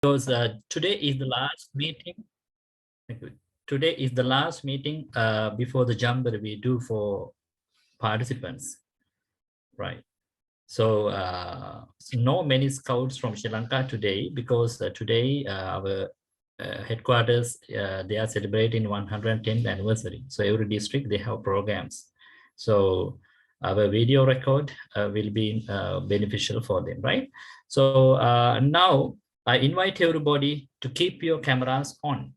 Because today is the last meeting. Today is the last meeting before the Jamboree we do for participants, right? So, no many scouts from Sri Lanka today because today our headquarters they are celebrating 110th anniversary. So every district they have programs. So our video record will be beneficial for them, right? So now I invite everybody to keep your cameras on.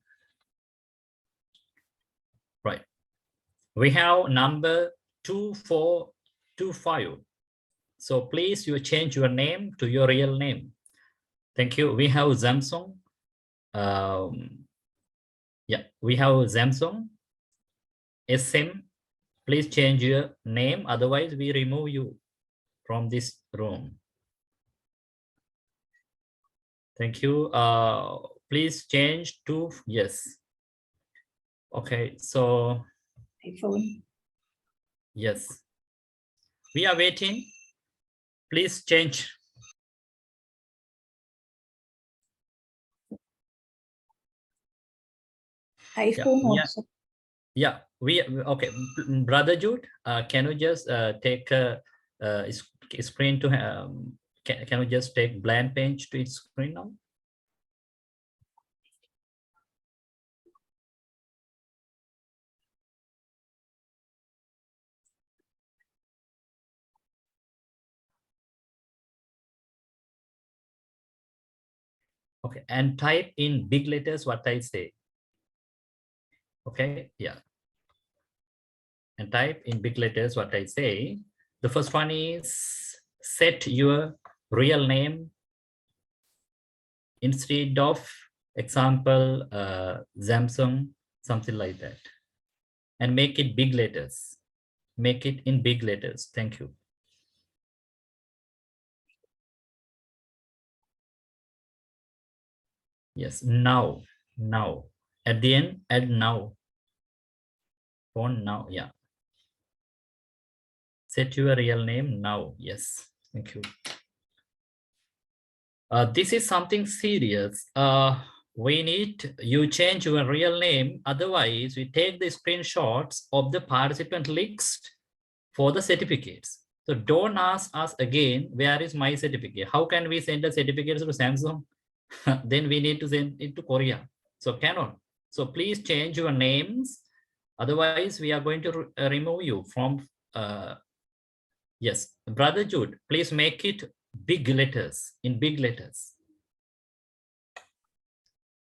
Right. We have number 2425. So please you change your name to your real name. Thank you. We have Samsung. Yeah, we have Samsung. SM. Please change your name. Otherwise, we remove you from this room. Thank you. Please change to yes. Okay, so iPhone. Yes. We are waiting. Please change. iPhone also. Yeah, we okay. Brother Jude, can you just take a screen to can you just take blank page to its screen now? Okay, and type in big letters what I say. Okay, yeah. And type in big letters what I say. The first one is set your real name instead of example Samsung, something like that. And make it big letters. Make it in big letters. Thank you. Yes, now. At the end, add now. Phone now, yeah. Set your real name now. Yes, thank you. This is something serious. We need you change your real name. Otherwise, we take the screenshots of the participant list for the certificates. So don't ask us again, where is my certificate? How can we send the certificates to Samsung? Then we need to send it to Korea. So cannot. So please change your names. Otherwise, we are going to remove you from. Yes, Brother Jude, please make it big letters, in big letters.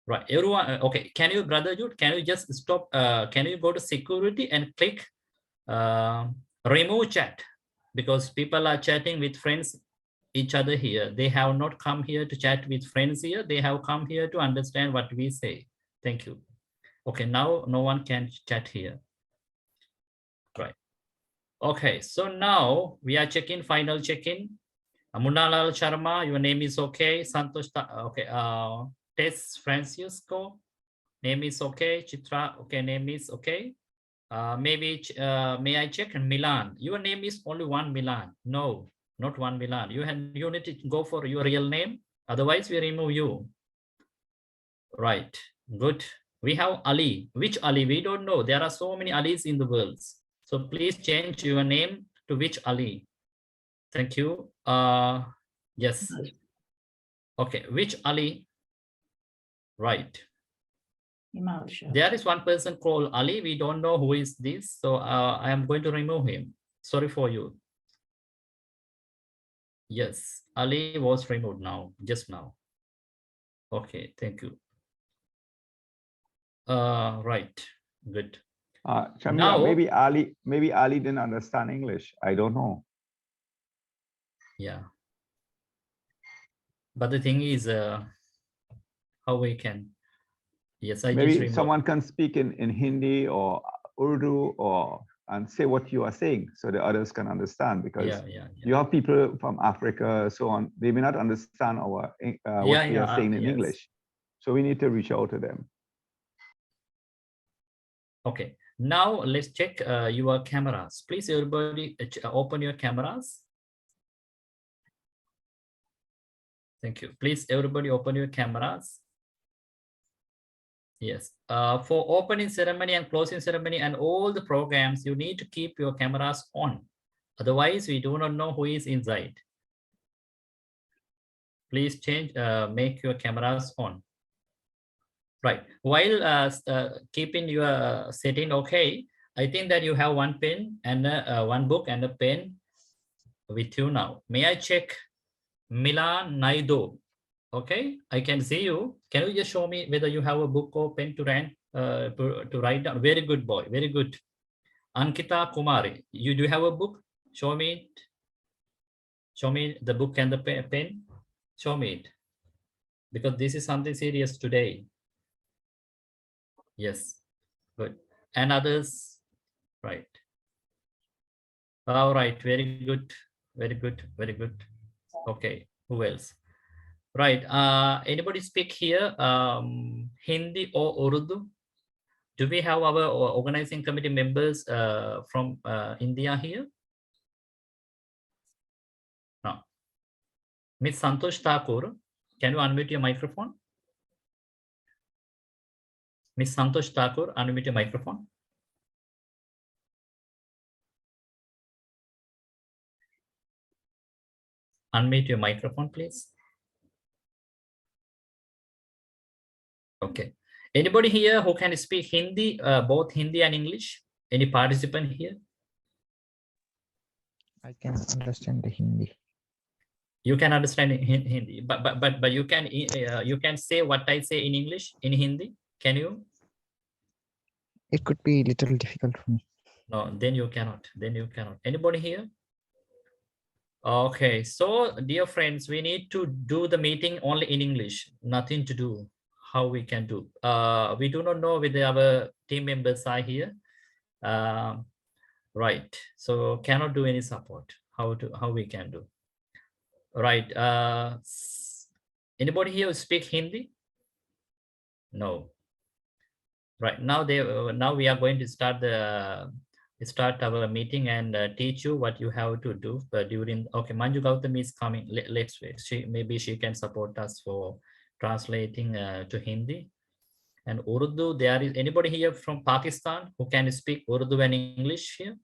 Right, everyone. Okay, can you, Brother Jude, can you just stop? Can you go to security and click remove chat? Because people are chatting with friends each other here. They have not come here to chat with friends here. They have come here to understand what we say. Thank you. Okay, now no one can chat here. Right. Okay, so now we are checking, final check-in. Munalal Sharma, your name is okay. Santosh, okay. Tess Francisco, name is okay. Chitra, okay, name is okay. Maybe, may I check? Milan, your name is only one Milan. No, not one Milan. You need to go for your real name. Otherwise, we remove you. Right, good. We have Ali. Which Ali? We don't know. There are so many Alis in the world. So please change your name to which Ali. Thank you. Yes. Okay, which Ali? Right. There is one person called Ali. We don't know who is this. So I am going to remove him. Sorry for you. Yes, Ali was removed now, just now. Okay, thank you. Right, good. Shamila, Now, maybe Ali didn't understand English. I don't know. Yeah. But the thing is, how we can. Yes, I maybe just someone can speak in Hindi or Urdu and say what you are saying so the others can understand, because you have people from Africa, so on. They may not understand our what we are saying in English. So we need to reach out to them. Okay, now let's check your cameras. Please, everybody, open your cameras. Thank you. Please, everybody open your cameras. Yes. For opening ceremony and closing ceremony and all the programs, you need to keep your cameras on. Otherwise, we do not know who is inside. Please make your cameras on. Right. While keeping your setting okay, I think that you have one pen and one book and a pen with you now. May I check Milan Naido? Okay, I can see you. Can you just show me whether you have a book or pen to write down? Very good boy. Very good. Ankita Kumari, you do have a book? Show me it. Show me the book and the pen. Show me it. Because this is something serious today. Yes, good. And others, right. All right, very good. Very good. Very good. Okay, who else? Right. Anybody speak here Hindi or Urdu? Do we have our organizing committee members from India here? No. Ms. Santosh Thakur, can you unmute your microphone? Ms. Santosh Thakur, unmute your microphone. Unmute your microphone, please. Okay. Anybody here who can speak Hindi, both Hindi and English? Any participant here? I can understand the Hindi. You can understand Hindi, but you can say what I say in English in Hindi. Can you? It could be a little difficult for me. No, then you cannot. Then you cannot. Anybody here? Okay, so dear friends, we need to do the meeting only in English. Nothing to do how we can do. We do not know whether our team members are here. Right. So cannot do any support. How we can do. Right. Anybody here speak Hindi? No. Right now we are going to start our meeting and teach you what you have to do during. Okay, Manju Gautam is coming. Let's wait. Maybe she can support us for translating to Hindi. And Urdu, there is anybody here from Pakistan who can speak Urdu and English here?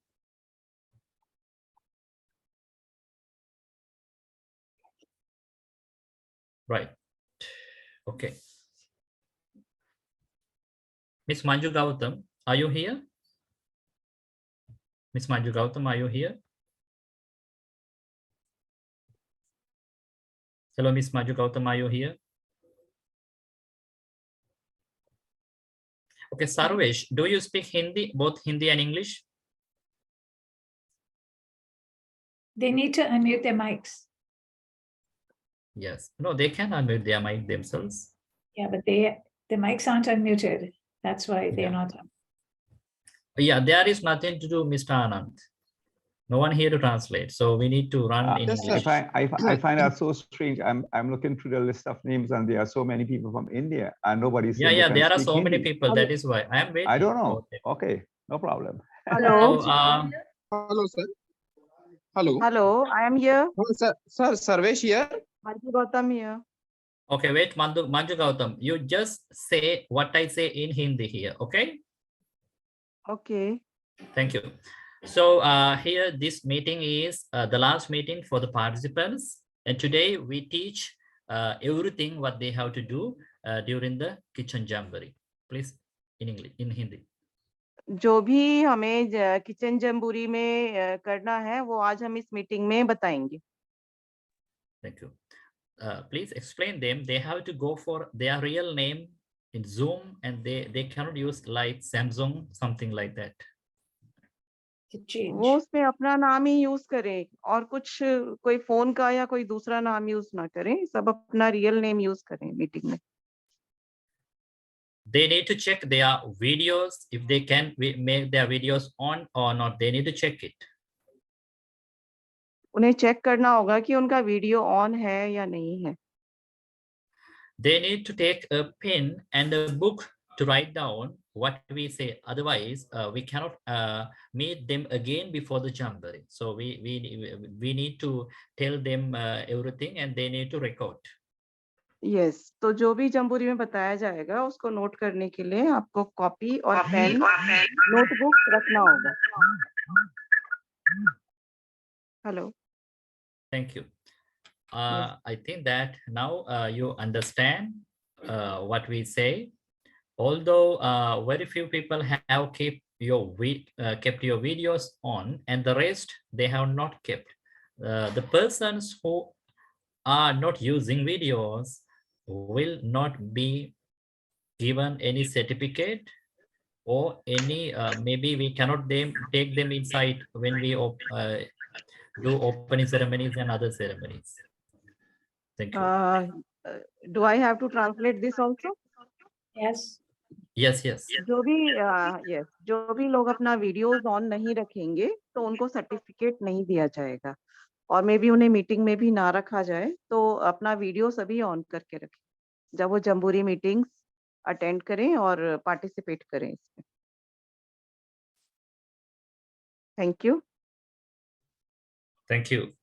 Right. Okay. Miss Manju Gautam, are you here? Miss Manju Gautam, are you here? Hello, Miss Manju Gautam, are you here? Okay, Sarvesh, do you speak Hindi, both Hindi and English? They need to unmute their mics. Yes. No, they can unmute their mic themselves. Yeah, but the mics aren't unmuted. That's why they're not. Yeah, there is nothing to do, Mr. Anand. No one here to translate, so we need to run in English. I find that so strange. I'm looking through the list of names, and there are so many people from India, and nobody's. Yeah, there are so many people. That is why I am waiting. I don't know. Okay, no problem. Hello. Hello, sir. Hello. Hello, I am here. Sir, Sarvesh here. Manju Gautam here. Okay, wait, Manju Gautam. You just say what I say in Hindi here, okay? Okay. Thank you. So here, this meeting is the last meeting for the participants. And today we teach everything what they have to do during the kitchen jamboree. Please, in English, in Hindi. जो भी हमें kitchen jamboree में करना है वो आज हम इस मीटिंग में बताएंगे. Thank you. Please explain them. They have to go for their real name in Zoom, and they cannot use like Samsung, something like that. वो उसमें अपना नाम ही यूज करें और कुछ कोई फोन का या कोई दूसरा नाम यूज ना करें, सब अपना रियल नेम यूज करें मीटिंग में. They need to check their videos if they can make their videos on or not. They need to check it. उन्हें चेक करना होगा कि उनका वीडियो ऑन है या नहीं है. They need to take a pen and a book to write down what we say. Otherwise, we cannot meet them again before the jamboree. So we need to tell them everything, and they need to record. Yes, तो जो भी jamboree में बताया जाएगा उसको note करने के लिए आपको कॉपी और पेन, नोटबुक रखना होगा। Hello. Thank you. Yes. I think that now you understand what we say. Although very few people have kept your videos on, and the rest they have not kept. The persons who are not using videos will not be given any certificate or any maybe we cannot take them inside when we do opening ceremonies and other ceremonies. Thank you. Do I have to translate this also? Yes. Yes. जो भी लोग अपना videos on नहीं रखेंगे तो उनको certificate नहीं दिया जाएगा, और मे बी उन्हें मीटिंग में भी ना रखा जाए, तो अपना वीडियो सभी ऑन करके रखें जब वो जम्बूरी मीटिंग्स अटेंड करें और पार्टिसिपेट करें इसमें। Thank you. Thank you.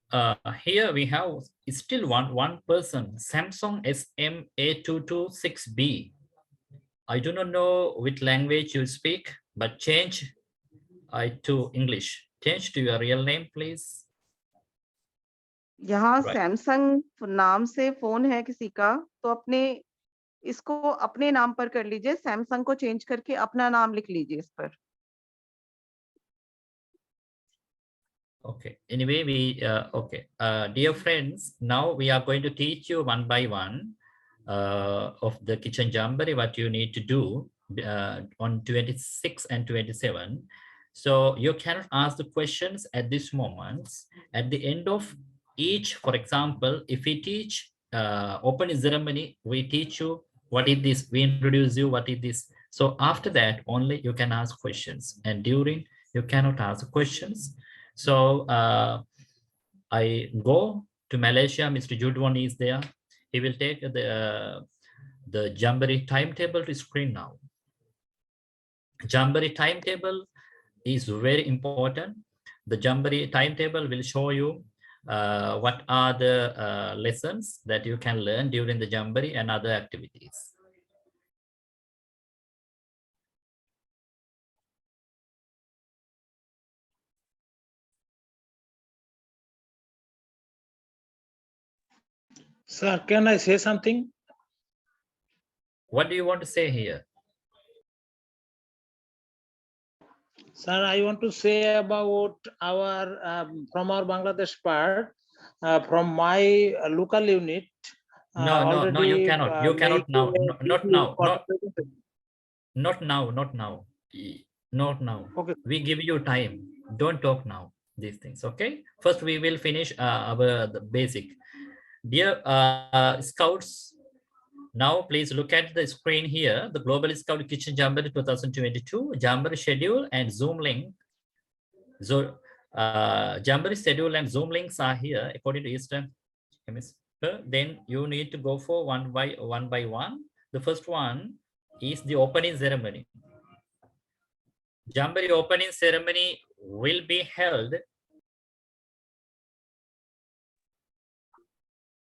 Here we have still one person, Samsung SMA226B. I do not know which language you speak, but change to English. Change to your real name, please. यहाँ Samsung नाम से phone है किसी का, तो इसको अपने नाम पर कर लीजिए, सैमसंग को चेंज करके अपना नाम लिख लीजिए इस पर। Okay. Anyway, dear friends, now we are going to teach you one by one of the kitchen jamboree, what you need to do on 26 and 27. So you cannot ask the questions at this moment. At the end of each, for example, if we teach opening ceremony, we teach you what is this, we introduce you what is this. So after that, only you can ask questions, and during you cannot ask questions. So I go to Malaysia. Mr. Judwon is there. He will take the Jamboree timetable to screen now. Jamboree timetable is very important. The Jamboree timetable will show you what are the lessons that you can learn during the Jamboree and other activities. Sir, can I say something? What do you want to say here? Sir, I want to say about our from our Bangladesh part, from my local unit. No, you cannot. You cannot now. Not now. Not now. Not now. Okay. We give you time. Don't talk now. These things. Okay. First, we will finish the basic. Dear Scouts, now please look at the screen here. The Global Scout Kitchen Jamboree 2022 Jamboree schedule and Zoom link. So Jamboree schedule and Zoom links are here according to Eastern Hemisphere. Then you need to go for one by one. The first one is the opening ceremony. Jamboree opening ceremony will be held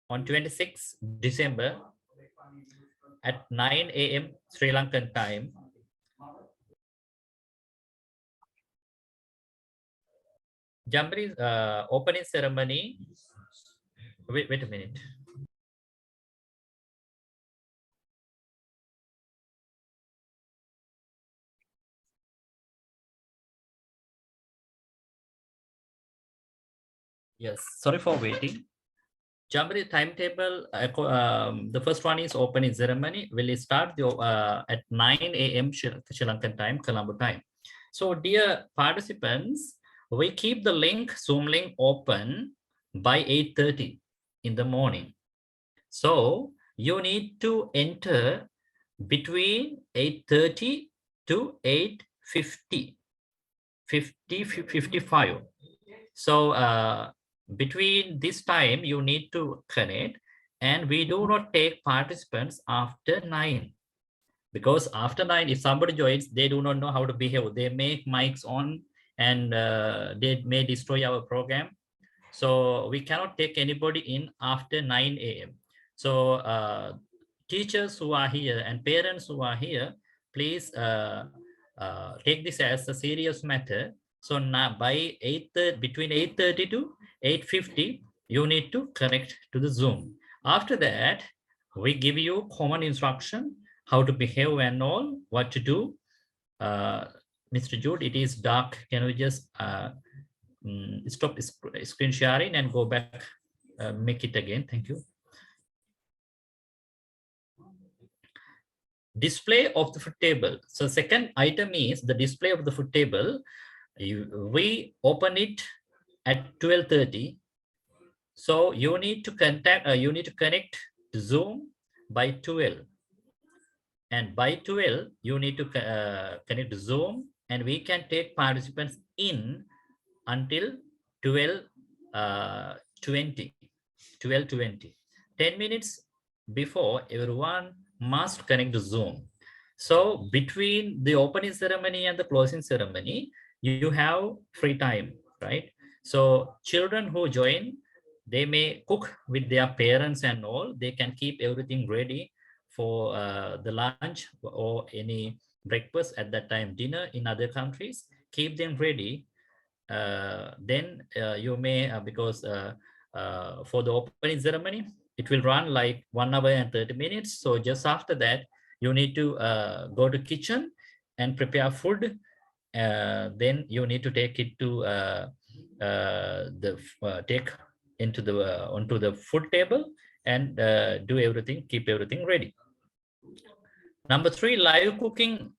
on 26 December at 9 a.m. Sri Lankan time. Jamboree opening ceremony. Wait a minute. Yes, sorry for waiting. Jamboree timetable, the first one is opening ceremony, will start at 9 a.m. Sri Lankan time, Colombo time. So dear participants, we keep the link, Zoom link open by 8:30 in the morning. So you need to enter between 8:30 to 8:50, 55. So between this time you need to connect, and we do not take participants after 9, because after 9 if somebody joins, they do not know how to behave. They make mics on and they may destroy our program. So we cannot take anybody in after 9 a.m. So teachers who are here and parents who are here, please take this as a serious matter. So now by between 8:30 to 8:50, you need to connect to the Zoom. After that, we give you common instruction, how to behave and all, what to do. Mr. Jude, it is dark. Can we just stop screen sharing and go back, make it again? Thank you. Display of the food table. So second item is the display of the food table. We open it at 12:30. So you need to connect to Zoom by 12. And by 12, you need to connect to Zoom, and we can take participants in until 12:20. 12:20. 10 minutes before, everyone must connect to Zoom. So between the opening ceremony and the closing ceremony, you have free time, right? So children who join, they may cook with their parents and all. They can keep everything ready for the lunch or any breakfast at that time, dinner in other countries. Keep them ready. Then you may, because for the opening ceremony, it will run like 1 hour and 30 minutes. So just after that, you need to go to kitchen and prepare food. Then you need to take it to take into the onto the food table and do everything, keep everything ready. Number 3, live cooking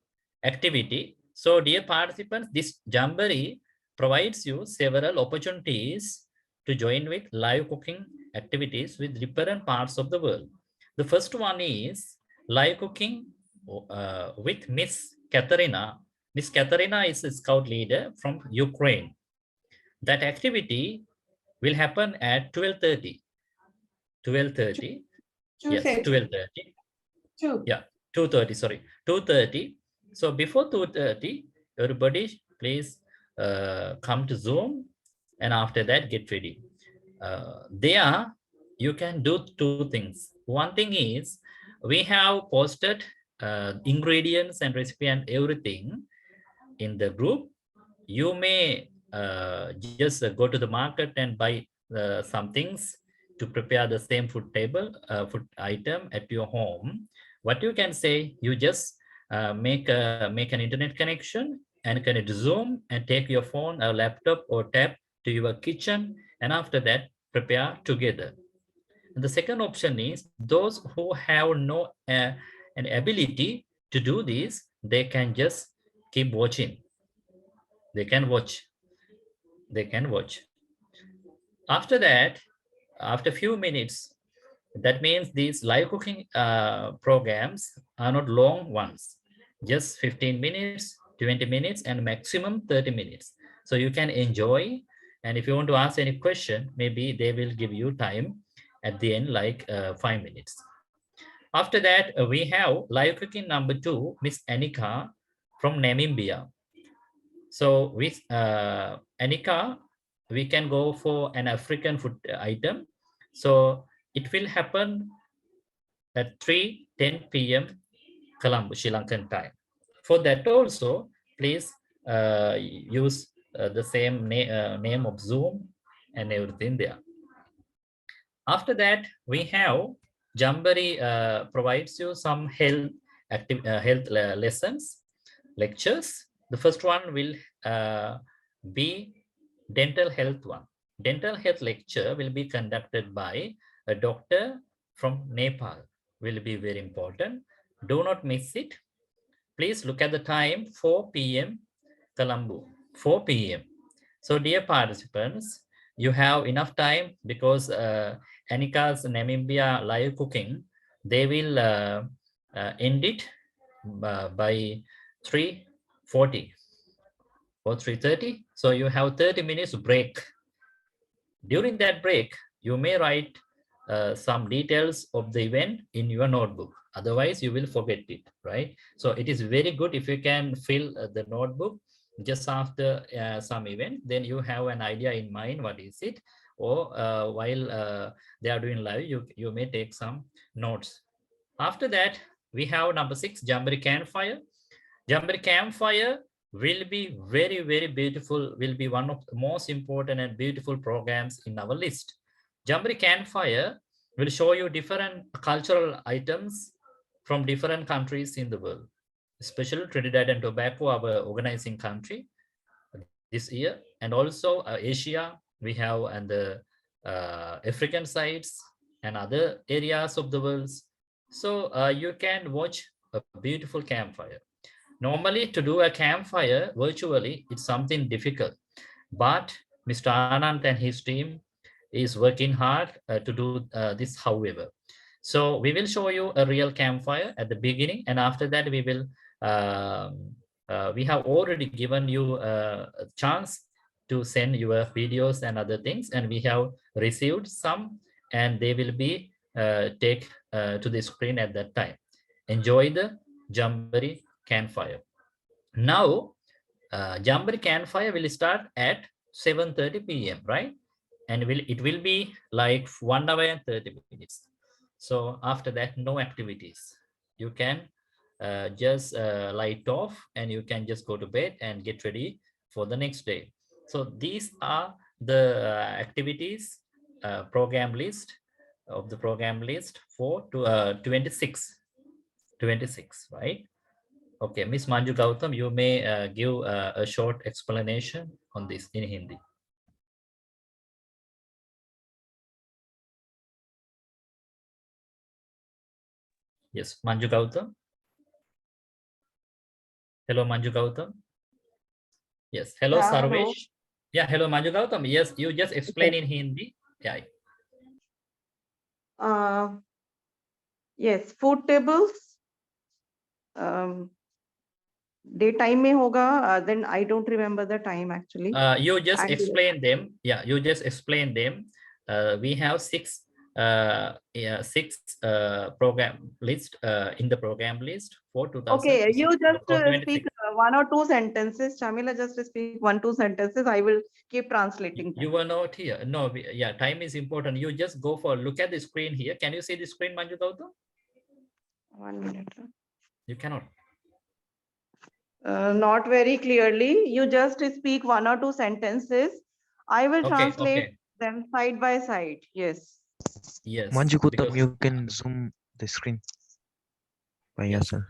activity. So dear participants, this Jamboree provides you several opportunities to join with live cooking activities with different parts of the world. The first one is live cooking with Miss Katerina. Miss Katerina is a scout leader from Ukraine. That activity will happen at 12:30. 12:30. Yes, 12:30. Yeah, 2:30, sorry, 2:30. So before 2:30, everybody please come to Zoom, and after that get ready. There you can do 2 things. One thing is we have posted ingredients and recipe and everything in the group. You may just go to the market and buy some things to prepare the same food table, food item at your home. What you can say, you just make an internet connection and connect Zoom and take your phone or laptop or tab to your kitchen, and after that prepare together. And the second option is those who have no an ability to do this, they can just keep watching. They can watch. After that, after a few minutes, that means these live cooking programs are not long ones, just 15 minutes, 20 minutes, and maximum 30 minutes. So you can enjoy. And if you want to ask any question, maybe they will give you time at the end, like 5 minutes. After that, we have live cooking number 2, Miss Anika from Namibia. So with Anika, we can go for an African food item. So it will happen at 3:10 p.m. Colombo, Sri Lankan time. For that also, please use the same name of Zoom and everything there. After that, we have Jamboree provides you some health lessons, lectures. The first one will be dental health one. Dental health lecture will be conducted by a doctor from Nepal. Will be very important. Do not miss it. Please look at the time, 4 p.m. Colombo, 4 p.m. So dear participants, you have enough time because Anika's Namibia live cooking, they will end it by 3:40 or 3:30. So you have 30 minutes break. During that break, you may write some details of the event in your notebook. Otherwise, you will forget it, right? So it is very good if you can fill the notebook just after some event, then you have an idea in mind, what is it? or while they are doing live, you may take some notes. After that, we have number 6, Jamboree Campfire. Jamboree Campfire will be very, very beautiful, will be one of the most important and beautiful programs in our list. Jamboree Campfire will show you different cultural items from different countries in the world, especially Trinidad and Tobago, our organizing country this year, and also Asia, we have, and the African sites and other areas of the world. So you can watch a beautiful campfire. Normally, to do a campfire virtually, it's something difficult, but Mr. Anand and his team is working hard to do this, however. So we will show you a real campfire at the beginning, and after that we will we have already given you a chance to send your videos and other things, and we have received some, and they will be take to the screen at that time. Enjoy the Jamboree Campfire. Now, Jamboree Campfire will start at 7:30 p.m., right? And it will be like 1 hour and 30 minutes. So after that, no activities. You can just light off, and you can just go to bed and get ready for the next day. So these are the activities program list of the program list for 26, right? Okay, Miss Manju Gautam, you may give a short explanation on this in Hindi. Yes, Manju Gautam. Hello, Manju Gautam. Yes, hello, Yeah, Sarvesh. hello. Yeah, hello, Manju Gautam. Yes, you just explain in Hindi. Yeah. Yes, food tables. Daytime में होगा. Then I don't remember the time actually. You just explain them. Yeah, you just explain them. We have six program list in the program list for 2000. Okay, you just speak 1 or 2 sentences. Shamila, just speak 1-2 sentences. I will keep translating. You were not here. No, yeah, time is important. You just go for look at the screen here. Can you see the screen, Manju Gautam? 1 minute. You cannot. Not very clearly. You just speak 1 or 2 sentences. I will translate them side by side. Yes. Yes. Manju Gautam, you can zoom the screen by yourself.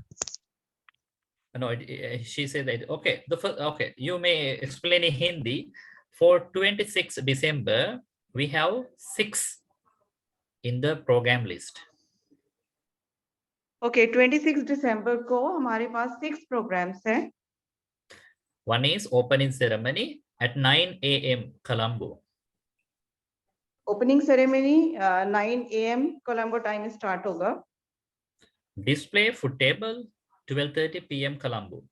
No, she said that. Okay, the first. Okay, you may explain in Hindi. For 26 December, we have 6 in the program list. Okay, 26 December को हमारे पास 6 programs हैं. One is opening ceremony at 9 a.m. Colombo. Opening ceremony 9 a.m. Colombo time start होगा. Display food table 12:30 p.m. Colombo.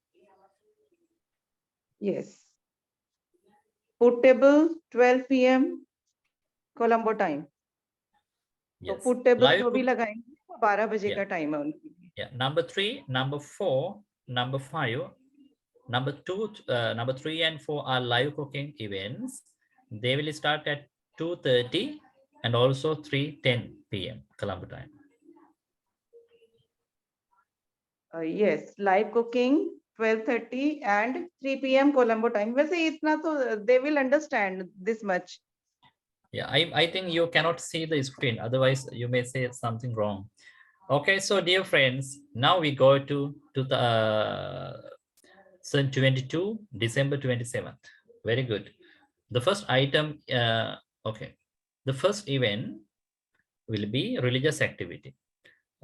Yes. Food table 12 p.m. Colombo time. Yes. तो food table जो भी लगाएंगे 12 बजे का time है उनके लिए. Yeah. Number 3, number 4, number 5, number 2, number 3 and 4 are live cooking events. They will start at 2:30 and also 3:10 p.m. Colombo time. Yes, live cooking 12:30 and 3 p.m. Colombo time. वैसे इतना तो they will understand this much. Yeah, I think you cannot see the screen. Otherwise, you may say something wrong. Okay, so dear friends, now we go to the 22 December 27th. Very good. The first item, okay. The first event will be religious activity.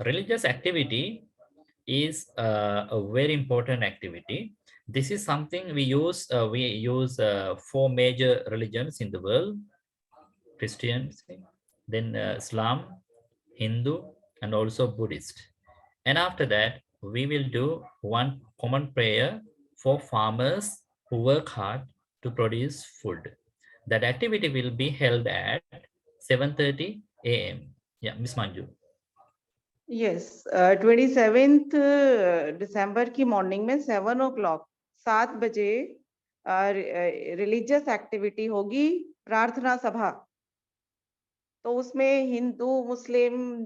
Religious activity is a very important activity. This is something we use 4 major religions in the world: Christianity, then Islam, Hindu, and also Buddhist. And after that, we will do one common prayer for farmers who work hard to produce food. That activity will be held at 7:30 a.m. Yeah, Miss Manju. Yes, 27th December की morning में 7 o'clock 7 बजे religious activity होगी प्रार्थना सभा. तो उसमें हिंदू, मुस्लिम,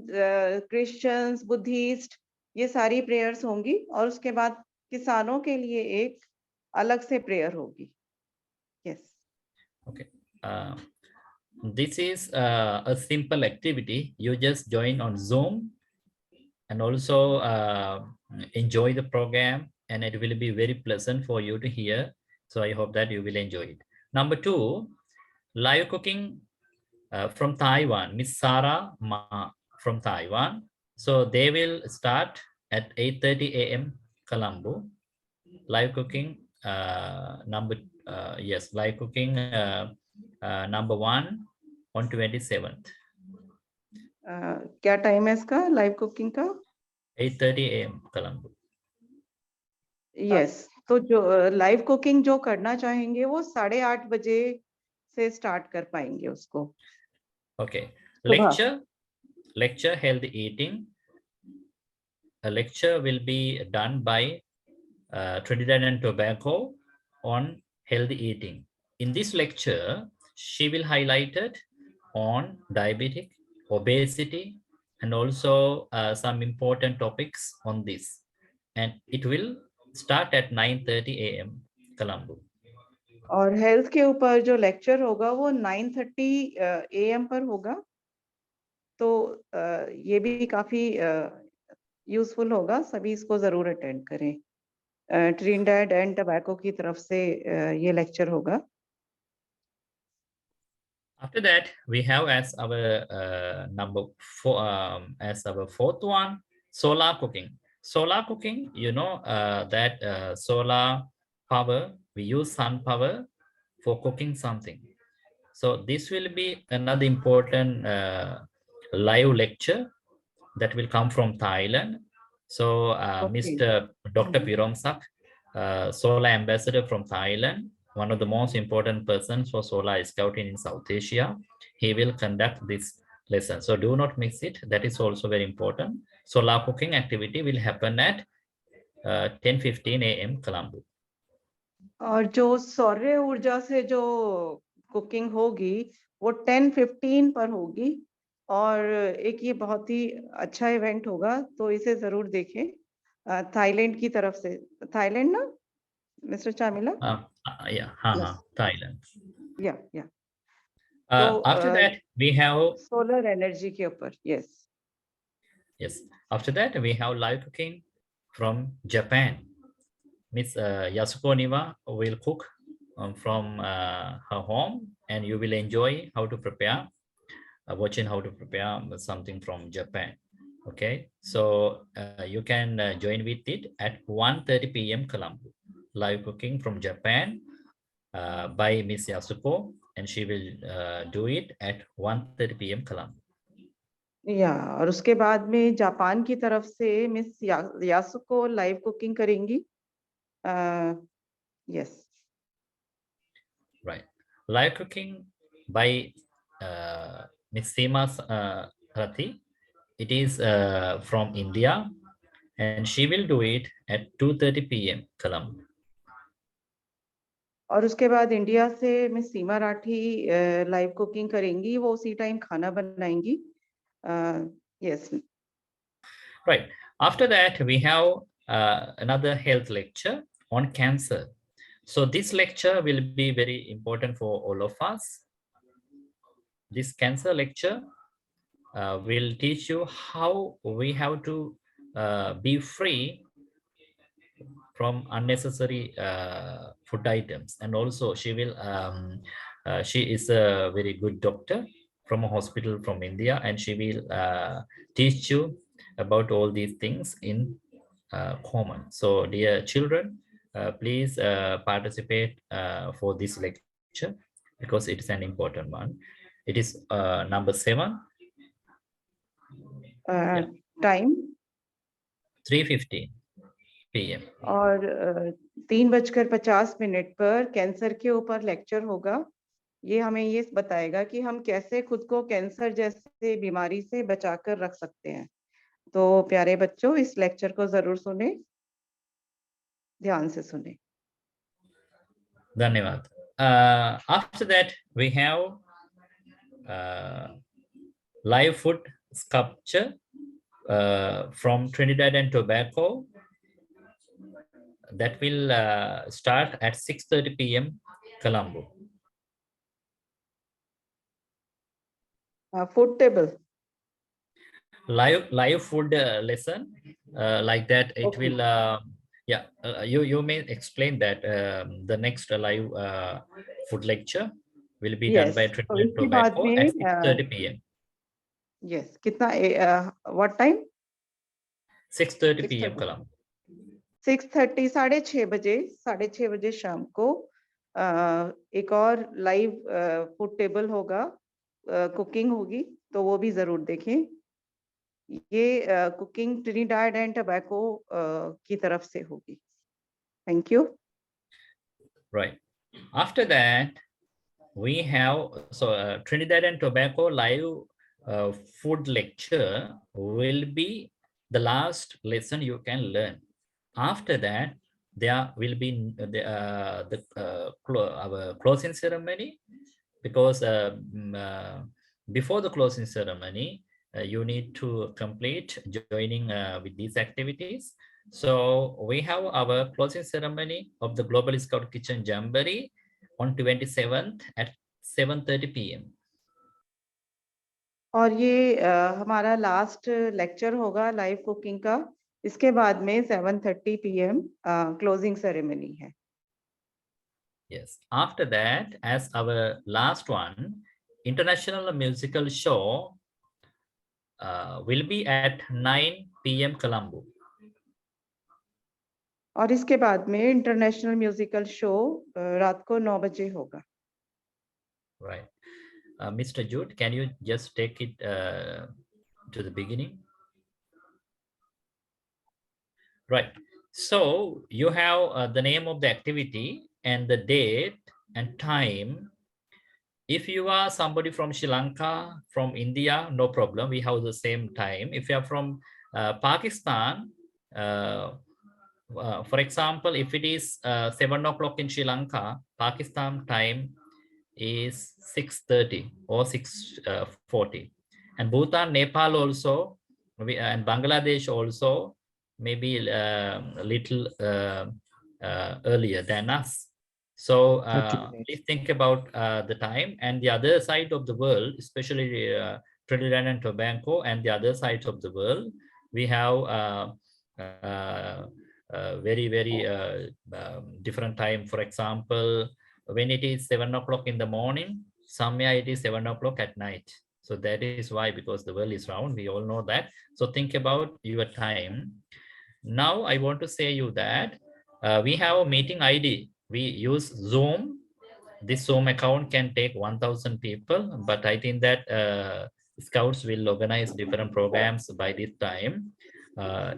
Christians, Buddhist, ये सारी प्रेयर्स होंगी, और उसके बाद किसानों के लिए एक अलग से प्रेयर होगी. Yes. Okay. This is a simple activity. You just join on Zoom and also enjoy the program, and it will be very pleasant for you to hear. So I hope that you will enjoy it. Number 2, live cooking from Taiwan, Miss Sarah Ma from Taiwan. So they will start at 8:30 a.m. Colombo. Live cooking live cooking number 1 on 27th. क्या time है इसका live cooking का? 8:30 a.m. Colombo. Yes, तो जो live cooking जो करना चाहेंगे वो 8:30 बजे से स्टार्ट कर पाएंगे उसको. Okay. सुबह. Lecture healthy eating. A lecture will be done by Trinidad and Tobago on healthy eating. In this lecture, she will highlight it on diabetic, obesity, and also some important topics on this. And it will start at 9:30 a.m. Colombo. और health के ऊपर जो lecture होगा वो 9:30 AM पर होगा. तो ये भी काफी यूजफुल होगा, सभी इसको जरूर अटेंड करें. ट्रिनिडाड एंड टोबैगो की तरफ से ये लेक्चर होगा. After that, we have as our number 4, as our 4th one, solar cooking. Solar cooking, you know that solar power, we use sun power for cooking something. So this will be another important live lecture that will come from Thailand. So Mr. Dr. Piromsak, solar ambassador from Thailand, one of the most important persons for solar scouting in South Asia, he will conduct this lesson. So do not miss it. That is also very important. Solar cooking activity will happen at 10:15 a.m. Colombo. और जो सौर्य ऊर्जा से जो cooking होगी वो 10:15 पर होगी, और एक ये बहुत ही अच्छा इवेंट होगा, तो इसे जरूर देखें. थाईलैंड की तरफ से. थाईलैंड ना mister Chamila? Thailand. Yeah. After that, we have solar energy के ऊपर. Yes. After that, we have live cooking from Japan. Miss Yasuko Niwa will cook from her home, and you will enjoy how to prepare, watching how to prepare something from Japan. Okay, so you can join with it at 1:30 p.m. Colombo. Live cooking from Japan by Miss Yasuko, and she will do it at 1:30 p.m. Colombo. और उसके बाद में Japan की तरफ से miss यासुको live cooking करेंगी. Yes. Right. Live cooking by Miss Seema Rathi. It is from India, and she will do it at 2:30 p.m. Colombo. और उसके बाद इंडिया से मिस सीमा राठी लाइव कुकिंग करेंगी, वो उसी टाइम खाना बनाएंगी. Yes. Right. After that, we have another health lecture on cancer. So this lecture will be very important for all of us. This cancer lecture will teach you how we have to be free from unnecessary food items. And also she is a very good doctor from a hospital from India, and she will teach you about all these things in common. So dear children, please participate for this lecture because it is an important one. It is number 7. Time 3:15 PM. और 3:50 पर cancer के ऊपर lecture होगा. ये हमें ये बताएगा कि हम कैसे खुद को कैंसर जैसे बीमारी से बचाकर रख सकते हैं. तो प्यारे बच्चों, इस लेक्चर को जरूर सुने, ध्यान से सुने. धन्यवाद. After that, we have live food sculpture from Trinidad and Tobago. That will start at 6:30 p.m. Colombo. Food table. Live food lesson like that. It Okay. will. Yeah, you may explain that the next live food lecture will be done Yes. by तो Trinidad and इसके बाद Tobago at में 6:30 p.m. Yes. कितना what time? 6:30 p.m. Colombo. 6:30 6:30 बजे शाम को एक और लाइव फूड टेबल होगा, कुकिंग होगी, तो वो भी जरूर देखें। ये कुकिंग ट्रिनिडाड एंड टोबैको की तरफ से होगी। Thank you. Right. After that, we have Trinidad and Tobago live food lecture will be the last lesson you can learn. After that, there will be our closing ceremony, because before the closing ceremony, you need to complete joining with these activities. So we have our closing ceremony of the Global Scout Kitchen Jamboree on 27th at 7:30 p.m. और ये हमारा last lecture होगा live cooking का। इसके बाद में 7:30 p.m. Closing ceremony है। Yes. After that, as our last one, international musical show will be at 9 p.m. Colombo. और इसके बाद में इंटरनेशनल म्यूजिकल शो रात को 9 बजे होगा। Right. Mr. Jude, can you just take it to the beginning? Right. So you have the name of the activity and the date and time. If you are somebody from Sri Lanka, from India, no problem. We have the same time. If you are from Pakistan, for example, if it is 7 o'clock in Sri Lanka, Pakistan time is 6:30 or 6:40. And Bhutan, Nepal also, and Bangladesh also, maybe a little earlier than us. So please think about the time. And the other side of the world, especially Trinidad and Tobago and the other sides of the world, we have very different time. For example, when it is 7 o'clock in the morning, somewhere it is 7 o'clock at night. So that is why, because the world is round, we all know that. So think about your time. Now I want to say you that we have a meeting ID. We use Zoom. This Zoom account can take 1,000 people, but I think that Scouts will organize different programs by this time.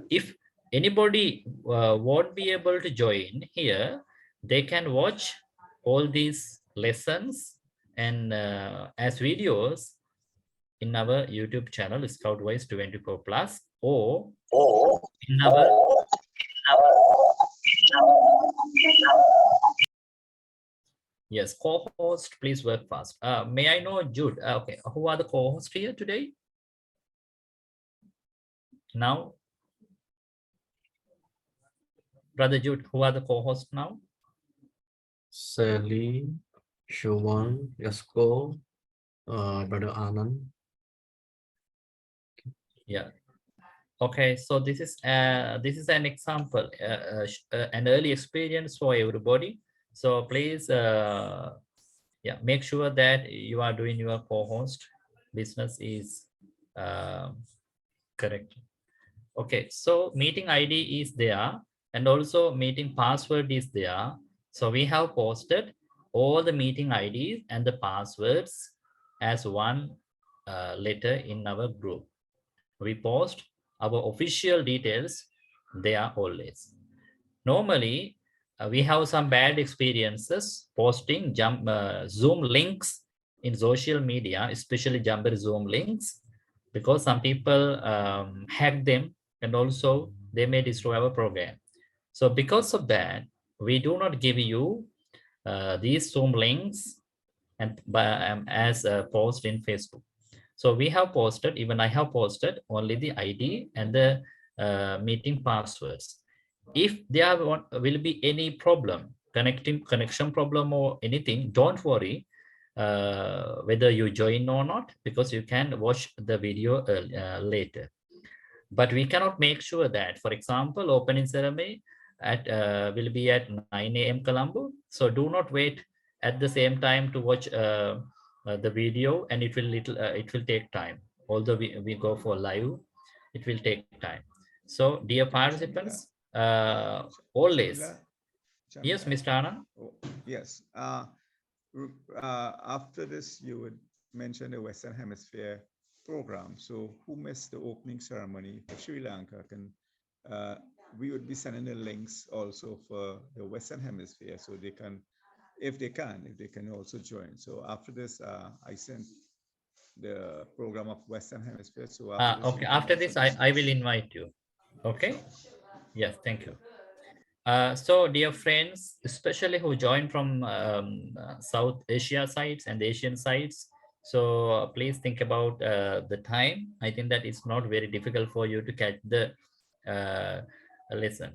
If anybody won't be able to join here, they can watch all these lessons and as videos in our YouTube channel, Scoutwise 24 Plus, or in our yes, co-host, please work fast. May I know, Jude? Okay, who are the co-hosts here today? Now, Brother Jude, who are the co-hosts now? Sally, Showan, Yasko, Brother Anand. Yeah. Okay, so this is an example, an early experience for everybody. So please, yeah, make sure that you are doing your co-host business is correct. Okay, so meeting ID is there, and also meeting password is there. So we have posted all the meeting IDs and the passwords as one letter in our group. We post our official details there always. Normally, we have some bad experiences posting Zoom links in social media, especially Jamboree Zoom links, because some people hack them, and also they may destroy our program. So because of that, we do not give you these Zoom links and as a post in Facebook. So we have posted, even I have posted only the ID and the meeting passwords. If there will be any problem, connection problem or anything, don't worry whether you join or not, because you can watch the video later. But we cannot make sure that, for example, opening ceremony will be at 9 a.m. Colombo. So do not wait at the same time to watch the video, and it will take time. Although we go for live, it will take time. So dear participants, always. Yes, Mr. Anand. Oh, yes. After this, you would mention the Western Hemisphere program. So who missed the opening ceremony for Sri Lanka we would be sending the links also for the Western Hemisphere, so they can, if they can also join. So after this, I sent the program of Western Hemisphere. So after this, Okay, after this, I will invite you. Okay. Yes, thank you. So dear friends, especially who joined from South Asia sites and Asian sites, so please think about the time. I think that it's not very difficult for you to catch the lesson.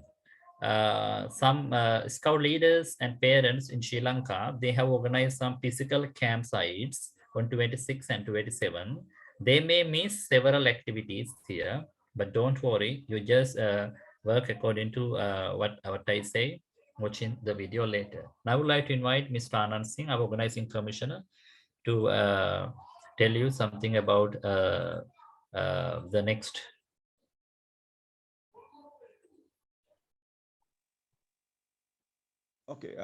Some scout leaders and parents in Sri Lanka, they have organized some physical campsites on 26 and 27. They may miss several activities here, but don't worry, you just work according to what I say, watching the video later. Now I would like to invite Mr. Anand Singh, our organizing commissioner, to tell you something about the next. Okay,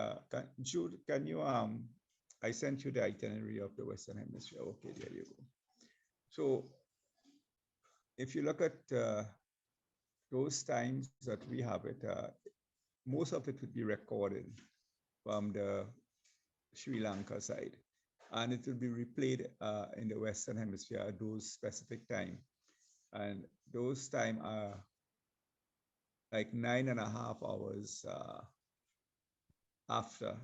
Jude, can you, I sent you the itinerary of the Western Hemisphere. Okay, there you go. So if you look at those times that we have it, most of it would be recorded from the Sri Lanka side, and it will be replayed in the Western Hemisphere at those specific time. And those time are like 9.5 hours after.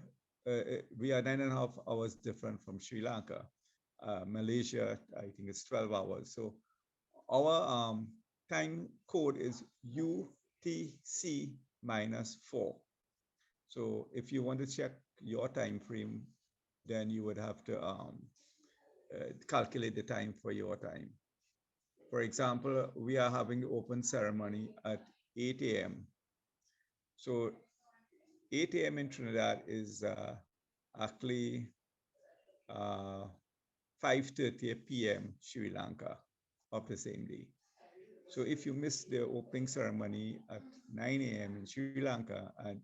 We are 9.5 hours different from Sri Lanka. Malaysia, I think it's 12 hours. So our time code is UTC -4. So if you want to check your time frame, then you would have to calculate the time for your time. For example, we are having the open ceremony at 8 a.m. So 8 a.m. in Trinidad is actually 5:30 p.m. Sri Lanka of the same day. So if you miss the opening ceremony at 9 a.m. in Sri Lanka, and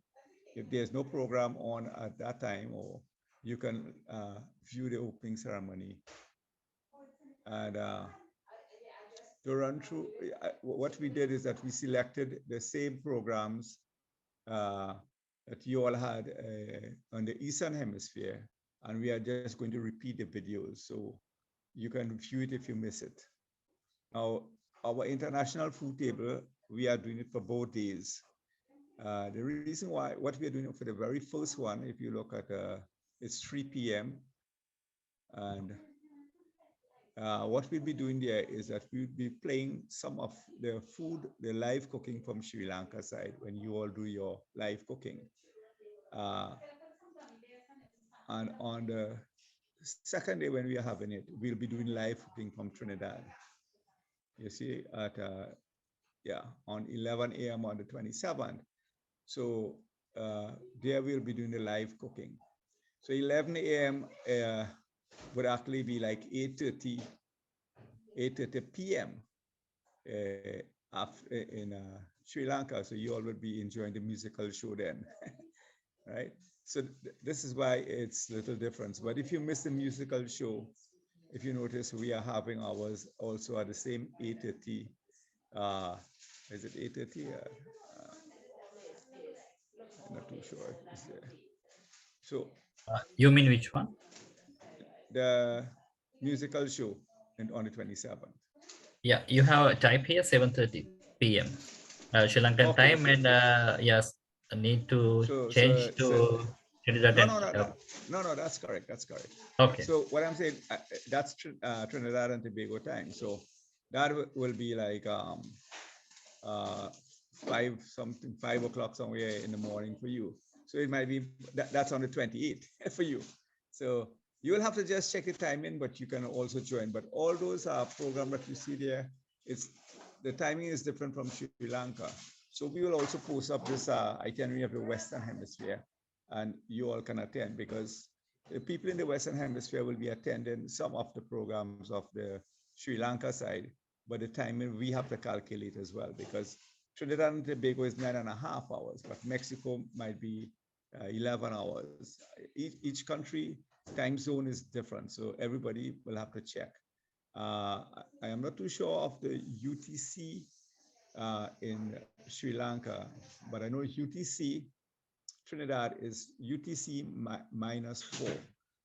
if there's no program on at that time, or you can view the opening ceremony. And to run through, what we did is that we selected the same programs that you all had on the Eastern Hemisphere, and we are just going to repeat the videos so you can view it if you miss it. Now, our international food table, we are doing it for both days. The reason why, what we are doing for the very first one, if you look at it's 3 p.m. and what we'll be doing there is that we'll be playing some of the food, the live cooking from Sri Lanka side when you all do your live cooking. And on the second day when we are having it, we'll be doing live cooking from Trinidad. You see, at on 11 a.m. on the 27th. So there we'll be doing the live cooking. So 11 a.m. Would actually be like 8:30 p.m. In Sri Lanka. So you all would be enjoying the musical show then, right? So this is why it's a little different. But if you miss the musical show, if you notice, we are having ours also at the same 8:30. Is it 8:30? I'm not too sure. So you mean which one? The musical show on the 27th. Yeah, you have a type here 7:30 p.m. Sri Lankan time, and yes, I need to change to Trinidad No, that's correct. That's correct. Okay. So what I'm saying, that's Trinidad and Tobago time. So that will be like 5 o'clock somewhere in the morning for you. So it might be that's on the 28th for you. So you will have to just check the timing, but you can also join. But all those programs that you see there, the timing is different from Sri Lanka. So we will also post up this itinerary of the Western Hemisphere, and you all can attend, because the people in the Western Hemisphere will be attending some of the programs of the Sri Lanka side, but the timing we have to calculate as well, because Trinidad and Tobago is 9.5 hours, but Mexico might be 11 hours. Each country time zone is different, so everybody will have to check. I am not too sure of the UTC in Sri Lanka, but I know UTC Trinidad is UTC -4.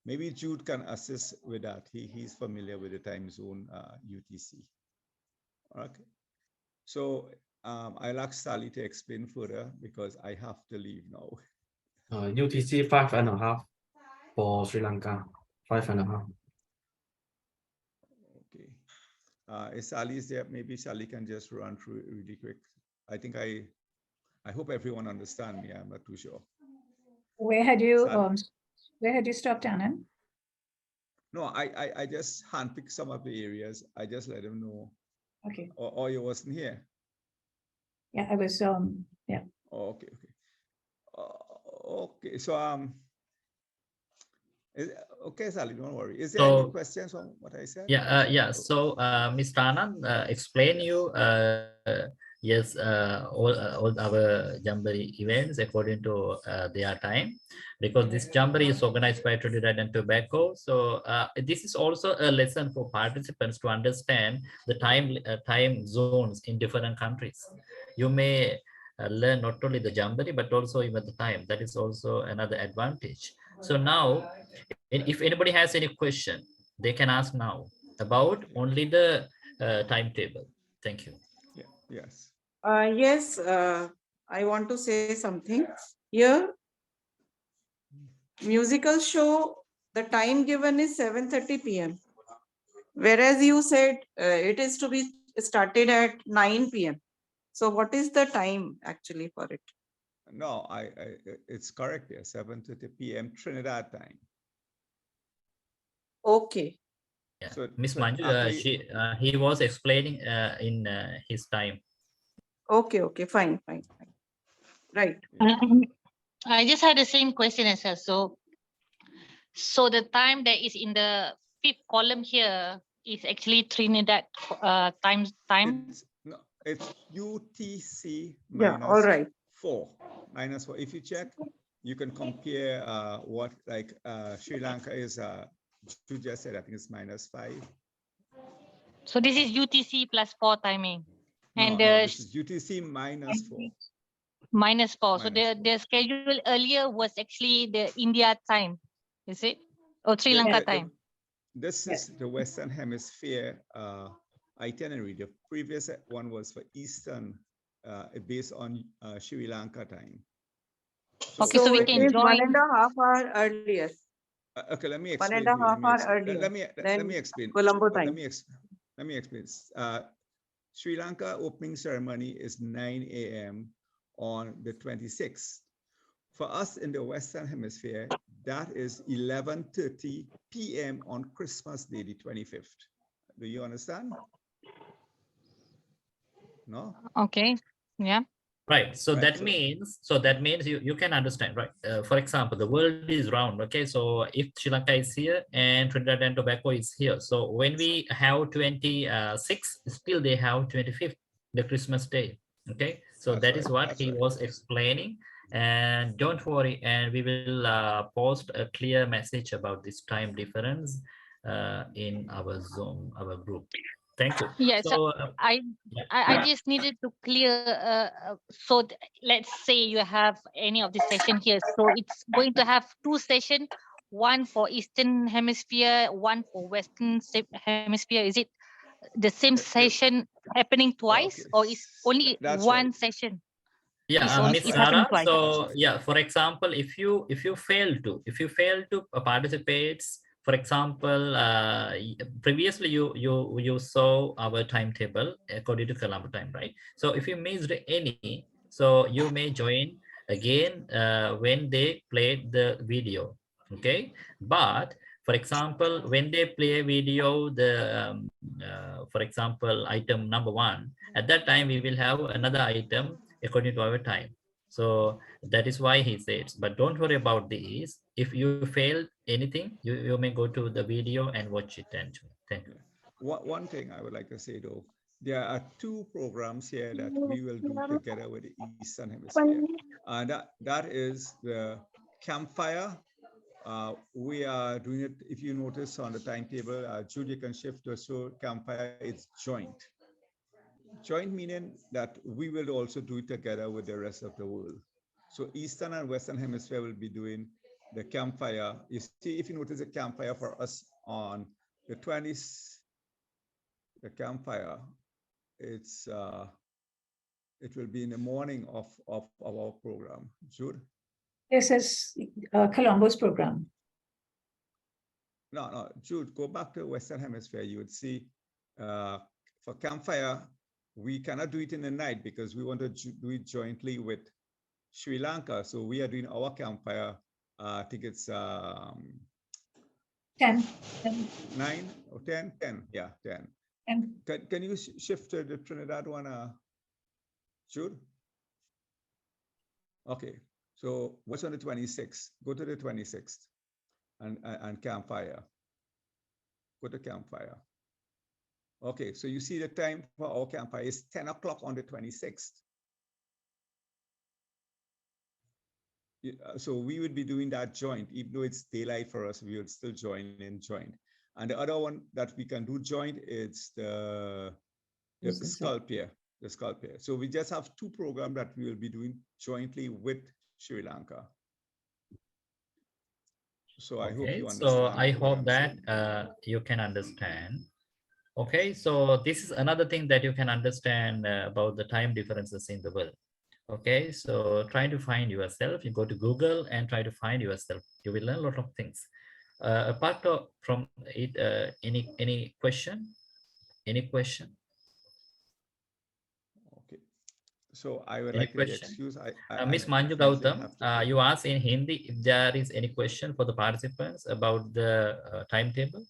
Maybe Jude can assist with that. He's familiar with the time zone UTC. Okay. So I'll ask Sally to explain further because I have to leave now. UTC 5.5 for Sri Lanka, 5.5. Okay. If Sally is there, maybe Sally can just run through it really quick. I think I hope everyone understands me. I'm not too sure. Where had you stopped, Anand? No, I just handpicked some of the areas. I just let them know. Okay. Or you wasn't here. Yeah, I was. Yeah. Oh, okay. Okay. So okay, Sally, don't worry. Is there any questions on what I said? Yeah. So, Mr. Anand, explain you. Yes, all our Jamboree events according to their time, because this Jamboree is organized by Trinidad and Tobago. So this is also a lesson for participants to understand the time zones in different countries. You may learn not only the Jamboree, but also even the time. That is also another advantage. So now, if anybody has any question, they can ask now about only the timetable. Thank you. Yeah. Yes. Yes, I want to say something here. Musical show, the time given is 7:30 p.m. Whereas you said it is to be started at 9 p.m. So what is the time actually for it? No, it's correct here, 7:30 p.m. Trinidad time. Okay. Yeah. So, Miss Manju, he was explaining in his time. Okay, fine. Right. I just had the same question as well. So the time that is in the 5th column here is actually Trinidad time. It's UTC all right. 4. -4. If you check, you can compare what like Sri Lanka is. You just said I think it's -5. So this is UTC +4 timing, and this is UTC -4. -4. So the schedule earlier was actually the India time, is it? Or Sri Lanka time? This is the Western Hemisphere itinerary. The previous one was for Eastern, based on Sri Lanka time. Okay, so we can join 1.5 hours earlier. Okay, let me explain. 1.5 hours earlier. Let me explain. Colombo time. Let me explain. Sri Lanka opening ceremony is 9 a.m. on the 26th. For us in the Western Hemisphere, that is 11:30 p.m. on Christmas Day, the 25th. Do you understand? No? Okay. Yeah. Right. So that means you can understand, right? For example, the world is round. Okay. So if Sri Lanka is here and Trinidad and Tobago is here, so when we have 26, still they have 25th, the Christmas Day. Okay. So that is what he was explaining. And don't worry, and we will post a clear message about this time difference in our Zoom, our group. Thank you. Yes, so, I just needed to clear. So let's say you have any of the session here. So it's going to have 2 sessions, one for Eastern Hemisphere, one for Western Hemisphere. Is it the same session happening twice, or is only one session? Yeah, Miss it happened Sarah. twice. So yeah, for example, if you fail to participate, for example, previously you saw our timetable according to Colombo time, right? So if you missed any, so you may join again when they played the video, okay? But for example, when they play video, for example, item number 1, at that time we will have another item according to our time. So that is why he says, but don't worry about these. If you fail anything, you may go to the video and watch it. And thank you. One thing I would like to say though, there are 2 programs here that we will do together with the Eastern Hemisphere. And that is the campfire. We are doing it, if you notice on the timetable, Jude, you can shift to show campfire, it's joint. Joint meaning that we will also do it together with the rest of the world. So Eastern and Western Hemisphere will be doing the campfire. You see, if you notice the campfire for us on the 20th, the campfire, it will be in the morning of our program. Jude? This is Colombo's program. No, Jude, go back to Western Hemisphere. You would see for campfire, we cannot do it in the night because we want to do it jointly with Sri Lanka. So we are doing our campfire. I think it's 10. 9 or 10? 10, yeah, 10. Can you shift to the Trinidad one, Jude? Okay, so what's on the 26th? Go to the 26th and campfire. Go to campfire. Okay, so you see the time for our campfire is 10 o'clock on the 26th. So we would be doing that joint, even though it's daylight for us, we would still join in joint. And the other one that we can do joint is the sculpture. The sculpture. So we just have 2 programs that we will be doing jointly with Sri Lanka. So I hope you understand. So I hope that you can understand. Okay, so this is another thing that you can understand about the time differences in the world. Okay, so try to find yourself. You go to Google and try to find yourself. You will learn a lot of things. Apart from it, any question? Any question? Okay, so I would like to excuse. Miss Manju Gautam, you asked in Hindi if there is any question for the participants about the timetable.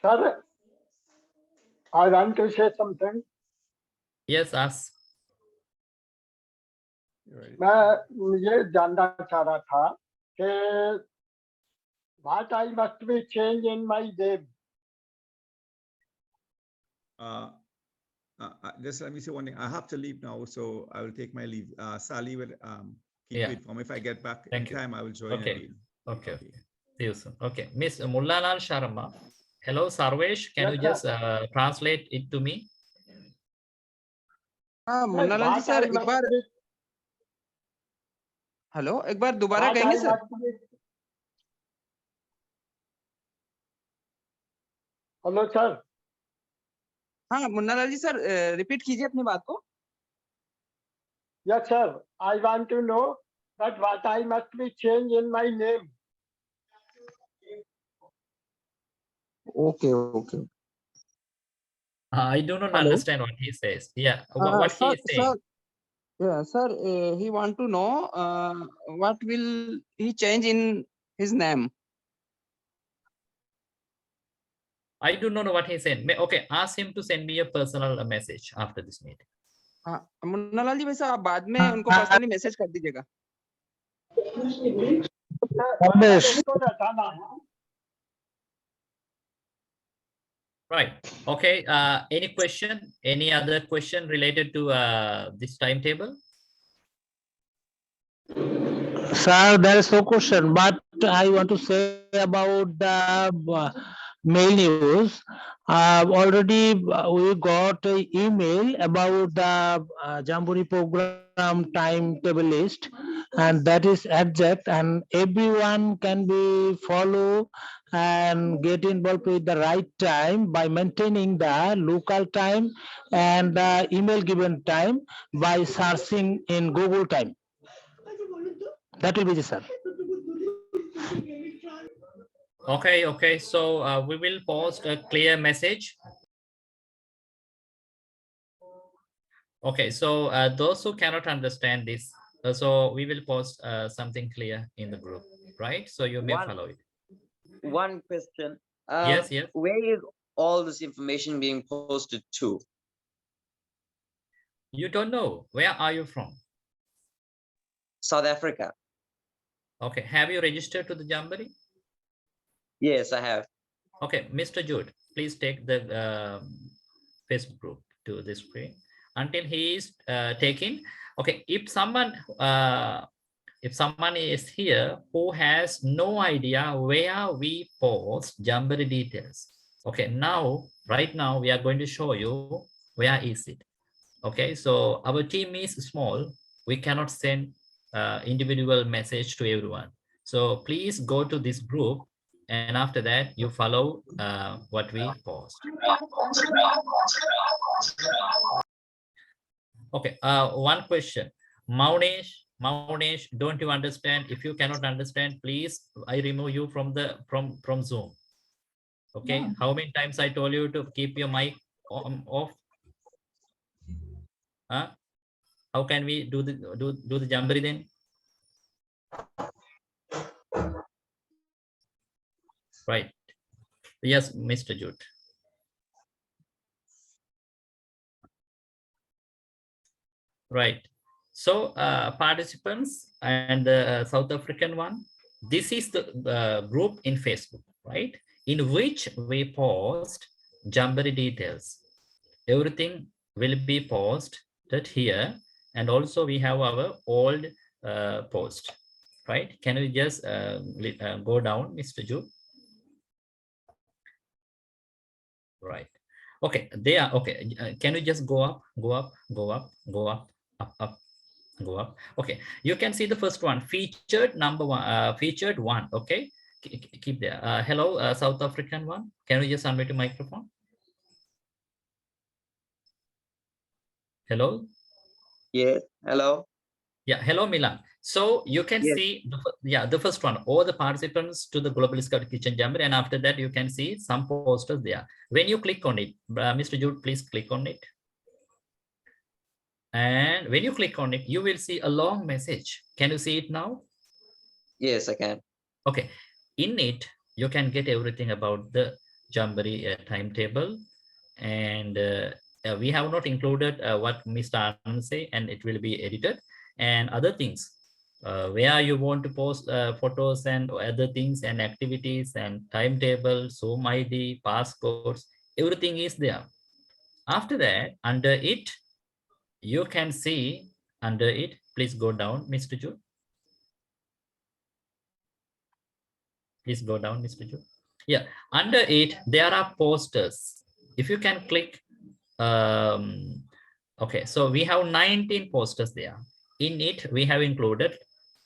Sir, I want to say something. Yes, ask. मैं ये जानना चाह रहा था कि what I must be changed in my name. Just let me say one thing. I have to leave now, so I will take my leave. Sally will keep it from. If I get back in time, I will join again. Okay. See you soon. Okay, Miss Mullalal Sharma. Hello, Sarvesh. Can you just translate it to me? Munnalal ji sir एक बार hello एक बार दोबारा कहेंगे sir hello sir हाँ Munnalal ji sir repeat कीजिए अपनी बात को Yes sir, I want to know that what I must be changed in my name. Okay. I do not understand what he says. Yeah, what he is saying. Yeah, sir, he want to know what will he change in his name. I do not know what he said. Okay, ask him to send me a personal message after this meeting. हाँ मुन्नालाल जी वैसे आप बाद में उनको personally message कर दीजिएगा. Right. Okay. Any question? Any other question related to this timetable? Sir, there is no question, but I want to say about the mail news. Already we got an email about the Jamboree program timetable list, and that is exact, and everyone can be follow and get involved with the right time by maintaining the local time and the email given time by searching in Google time. That will be the sir. Okay. So we will post a clear message. Okay, so those who cannot understand this, so we will post something clear in the group, right? So you may follow it. One question. Yes. Where is all this information being posted to? You don't know. Where are you from? South Africa. Okay. Have you registered to the Jamboree? Yes, I have. Okay, Mr. Jude, please take the Facebook group to this screen until he is taking. Okay, if someone is here who has no idea where we post Jamboree details. Okay, right now we are going to show you where is it. Okay, so our team is small. We cannot send individual message to everyone. So please go to this group, and after that you follow what we post. Okay, one question. Maunesh, don't you understand? If you cannot understand, please, I remove you from Zoom. Okay, No. how many times I told you to keep your mic off? Huh? How can we do the Jamboree then? Right. Yes, Mr. Jude. Right. So participants and the South African one, this is the group in Facebook, right? In which we post Jamboree details. Everything will be posted here. And also we have our old post, right? Can we just go down, Mr. Jude? Right. Okay, they are okay. Can you just go up, up, go up? Okay, you can see the first one, featured number one, featured one. Okay, keep there. Hello, South African one. Can you just unmute your microphone? Hello. Yes. Hello. Yeah. Hello, Milan. So you can see the first one, all the participants to the Global Scout Kitchen Jamboree, and after that you can see some posters there. When you click on it, Mr. Jude, please click on it. And when you click on it, you will see a long message. Can you see it now? Yes, I can. Okay. In it, you can get everything about the Jamboree timetable. And we have not included what Mr. Anand say, and it will be edited. And other things, where you want to post photos and other things and activities and timetable, Zoom ID, passcodes, everything is there. After that, under it, you can see under it, please go down, Mr. Jude. Please go down, Mr. Jude. Yeah, under it, there are posters. If you can click, okay, so we have 19 posters there. In it, we have included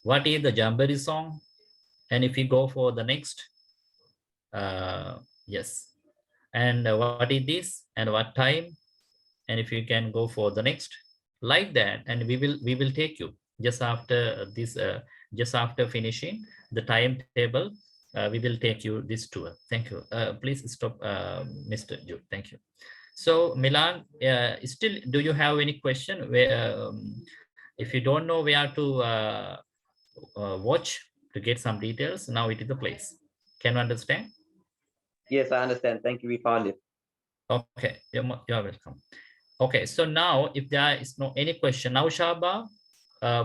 what is the Jamboree song. And if we go for the next, yes. And what is this and what time? And if you can go for the next, like that, and we will take you just after this, just after finishing the timetable, we will take you this tour. Thank you. Please stop, Mr. Jude. Thank you. So Milan, still, do you have any question? Where, if you don't know where to watch to get some details, now it is the place. Can you understand? Yes, I understand. Thank you. We found it. Okay, you're welcome. Okay, so now if there is no any question, now Shaba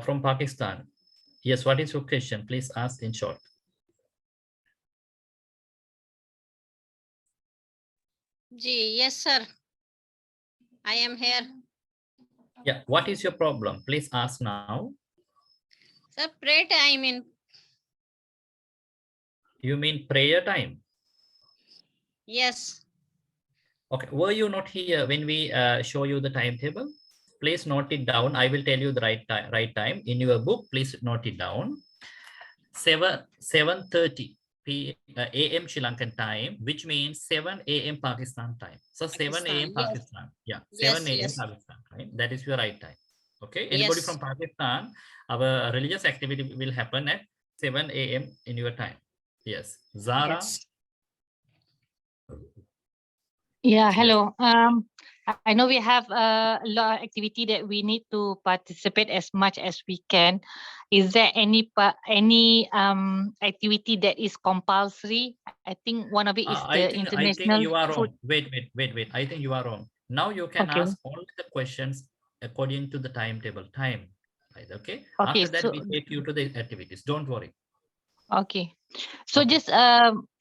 from Pakistan. Yes, what is your question? Please ask in short. Yes, sir. I am here. Yeah, what is your problem? Please ask now. Sir, prayer time in. You mean prayer time? Yes. Okay, were you not here when we show you the timetable? Please note it down. I will tell you the right time in your book. Please note it down. 7:30. a.m. Sri Lankan time, which means 7 a.m. Pakistan time. So 7 a.m. Yes. Pakistan. Yeah, Yes, 7 a.m. yes. Pakistan time. That is your right time. Okay. Anybody Yes. from Pakistan, our religious activity will happen at 7 a.m. in your time. Yes. Zara. Yes. Yeah, hello. I know we have a lot of activity that we need to participate as much as we can. Is there any activity that is compulsory? I think one of it is the I think international you are food. wrong. Wait. I think you are wrong. Now you can Okay. ask all the questions according to the timetable time. Right, okay. Okay, After that, so we take you to the activities. Don't worry. okay. So Okay. just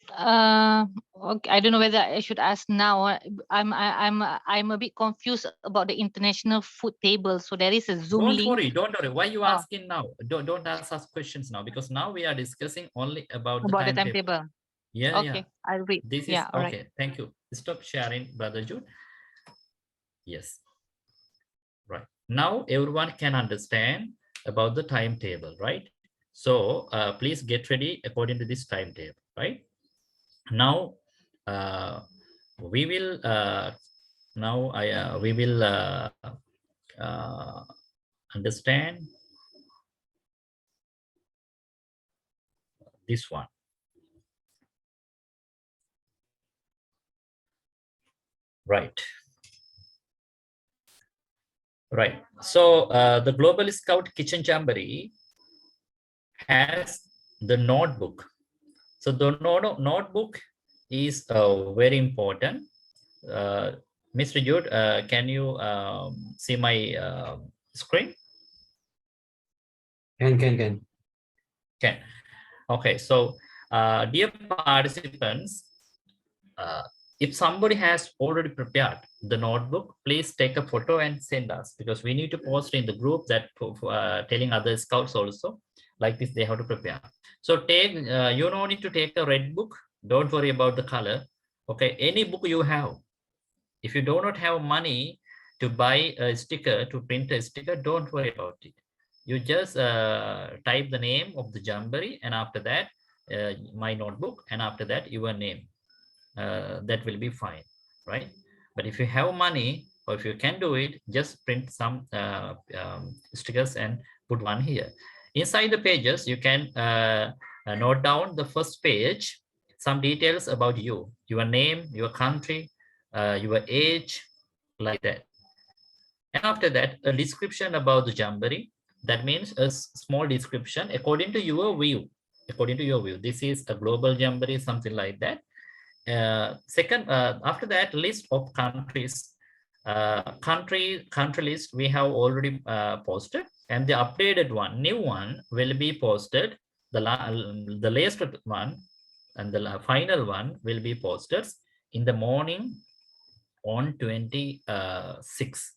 okay, I don't know whether I should ask now. I'm a bit confused about the international food table. So there is a Zoom Don't link. worry. Don't worry. Why you Oh. asking now? Don't ask us questions now, because now we are discussing only about the About the timetable. timetable. Yeah, Okay, yeah. I'll read. This is Yeah, all right. okay. Thank you. Stop sharing, Brother Jude. Yes. Right. Now everyone can understand about the timetable, right? So please get ready according to this timetable, right? Now we will understand this one. Right. Right. So the Global Scout Kitchen Jamboree has the notebook. So the notebook is very important. Mr. Jude, can you see my screen? Can. Can. Okay. So dear participants, if somebody has already prepared the notebook, please take a photo and send us, because we need to post in the group that telling other scouts also like this, they have to prepare. So take, you don't need to take a red book. Don't worry about the color. Okay, any book you have. If you do not have money to buy a sticker, to print a sticker, don't worry about it. You just type the name of the Jamboree, and after that, my notebook, and after that, your name. That will be fine, right? But if you have money, or if you can do it, just print some stickers and put one here. Inside the pages, you can note down the first page, some details about you, your name, your country, your age, like that. And after that, a description about the Jamboree. That means a small description according to your view. According to your view, this is a global Jamboree, something like that. Second, after that, list of countries. Country list we have already posted, and the updated one, new one, will be posted. The latest one and the final one will be posted in the morning on 26.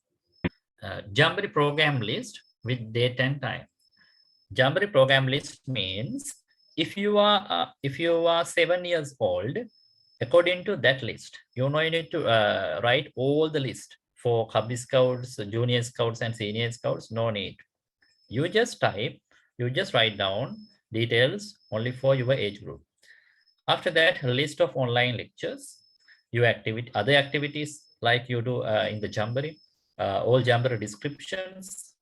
Jamboree program list with date and time. Jamboree program list means if you are 7 years old, according to that list, you need to write all the list for Cub Scouts, Junior Scouts, and Senior Scouts. No need. You just write down details only for your age group. After that, a list of online lectures, your other activities like you do in the Jamboree, all Jamboree descriptions,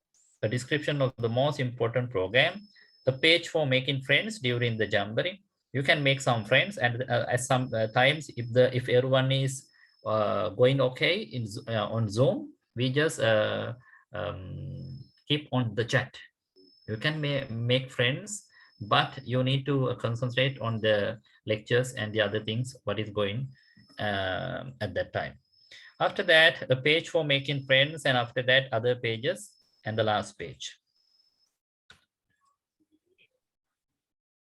a description of the most important program, a page for making friends during the Jamboree. You can make some friends, and at some times, if everyone is going okay on Zoom, we just keep on the chat. You can make friends, but you need to concentrate on the lectures and the other things what is going at that time. After that, the page for making friends, and after that, other pages, and the last page.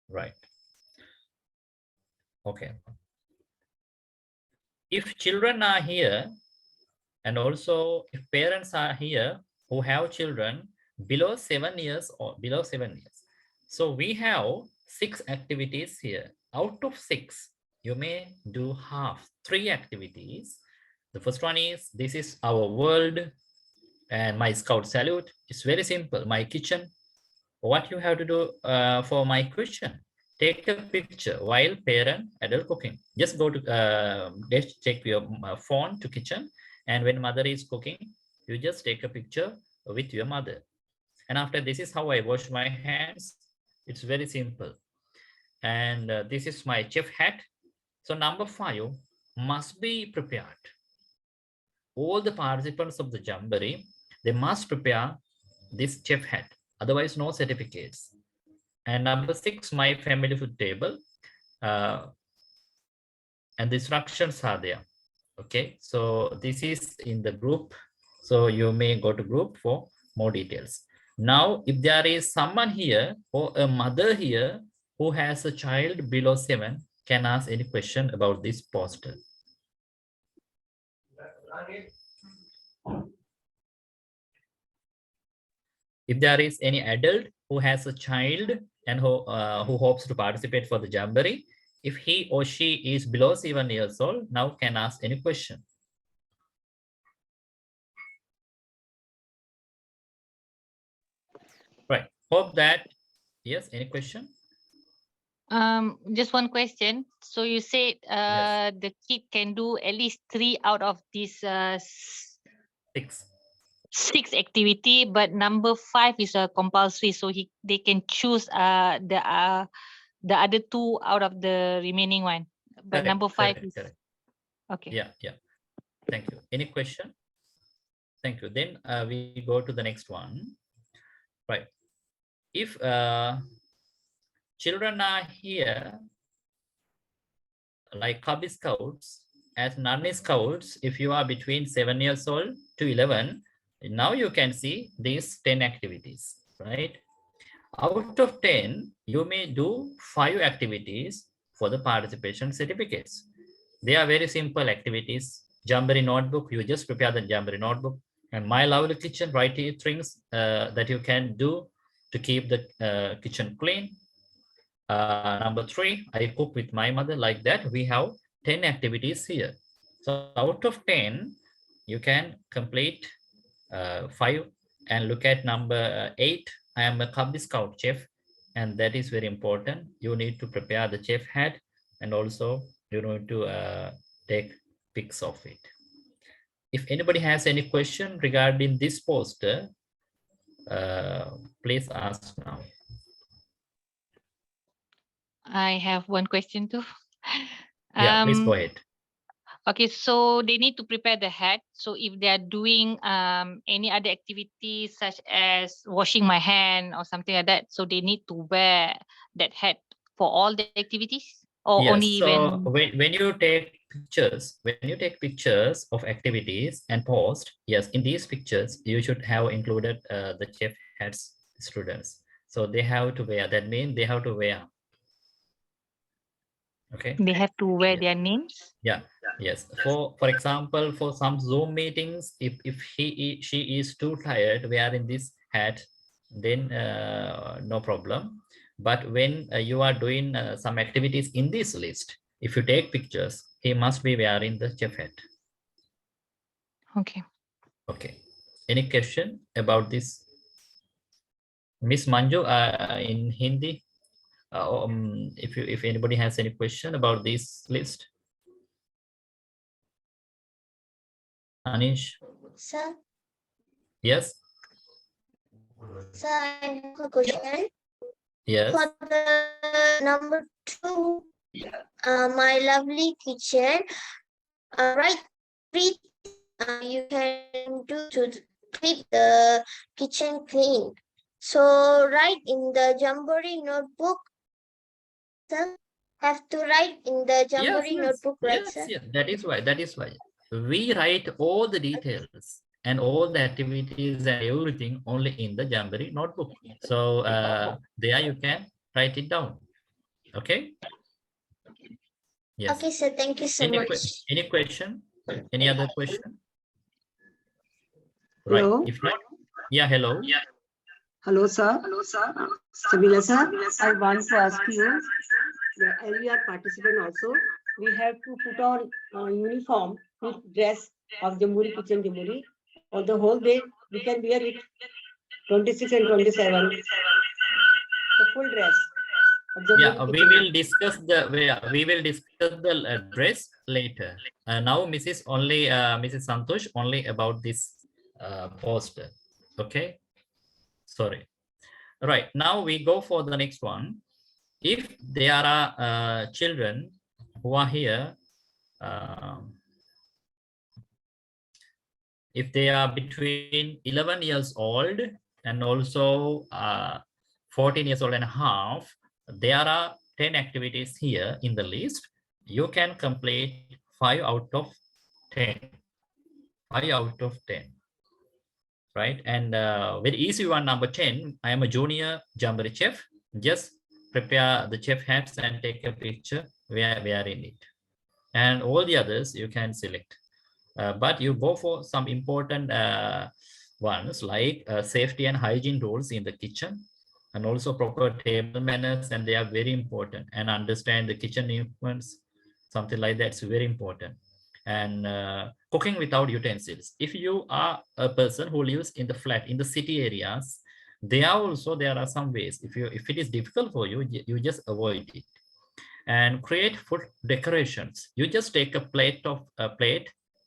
Right. Okay. If children are here, and also if parents are here who have children below 7 years or below 7 years, so we have 6 activities here. Out of 6, you may do half, 3 activities. The first one is, this is our world and my scout salute. It's very simple. My kitchen. What you have to do for my kitchen? take a picture while parent adult cooking. Just go to just check your phone to kitchen, and when mother is cooking, you just take a picture with your mother. And after, this is how I wash my hands. It's very simple. And this is my chef hat. So number 5 must be prepared. All the participants of the Jamboree, they must prepare this chef hat. Otherwise, no certificates. And number 6, my family food table. And the instructions are there. Okay, so this is in the group. So you may go to group for more details. Now, if there is someone here or a mother here who has a child below 7, can ask any question about this poster. If there is any adult who has a child and who hopes to participate for the Jamboree, if he or she is below 7 years old, now can ask any question. Right. Hope that, yes, any question? Just one question. So you said Yes. the kid can do at least 3 out of these 6 activity, but number 5 is a compulsory. So they can choose the other 2 out of the remaining one. But Correct, number 5 correct, is correct. okay. Yeah. Thank you. Any question? Thank you. Then we go to the next one. Right. If children are here, like Cub Scouts, as non-scouts, if you are between 7 years old to 11, now you can see these 10 activities, right? Out of 10, you may do 5 activities for the participation certificates. They are very simple activities. Jamboree notebook, you just prepare the Jamboree notebook. And My Lovely Kitchen, write things that you can do to keep the kitchen clean. Number 3, I cook with my mother. Like that, we have 10 activities here. So out of 10, you can complete 5 and look at number 8. I am a Cub Scout chef, and that is very important. You need to prepare the chef hat, and also you need to take pics of it. If anybody has any question regarding this poster, please ask now. I have one question too. Yeah, please go ahead. Okay, so they need to prepare the hat. So if they are doing any other activities such as washing my hand or something like that, so they need to wear that hat for all the activities, or Yes, only so when when you take pictures of activities and post, yes, in these pictures you should have included the chef hats students. So they have to wear. That means they have to wear. Okay. they have to wear their names? Yeah. Yes. For example, for some Zoom meetings, if she is too tired wearing this hat, then no problem. But when you are doing some activities in this list, if you take pictures, he must be wearing the chef hat. Okay. Okay. Any question about this? Miss Manju, in Hindi, if anybody has any question about this list. Anish? Sir? Yes? Sir, I have a question. Yes. For the number 2, My Lovely Kitchen, write 3 you can do to keep the kitchen clean. So write in the Jamboree notebook. Sir, have to write in the Jamboree notebook, right, sir? Yes. That is why we write all the details and all the activities and everything only in the Jamboree notebook. So there you can write it down. Okay. Yes. Okay, sir. Thank you so much. Any question? Any other question? Hello. Right. If not, yeah. Hello. Hello, sir. Sabila, sir. I want to ask you, as we are participant also, we have to put on uniform with dress of Jamboree Kitchen Jamboree. On the whole day, we can wear it 26 and 27. The full dress. Yeah, we will discuss the dress later. Now, Mrs. Santosh, only about this poster. Okay, sorry. Right, now we go for the next one. If there are children who are here, if they are between 11 years old and also 14 years old and a half, there are 10 activities here in the list. You can complete 5 out of 10. 5 out of 10. Right? And very easy one, number 10. I am a junior Jamboree chef. Just prepare the chef hats and take a picture where we are in it. And all the others you can select. But you go for some important ones like safety and hygiene rules in the kitchen, and also proper table manners, and they are very important. And understand the kitchen equipments, something like that's very important. And cooking without utensils. If you are a person who lives in the flat in the city areas, there are some ways. If it is difficult for you, you just avoid it. And create food decorations. You just take a plate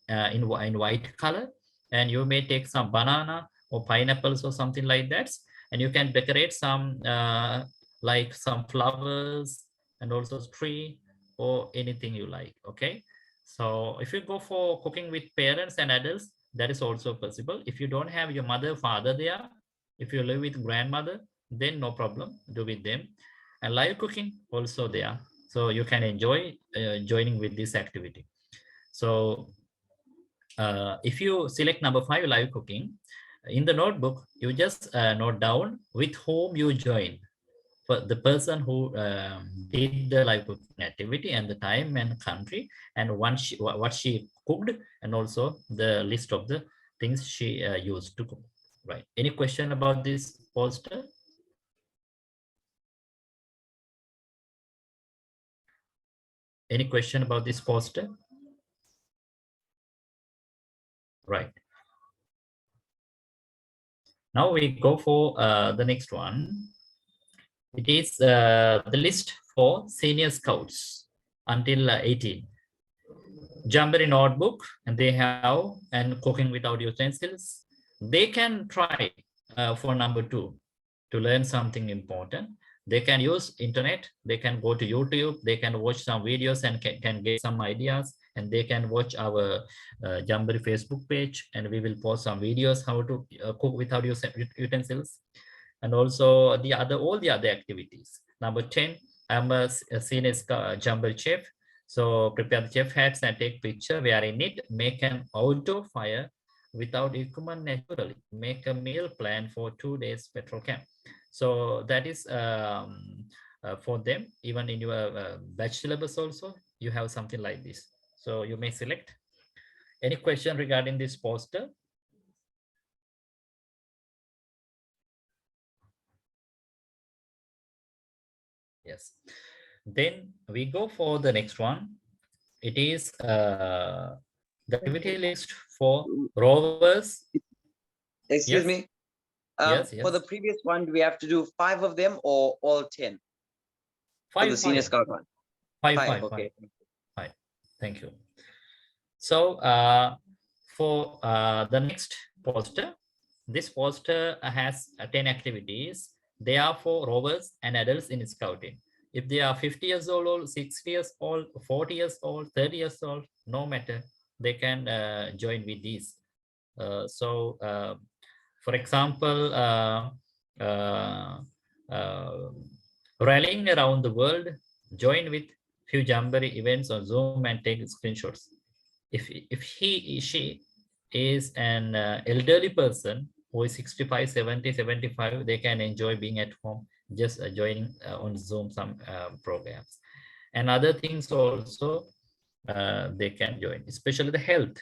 in white color, and you may take some banana or pineapples or something like that, and you can decorate some like some flowers and also tree or anything you like. Okay, so if you go for cooking with parents and adults, that is also possible. If you don't have your mother, father there, if you live with grandmother, then no problem, do with them. And live cooking also there, so you can enjoy joining with this activity. So if you select number 5, live cooking, in the notebook, you just note down with whom you join. For the person who did the live cooking activity and the time and country and what she cooked, and also the list of the things she used to cook. Right? Any question about this poster? Any question about this poster? Right. Now we go for the next one. It is the list for senior scouts until 18. Jamboree notebook, and they have, and cooking without utensils. They can try for number 2 to learn something important. They can use internet. They can go to YouTube. They can watch some videos and can get some ideas. And they can watch our Jamboree Facebook page, and we will post some videos how to cook without utensils. And also all the other activities. Number 10, I'm a senior Jamboree chef. So prepare the chef hats and take picture. We are in it. Make an outdoor fire without equipment naturally. Make a meal plan for 2 days petrol camp. So that is for them. Even in your batch syllabus also, you have something like this. So you may select. Any question regarding this poster? Yes. Then we go for the next one. It is the activity list for rovers. Excuse me. Yes. For the previous one, do we have to do 5 of them or all 10? 5 for the senior scout one. 5. Okay. 5. Thank you. So for the next poster, this poster has 10 activities. They are for rovers and adults in scouting. If they are 50 years old, 60 years old, 40 years old, 30 years old, no matter, they can join with these. For example, rallying around the world, join with few Jamboree events on Zoom and take screenshots. If she is an elderly person who is 65, 70, 75, they can enjoy being at home, just joining on Zoom some programs. And other things also they can join, especially the health.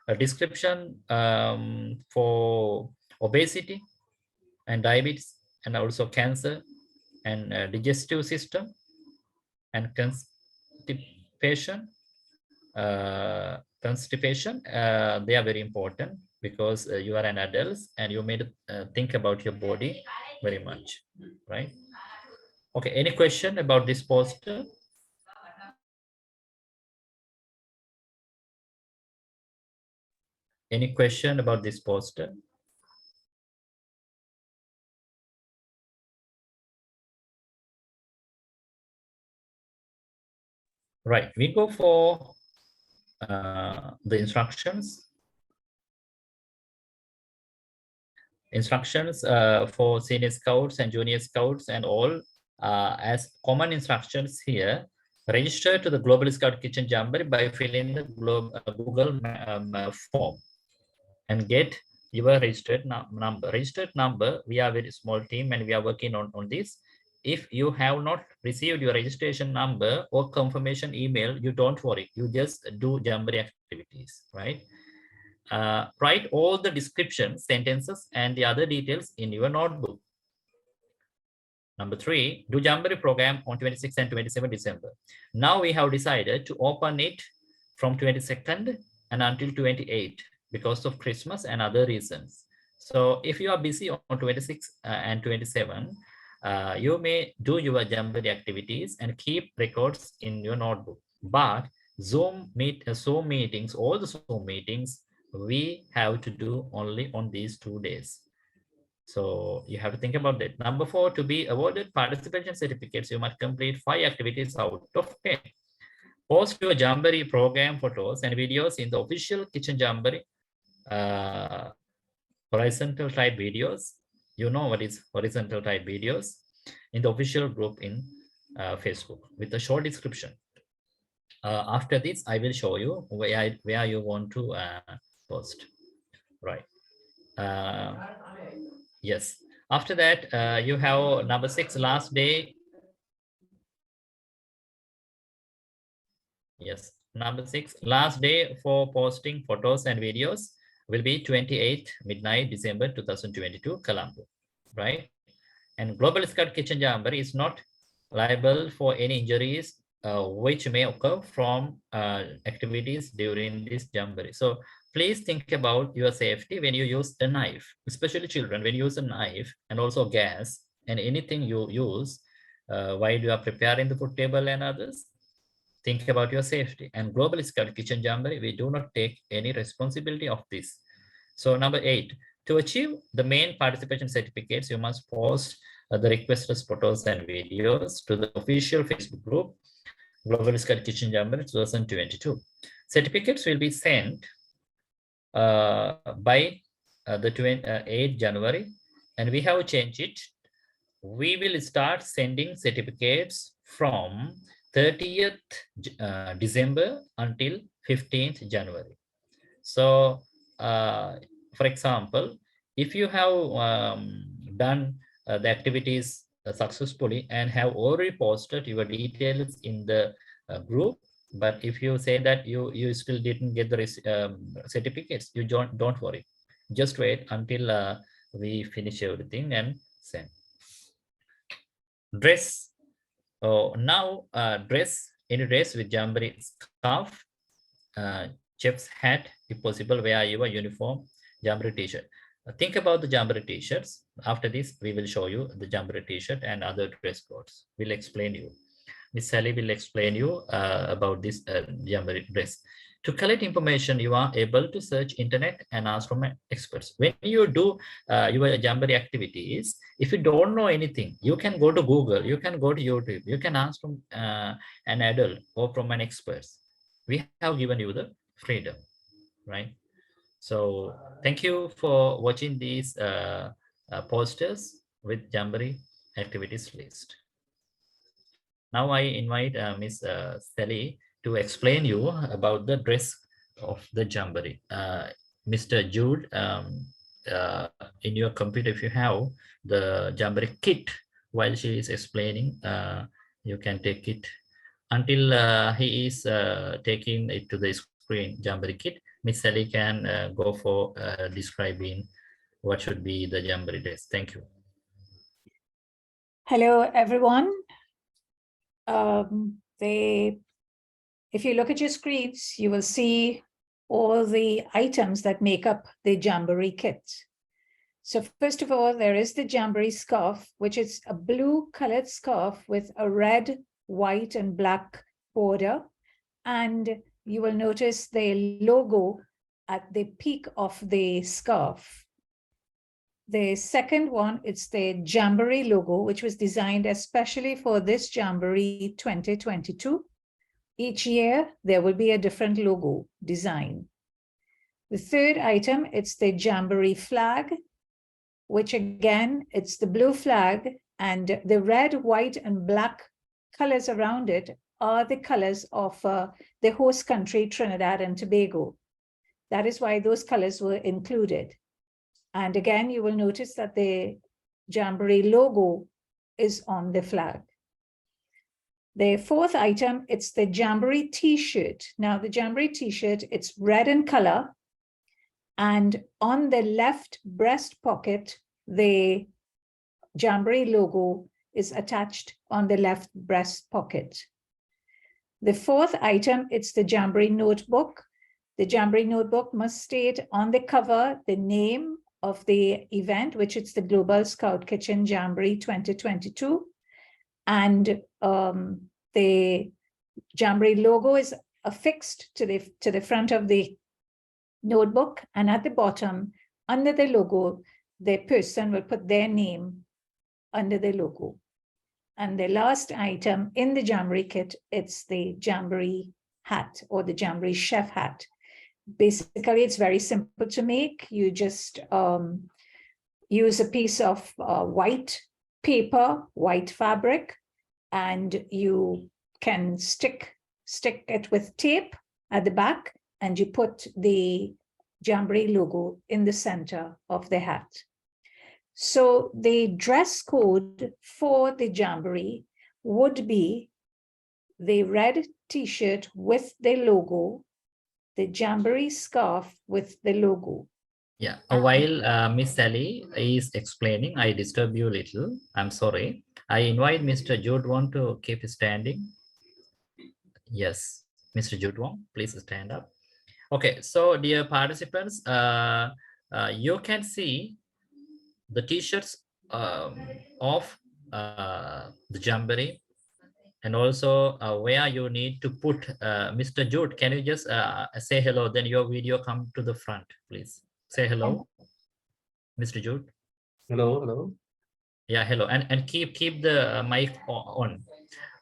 A description for obesity and diabetes, and also cancer and digestive system and constipation. They are very important because you are an adult and you may think about your body very much, right? Okay, any question about this poster? Any question about this poster? Right, we go for the instructions. Instructions for senior scouts and junior scouts and all as common instructions here. Register to the Global Scout Kitchen Jamboree by filling the Google form and get your registered number. Registered number, we are a very small team and we are working on this. If you have not received your registration number or confirmation email, you don't worry. You just do Jamboree activities, right? Write all the descriptions, sentences, and the other details in your notebook. Number 3, do Jamboree program on 26 and 27 December. Now we have decided to open it from 22nd and until 28 because of Christmas and other reasons. So if you are busy on 26 and 27, you may do your Jamboree activities and keep records in your notebook. But Zoom meetings, all the Zoom meetings, we have to do only on these 2 days. So you have to think about that. Number 4, to be awarded participation certificates, you must complete 5 activities out of 10. Post your Jamboree program photos and videos in the official Kitchen Jamboree horizontal type videos. You know what is horizontal type videos in the official group in Facebook with a short description. After this, I will show you where you want to post. Right. Yes. After that, you have number 6, last day. Yes. Number 6, last day for posting photos and videos will be 28 midnight December 2022, Colombo. Right. And Global Scout Kitchen Jamboree is not liable for any injuries which may occur from activities during this Jamboree. So please think about your safety when you use a knife, especially children, when you use a knife and also gas and anything you use while you are preparing the food table and others. Think about your safety. And Global Scout Kitchen Jamboree, we do not take any responsibility of this. So number 8, to achieve the main participation certificates, you must post the requested photos and videos to the official Facebook group, Global Scout Kitchen Jamboree 2022. Certificates will be sent by the 8th January, and we have changed it. We will start sending certificates from 30th December until 15th January. So, for example, if you have done the activities successfully and have already posted your details in the group, but if you say that you still didn't get the certificates, you don't worry. Just wait until we finish everything and send. Dress. Now dress, any dress with Jamboree scarf, chef's hat, if possible, wear your uniform, Jamboree t-shirt. Think about the Jamboree t-shirts. After this, we will show you the Jamboree t-shirt and other dress codes. We'll explain you. Miss Sally will explain you about this Jamboree dress. To collect information, you are able to search internet and ask from experts. When you do your Jamboree activities, if you don't know anything, you can go to Google, you can go to YouTube, you can ask from an adult or from an expert. We have given you the freedom, right? So thank you for watching these posters with Jamboree activities list. Now I invite Miss Sally to explain you about the dress of the Jamboree. Mr. Jude, in your computer, if you have the Jamboree kit, while she is explaining, you can take it until he is taking it to the screen, Jamboree kit. Miss Sally can go for describing what should be the Jamboree dress. Thank you. Hello, everyone. If you look at your screens, you will see all the items that make up the Jamboree kit. So first of all, there is the Jamboree scarf, which is a blue colored scarf with a red, white, and black border. And you will notice the logo at the peak of the scarf. The second one, it's the Jamboree logo, which was designed especially for this Jamboree 2022. Each year, there will be a different logo design. The third item, it's the Jamboree flag, which again, it's the blue flag, and the red, white, and black colors around it are the colors of the host country, Trinidad and Tobago. That is why those colors were included. And again, you will notice that the Jamboree logo is on the flag. The fourth item, it's the Jamboree t-shirt. Now the Jamboree t-shirt, it's red in color, and on the left breast pocket, the Jamboree logo is attached on the left breast pocket. The fourth item, it's the Jamboree notebook. The Jamboree notebook must state on the cover the name of the event, which is the Global Scout Kitchen Jamboree 2022. And the Jamboree logo is affixed to the front of the notebook, and at the bottom, under the logo, the person will put their name under the logo. And the last item in the Jamboree kit, it's the Jamboree hat or the Jamboree chef hat. Basically, it's very simple to make. You just use a piece of white paper, white fabric, and you can stick it with tape at the back, and you put the Jamboree logo in the center of the hat. So the dress code for the Jamboree would be the red t-shirt with the logo, the Jamboree scarf with the logo. Yeah, while Miss Sally is explaining, I disturb you a little. I'm sorry. I invite Mr. Jude Wong to keep standing. Yes, Mr. Jude Wong, please stand up. Okay, so dear participants, you can see the t-shirts of the Jamboree, and also where you need to put Mr. Jude. Can you just say hello? Then your video come to the front, please. Say hello, Mr. Jude. Hello, hello. Yeah, hello, and keep the mic on.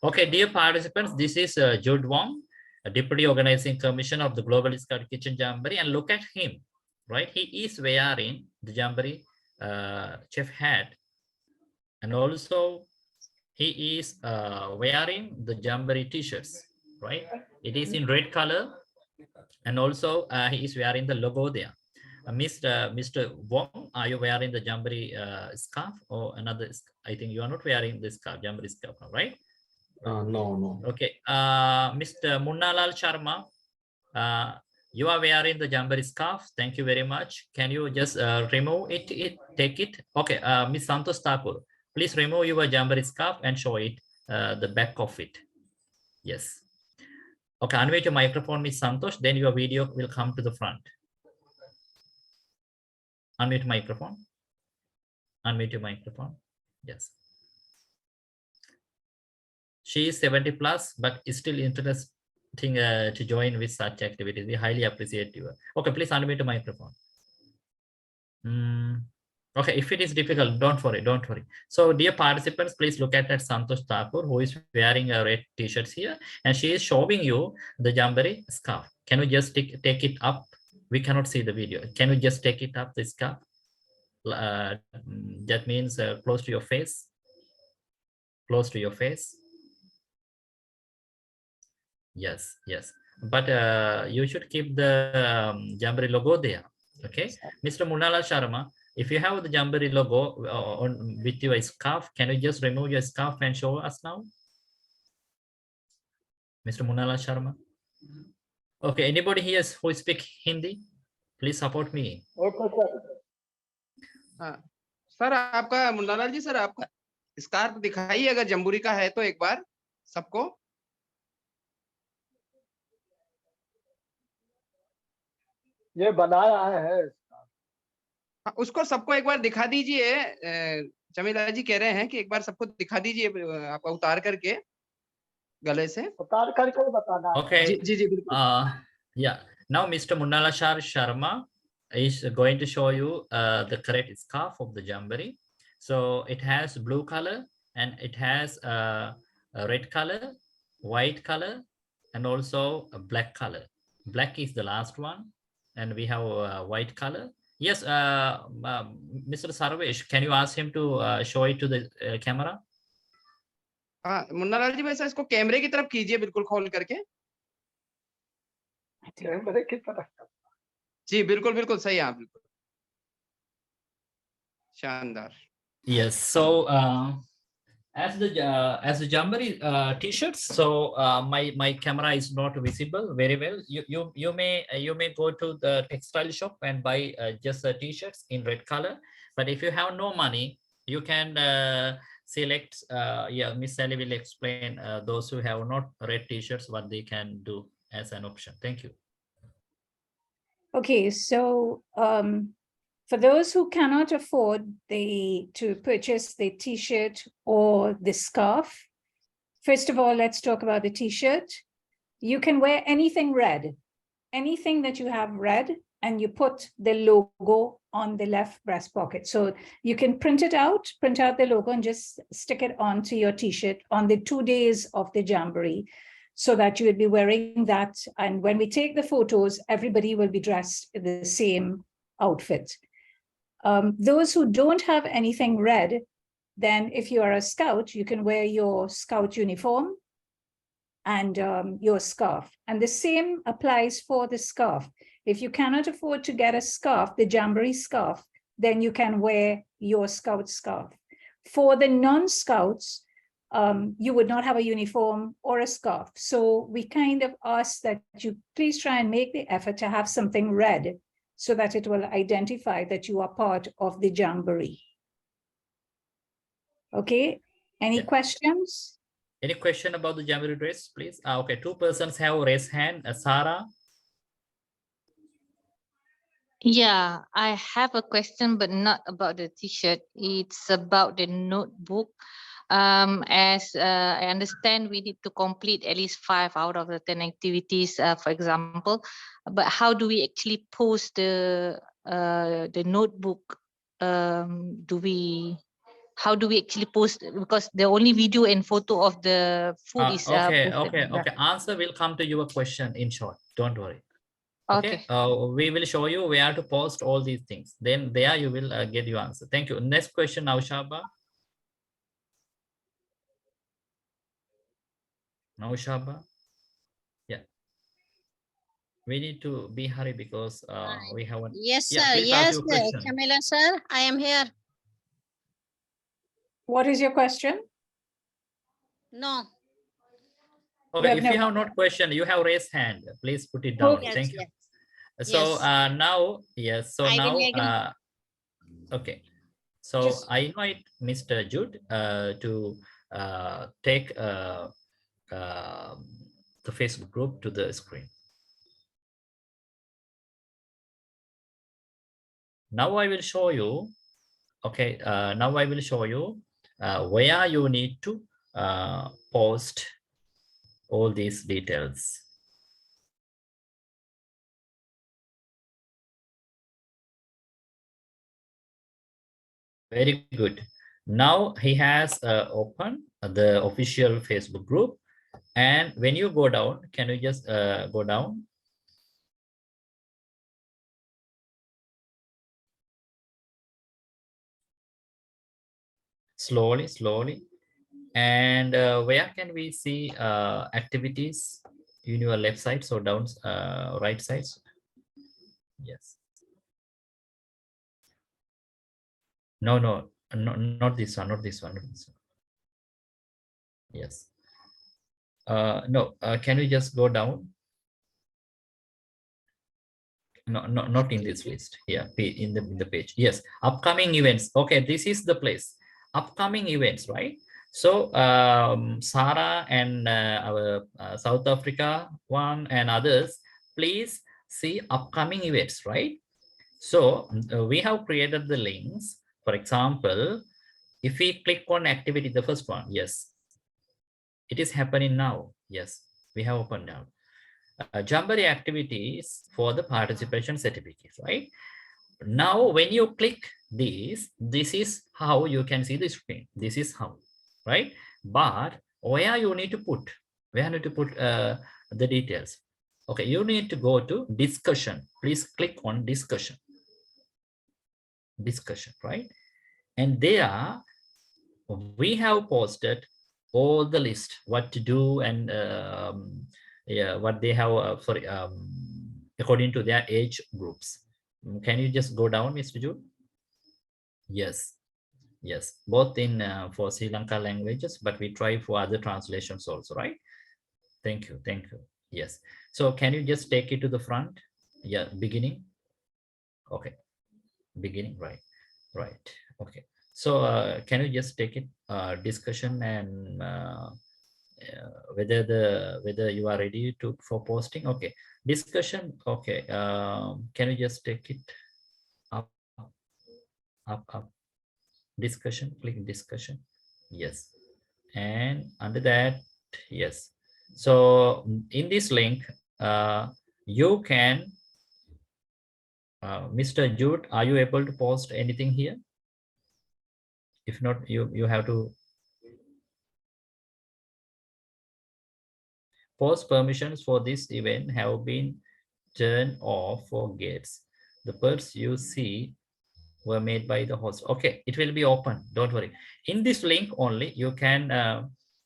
Okay, dear participants, this is Jude Wong, a Deputy Organizing Commissioner of the Global Scout Kitchen Jamboree, and look at him, right? He is wearing the Jamboree chef hat, and also he is wearing the Jamboree t-shirts, right? It is in red color, and also he is wearing the logo there. Mr. Wong, are you wearing the Jamboree scarf or another? I think you are not wearing the scarf, Jamboree scarf, right? No. Okay, Mr. Munnalal Sharma, you are wearing the Jamboree scarf. Thank you very much. Can you just remove it, take it? Okay, Ms. Santosh Thakur, please remove your Jamboree scarf and show it, the back of it. Yes. Okay, unmute your microphone, Ms. Santosh, then your video will come to the front. Unmute microphone. Unmute your microphone. Yes. She is 70 plus, but is still interested to join with such activities. We highly appreciate you. Okay, please unmute the microphone. Okay, if it is difficult, don't worry. So dear participants, please look at that Santosh Thakur, who is wearing a red t-shirt here, and she is showing you the Jamboree scarf. Can you just take it up? We cannot see the video. Can you just take it up, the scarf? That means close to your face. Close to your face. Yes. But you should keep the Jamboree logo there. Okay, Mr. Munala Sharma, if you have the Jamboree logo with your scarf, can you just remove your scarf and show us now? Mr. Munala Sharma. Okay, anybody here who speak Hindi? Please support me. Okay, sir. Sir आपका Munnalal ji, sir आपका scarf दिखाइए अगर jamboree का है तो एक बार सबको। ये बनाया है। उसको सबको एक बार दिखा दीजिए। जमीला जी कह रहे हैं कि एक बार सबको दिखा दीजिए, आप उतार करके गले से उतार करके बताना। Okay. जी जी बिल्कुल। Yeah. Now Mr. Munalashar Sharma is going to show you the correct scarf of the Jamboree. So it has blue color and it has a red color, white color, and also a black color. Black is the last one, and we have a white color. Yes, Mr. Sarvesh, can you ask him to show it to the camera? हाँ मुन्नालाल जी, वैसे इसको कैमरे की तरफ कीजिए, बिल्कुल खोल करके। कैमरे की तरफ। जी बिल्कुल बिल्कुल सही, आप बिल्कुल शानदार। Yes. So as the Jamboree t-shirts, so my camera is not visible very well. You may go to the textile shop and buy just t-shirts in red color. But if you have no money, you can select. Yeah, Miss Sally will explain those who have not red t-shirts what they can do as an option. Thank you. Okay, so for those who cannot afford to purchase the t-shirt or the scarf, first of all, let's talk about the t-shirt. You can wear anything red, anything that you have red, and you put the logo on the left breast pocket. So you can print out the logo and just stick it onto your t-shirt on the 2 days of the Jamboree, so that you would be wearing that. And when we take the photos, everybody will be dressed in the same outfit. Those who don't have anything red, then if you are a scout, you can wear your scout uniform and your scarf. And the same applies for the scarf. If you cannot afford to get a scarf, the Jamboree scarf, then you can wear your scout scarf. For the non-scouts, you would not have a uniform or a scarf. So we kind of ask that you please try and make the effort to have something red so that it will identify that you are part of the Jamboree. Okay, any questions? Any question about the Jamboree dress, please? Okay, 2 persons have raised hand. Sarah? Yeah, I have a question, but not about the t-shirt. It's about the notebook. As I understand, we need to complete at least 5 out of the 10 activities, for example. But how do we actually post the notebook? How do we actually post? Because the only video and photo of the food is okay. posted. Answer will come to your question in short. Don't worry. Okay. We will show you where to post all these things. Then there you will get your answer. Thank you. Next question, Naushaba. Naushaba. Yeah. We need to be hurry because we have one. Yes, Yeah, sir. please ask Yes, your question. Camilla, sir. I am here. What is your question? No. Okay, if you have not question, you have raised hand. Please put it down. Yes, Thank you. yes. So Yes. now, yes. So I will now, agree. okay. So I invite Mr. Jude to take the Facebook group to the screen. Now I will show you. Okay. Now I will show you where you need to post all these details. Very good. Now he has opened the official Facebook group. And when you go down, can you just go down? Slowly, slowly. And where can we see activities in your left side? So down, right side. Yes. No, not this one, not this one, not this one. Yes. No, can you just go down? No, not in this list. Yeah, in the page. Yes, upcoming events. Okay, this is the place. Upcoming events, right? So Sarah and our South Africa one and others, please see upcoming events, right? So we have created the links. For example, if we click on activity, the first one, yes, it is happening now. Yes, we have opened now. Jamboree activities for the participation certificates, right? Now, when you click this is how you can see the screen. This is how, right? But where you need to put, the details. Okay, you need to go to discussion. Please click on discussion. Discussion, right? And there we have posted all the list, what to do, and yeah, what they have, according to their age groups. Can you just go down, Mr. Jude? Yes, yes, both in for Sri Lanka languages, but we try for other translations also, right? Thank you, thank you. Yes, so can you just take it to the front? Yeah, beginning. Okay, beginning, right, right. Okay, so can you just take it discussion, and whether you are ready to for posting? Okay, discussion. Okay, can you just take it up, up, discussion, click discussion. Yes, and under that, yes. So in this link, you can, Mr. Jude, are you able to post anything here? If not, you have to post. Permissions for this event have been turned off for gates. The birds you see were made by the host. Okay, it will be open, don't worry. In this link only, you can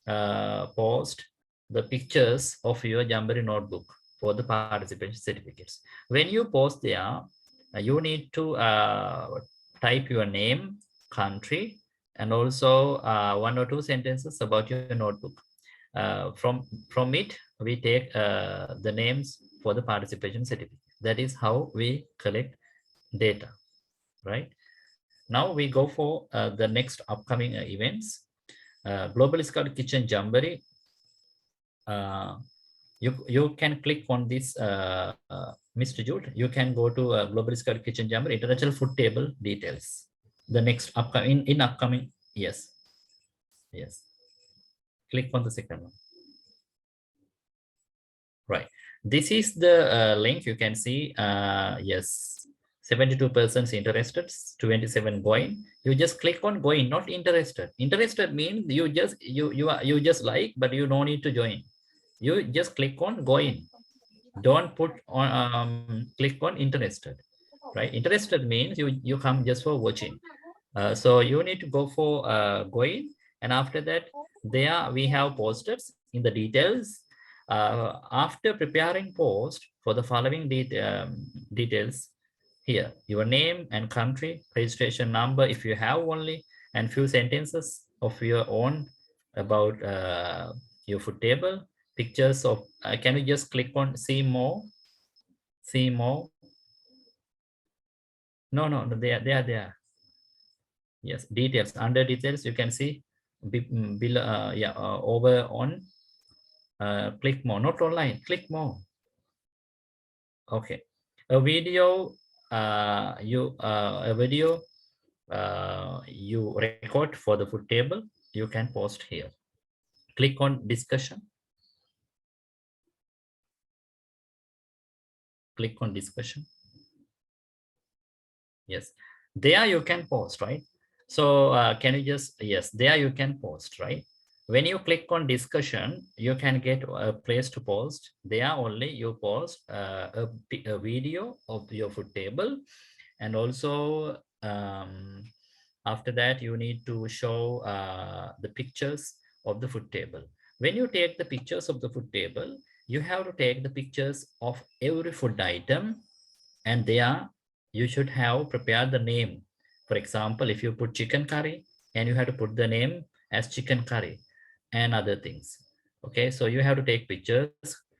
post the pictures of your Jamboree notebook for the participation certificates. When you post there, you need to type your name, country, and also 1 or 2 sentences about your notebook. From it, we take the names for the participation certificate. That is how we collect data, right? Now we go for the next upcoming events. Global Scout Kitchen Jamboree. You can click on this, Mr. Jude. You can go to Global Scout Kitchen Jamboree International Food Table details. The next upcoming in upcoming, yes, yes. Click on the second one. Right. This is the link. You can see. Yes, 72% interested, 27 going. You just click on going, not interested. Interested means you just like, but you don't need to join. You just click on going. Don't put on click on interested, right? Interested means you come just for watching. So you need to go for going, and after that, there we have posted in the details. After preparing post for the following details here, your name and country, registration number if you have only, and few sentences of your own about your food table, pictures of, can you just click on see more? See more? No, they are there. Yes, details. Under details, you can see below, over on, click more, not online, click more. Okay, a video, you record for the food table, you can post here. Click on discussion. Click on discussion. Yes, there you can post, right? So can you just, yes, there you can post, right? When you click on discussion, you can get a place to post. There only you post a video of your food table, and also after that you need to show the pictures of the food table. When you take the pictures of the food table, you have to take the pictures of every food item, and there you should have prepared the name. For example, if you put chicken curry, and you have to put the name as chicken curry and other things. Okay, so you have to take pictures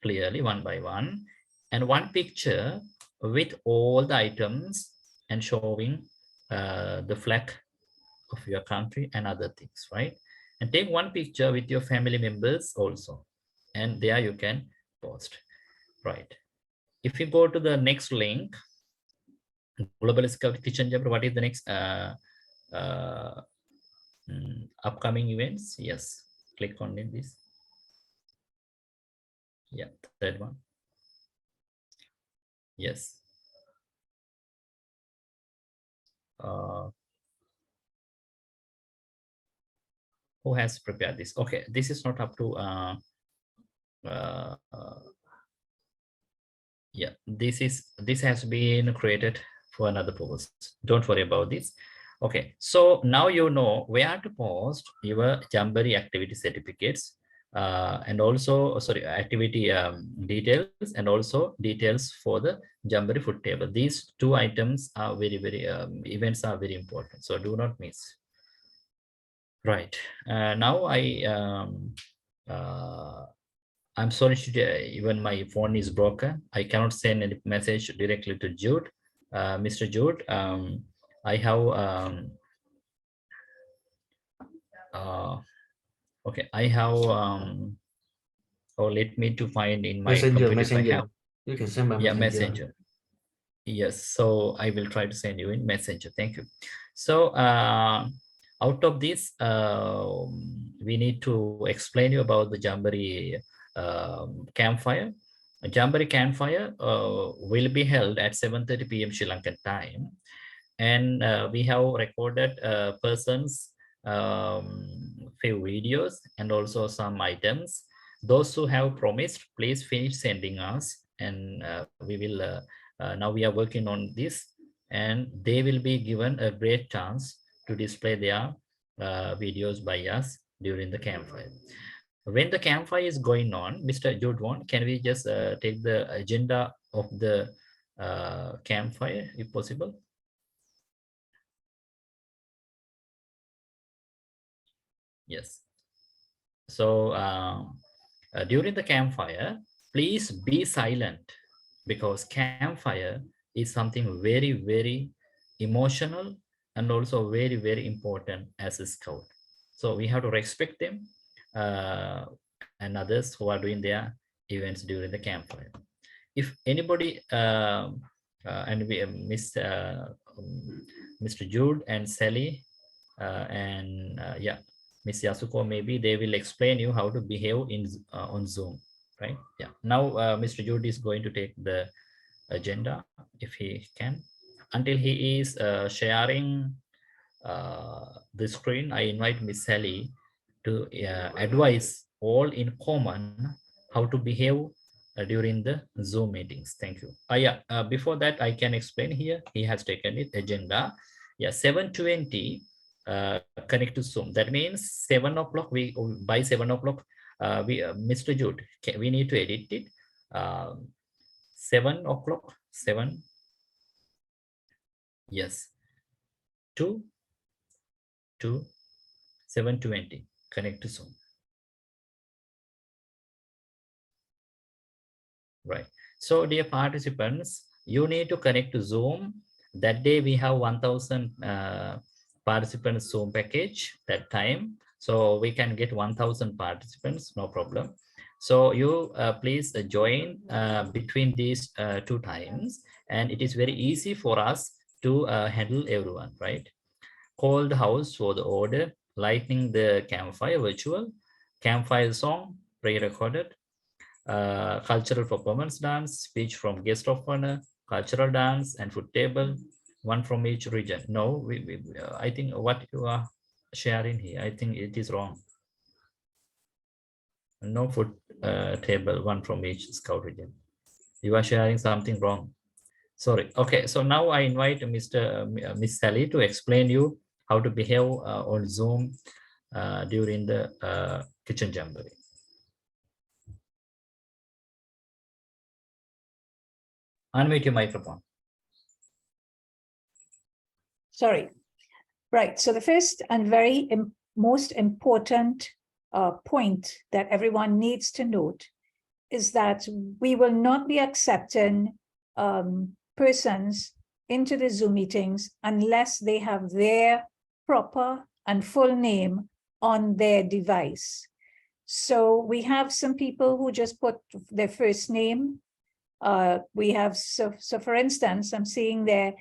clearly one by one, and one picture with all the items and showing the flag of your country and other things, right? And take one picture with your family members also, and there you can post, right? If you go to the next link, Global Scout Kitchen Jamboree. What is the next upcoming events? Yes, click on this. Yeah, third one. Yes. Who has prepared this? Okay, this is not up to yeah, this has been created for another purpose. Don't worry about this. Okay, so now you know where to post your Jamboree activity certificates and also activity details, and also details for the Jamboree food table. These two items are very events are very important, so do not miss. Right, now I'm sorry, even my phone is broken. I cannot send any message directly to Jude. Mr. Jude, I have, okay, I have, let me to find in my computer if I have. You can send by Messenger. Yes, so I will try to send you in Messenger. Thank you. So out of this, we need to explain you about the Jamboree campfire. A Jamboree campfire will be held at 7:30 p.m. Sri Lankan time, and we have recorded persons few videos and also some items. Those who have promised, please finish sending us, and we will now we are working on this, and they will be given a great chance to display their videos by us during the campfire. When the campfire is going on, Mr. Judwon, can we just take the agenda of the campfire if possible? Yes. So during the campfire, please be silent, because campfire is something very emotional and also very important as a scout. So we have to respect them and others who are doing their events during the campfire. If anybody and we Mr. Jude and Sally and yeah, Miss Yasuko, maybe they will explain you how to behave in on Zoom, right? Yeah. Now Mr. Jude is going to take the agenda if he can. Until he is sharing the screen, I invite Miss Sally to advise all in common how to behave during the Zoom meetings. Thank you. Yeah. Before that, I can explain here. He has taken it agenda. Yeah, 7:20. Connect to Zoom. That means 7 o'clock. We by 7 o'clock, Mr. Jude, we need to edit it. 7 o'clock. 7. Yes. 2 to 7:20. Connect to Zoom. Right. So, dear participants, you need to connect to Zoom. That day we have 1,000 participants Zoom package that time. So we can get 1,000 participants, no problem. So you please join between these 2 times, and it is very easy for us to handle everyone, right? Call the house for the order, lighting the campfire virtual, campfire song pre-recorded, cultural performance dance, speech from guest of honor, cultural dance, and food table, one from each region. No, I think what you are sharing here, I think it is wrong. No food table, one from each scout region. You are sharing something wrong. Sorry. Okay, so now I invite Miss Sally to explain you how to behave on Zoom during the kitchen jamboree. Unmute your microphone. Sorry. Right. So the first and very most important point that everyone needs to note is that we will not be accepting persons into the Zoom meetings unless they have their proper and full name on their device. So we have some people who just put their first name. We have, so for instance, I'm seeing there,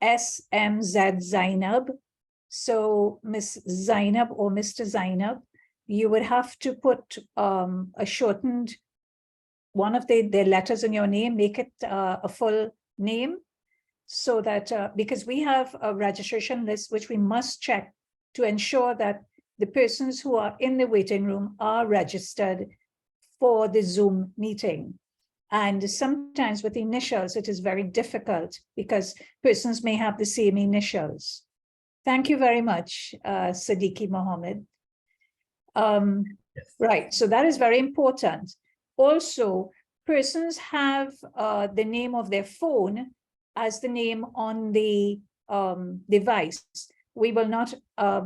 SMZ Zainab. So Miss Zainab or Mr. Zainab, you would have to put a shortened one of their letters in your name, make it a full name, so that because we have a registration list which we must check to ensure that the persons who are in the waiting room are registered for the Zoom meeting. And sometimes with initials, it is very difficult because persons may have the same initials. Thank you very much, Siddiqui Mohammed. Right, so that is very important. Also, persons have the name of their phone as the name on the device. We will not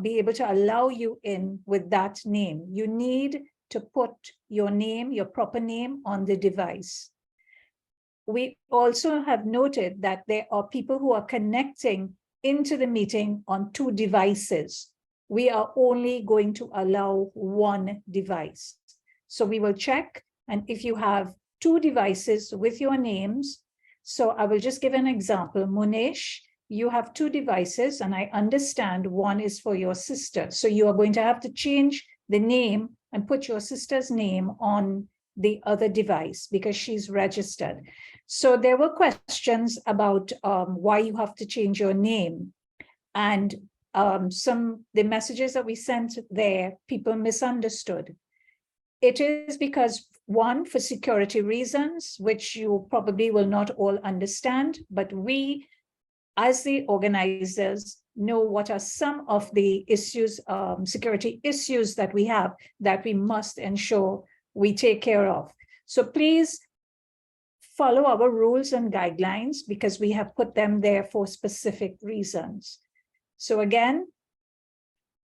be able to allow you in with that name. You need to put your name, your proper name on the device. We also have noted that there are people who are connecting into the meeting on 2 devices. We are only going to allow 1 device. So we will check, and if you have 2 devices with your names, so I will just give an example. Munesh, you have 2 devices, and I understand one is for your sister. So you are going to have to change the name and put your sister's name on the other device because she's registered. So there were questions about why you have to change your name. And the messages that we sent there, people misunderstood. It is because, one, for security reasons, which you probably will not all understand, but we, as the organizers, know what are some of the issues, security issues that we have that we must ensure we take care of. So please follow our rules and guidelines because we have put them there for specific reasons. So again,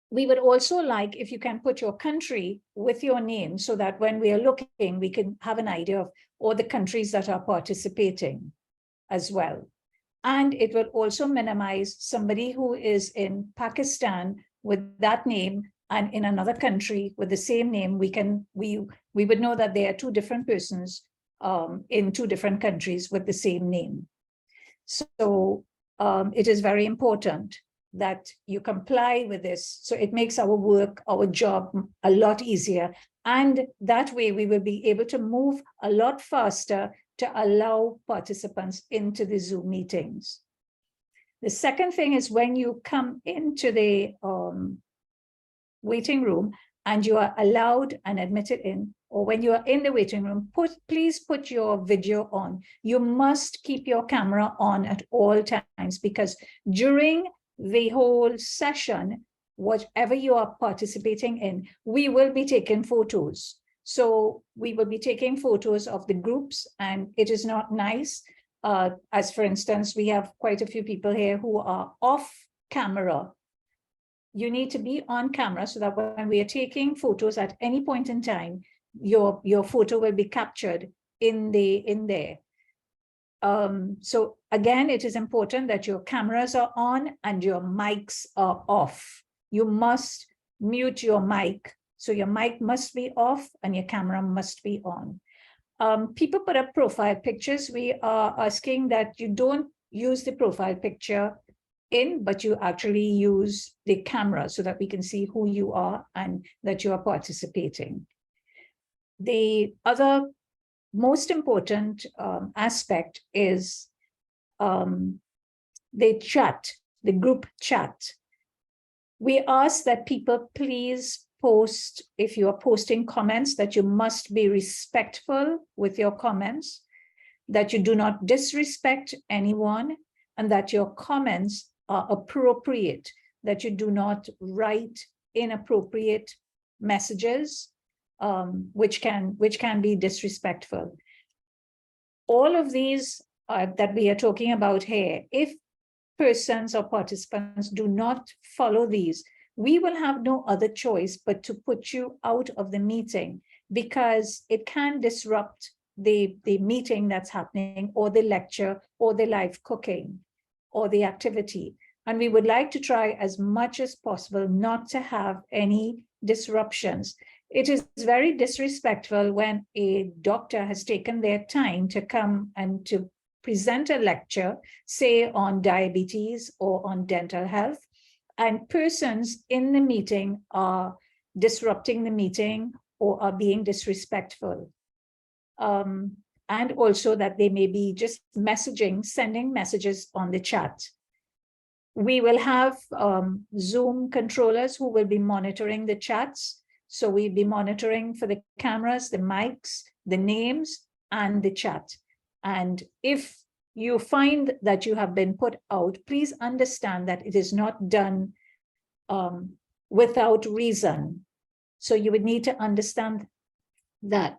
we would also like if you can put your country with your name so that when we are looking, we can have an idea of all the countries that are participating as well. And it will also minimize somebody who is in Pakistan with that name and in another country with the same name. We would know that there are 2 different persons in 2 different countries with the same name. So it is very important that you comply with this. So it makes our work, our job a lot easier. And that way we will be able to move a lot faster to allow participants into the Zoom meetings. The second thing is when you come into the waiting room and you are allowed and admitted in, or when you are in the waiting room, please put your video on. You must keep your camera on at all times because during the whole session, whatever you are participating in, we will be taking photos. So we will be taking photos of the groups, and it is not nice. As for instance, we have quite a few people here who are off camera. You need to be on camera so that when we are taking photos at any point in time, your photo will be captured in there. So again, it is important that your cameras are on and your mics are off. You must mute your mic. So your mic must be off and your camera must be on. People put up profile pictures. We are asking that you don't use the profile picture but you actually use the camera so that we can see who you are and that you are participating. The other most important aspect is the chat, the group chat. We ask that people please post, if you are posting comments, that you must be respectful with your comments, that you do not disrespect anyone, and that your comments are appropriate, that you do not write inappropriate messages, which can be disrespectful. All of these that we are talking about here, if persons or participants do not follow these, we will have no other choice but to put you out of the meeting because it can disrupt the meeting that's happening or the lecture or the live cooking or the activity. And we would like to try as much as possible not to have any disruptions. It is very disrespectful when a doctor has taken their time to come and to present a lecture, say on diabetes or on dental health, and persons in the meeting are disrupting the meeting or are being disrespectful. And also that they may be just sending messages on the chat. We will have Zoom controllers who will be monitoring the chats. So we'll be monitoring for the cameras, the mics, the names, and the chat. And if you find that you have been put out, please understand that it is not done without reason. So you would need to understand that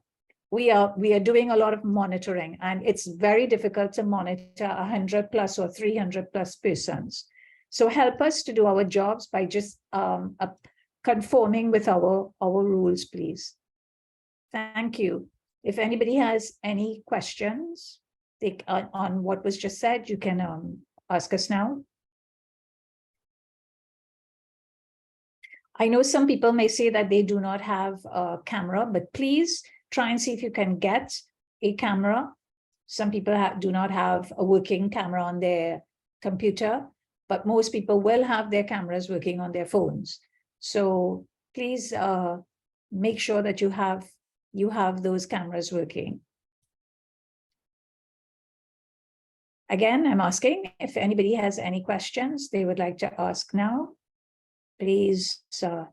we are doing a lot of monitoring, and it's very difficult to monitor 100 plus or 300 plus persons. So help us to do our jobs by just conforming with our rules, please. Thank you. If anybody has any questions on what was just said, you can ask us now. I know some people may say that they do not have a camera, but please try and see if you can get a camera. Some people do not have a working camera on their computer, but most people will have their cameras working on their phones. So please make sure that you have those cameras working. Again, I'm asking if anybody has any questions they would like to ask now. Please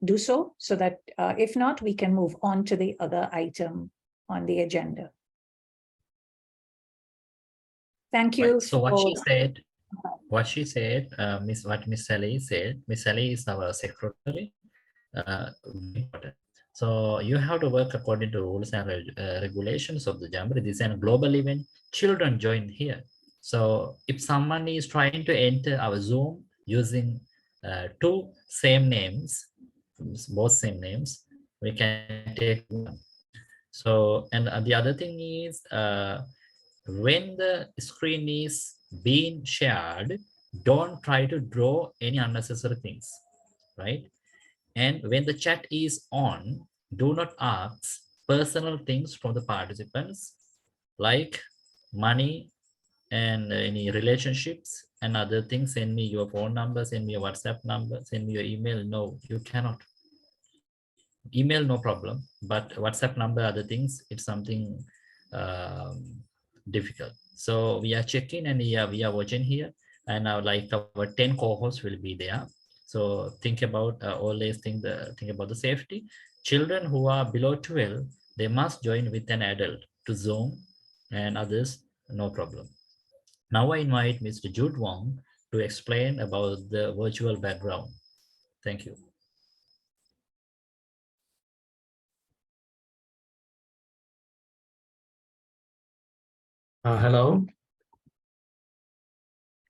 do so that if not, we can move on to the other item on the agenda. Thank you. Right. So what she said, what Miss Sally said, Miss Sally is our secretary. So you have to work according to rules and regulations of the Jamboree. This is a global event. Children join here. So if someone is trying to enter our Zoom using two same names, both same names, we can take one. So, and the other thing is, when the screen is being shared, don't try to draw any unnecessary things, right? And when the chat is on, do not ask personal things from the participants, like money and any relationships and other things. Send me your phone number, send me your WhatsApp number, send me your email. No, you cannot. Email, no problem, but WhatsApp number, other things, it's something difficult. So we are checking and we are watching here, and like our 10 co-hosts will be there. So think about always think about the safety. Children who are below 12, they must join with an adult to Zoom, and others, no problem. Now I invite Mr. Jude Wong to explain about the virtual background. Thank you. Hello.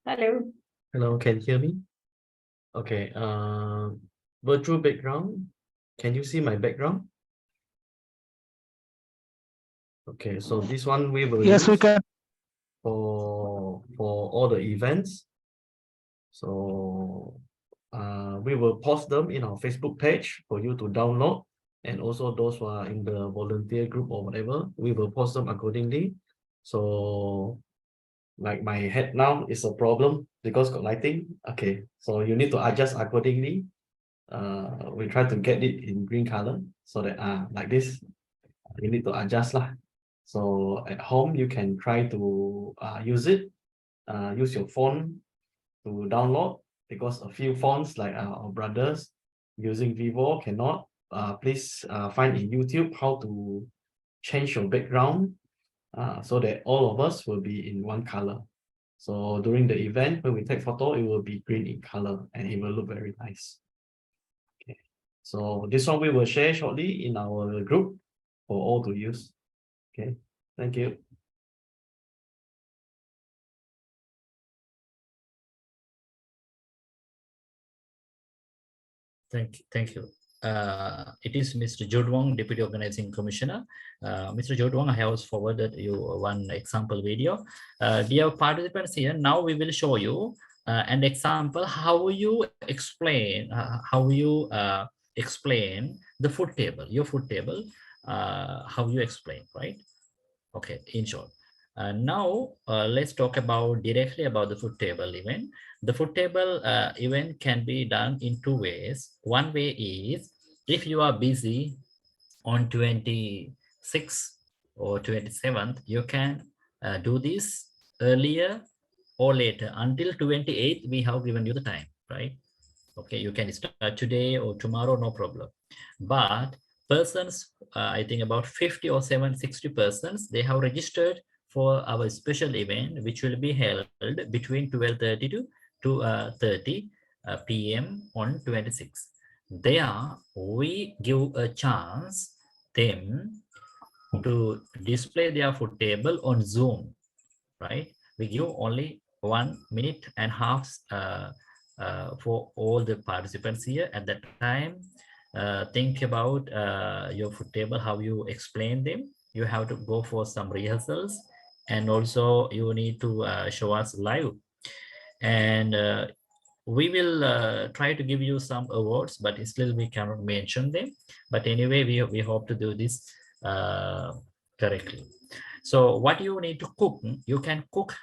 Hello. Hello, can you hear me? Okay. Virtual background. Can you see my background? Okay, so this one we will use we can. For all the events. So we will post them in our Facebook page for you to download, and also those who are in the volunteer group or whatever, we will post them accordingly. So like my head now is a problem because got lighting. Okay, so you need to adjust accordingly. We try to get it in green color so that like this, you need to adjust lah. So at home you can try to use it. Use your phone to download, because a few phones like our brothers using Vivo cannot. Please find in YouTube how to change your background so that all of us will be in one color. So during the event, when we take photo, it will be green in color and it will look very nice. Okay. So this one we will share shortly in our group for all to use. Okay, thank you. Thank you. It is Mr. Jude Wong, Deputy Organizing Commissioner. Mr. Jude Wong, I have forwarded you one example video. Dear participants, here now we will show you an example how you explain explain the food table, your food table, how you explain, right? Okay, in short. Now let's talk about directly about the food table event. The food table event can be done in two ways. One way is if you are busy on 26th or 27th, you can do this earlier or later. Until 28th, we have given you the time, right? Okay, you can start today or tomorrow, no problem. But persons, I think about 50 or 60 persons, they have registered for our special event, which will be held between 12:30 to 2:30 p.m. on 26th. There, we give a chance them to display their food table on Zoom, right? We give only 1.5 minutes for all the participants here. At that time, think about your food table, how you explain them. You have to go for some rehearsals, and also you need to show us live. And we will try to give you some awards, but still we cannot mention them. But anyway, we hope to do this correctly. So what you need to cook, you can cook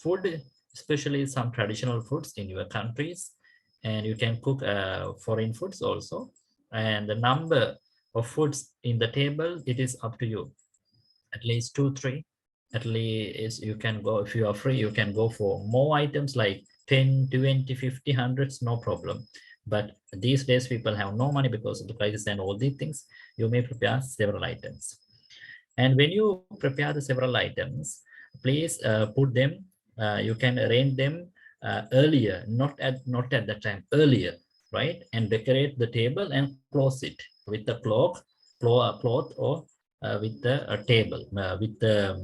food, especially some traditional foods in your countries, and you can cook foreign foods also. And the number of foods in the table, it is up to you. At least 2, 3. At least you can go, if you are free, you can go for more items like 10, 20, 50, hundreds, no problem. But these days people have no money because of the prices and all these things. You may prepare several items. And when you prepare the several items, please put them, you can arrange them earlier, not at that time, earlier, right? And decorate the table and close it with the cloth or with the table, with the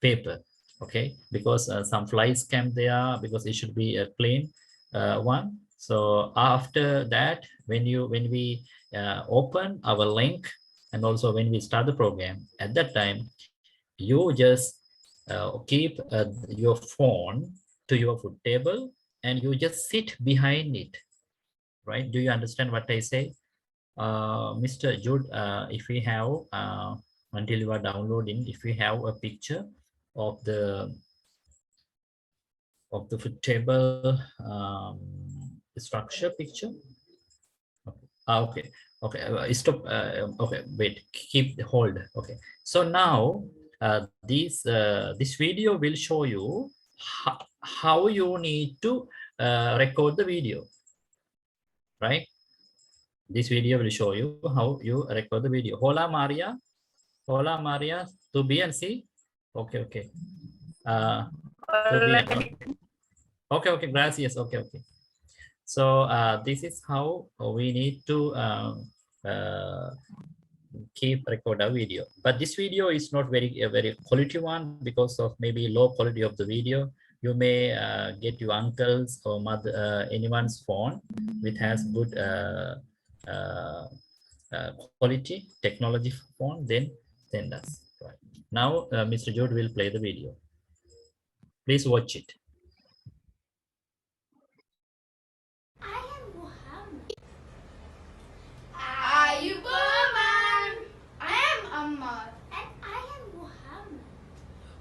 paper, okay? Because some flies came there, because it should be a plain one. So after that, when we open our link, and also when we start the program, at that time, you just keep your phone to your food table and you just sit behind it, right? Do you understand what I say? Mr. Jude, if we have, until you are downloading, if we have a picture of the food table structure picture. Okay, okay, stop. Okay, wait, keep the hold. Okay, so now this video will show you how you need to record the video, right? This video will show you how you record the video. Hola Maria, to be and see. Okay, okay. To be okay, gracias. Okay. So this is how we need to keep record a video. But this video is not very quality one because of maybe low quality of the video. You may get your uncle's or mother, anyone's phone which has good quality technology phone, then send us. Right. Now Mr. Jude will play the video. Please watch it. Ayubovan! I am Ammar. And I am Muhammad.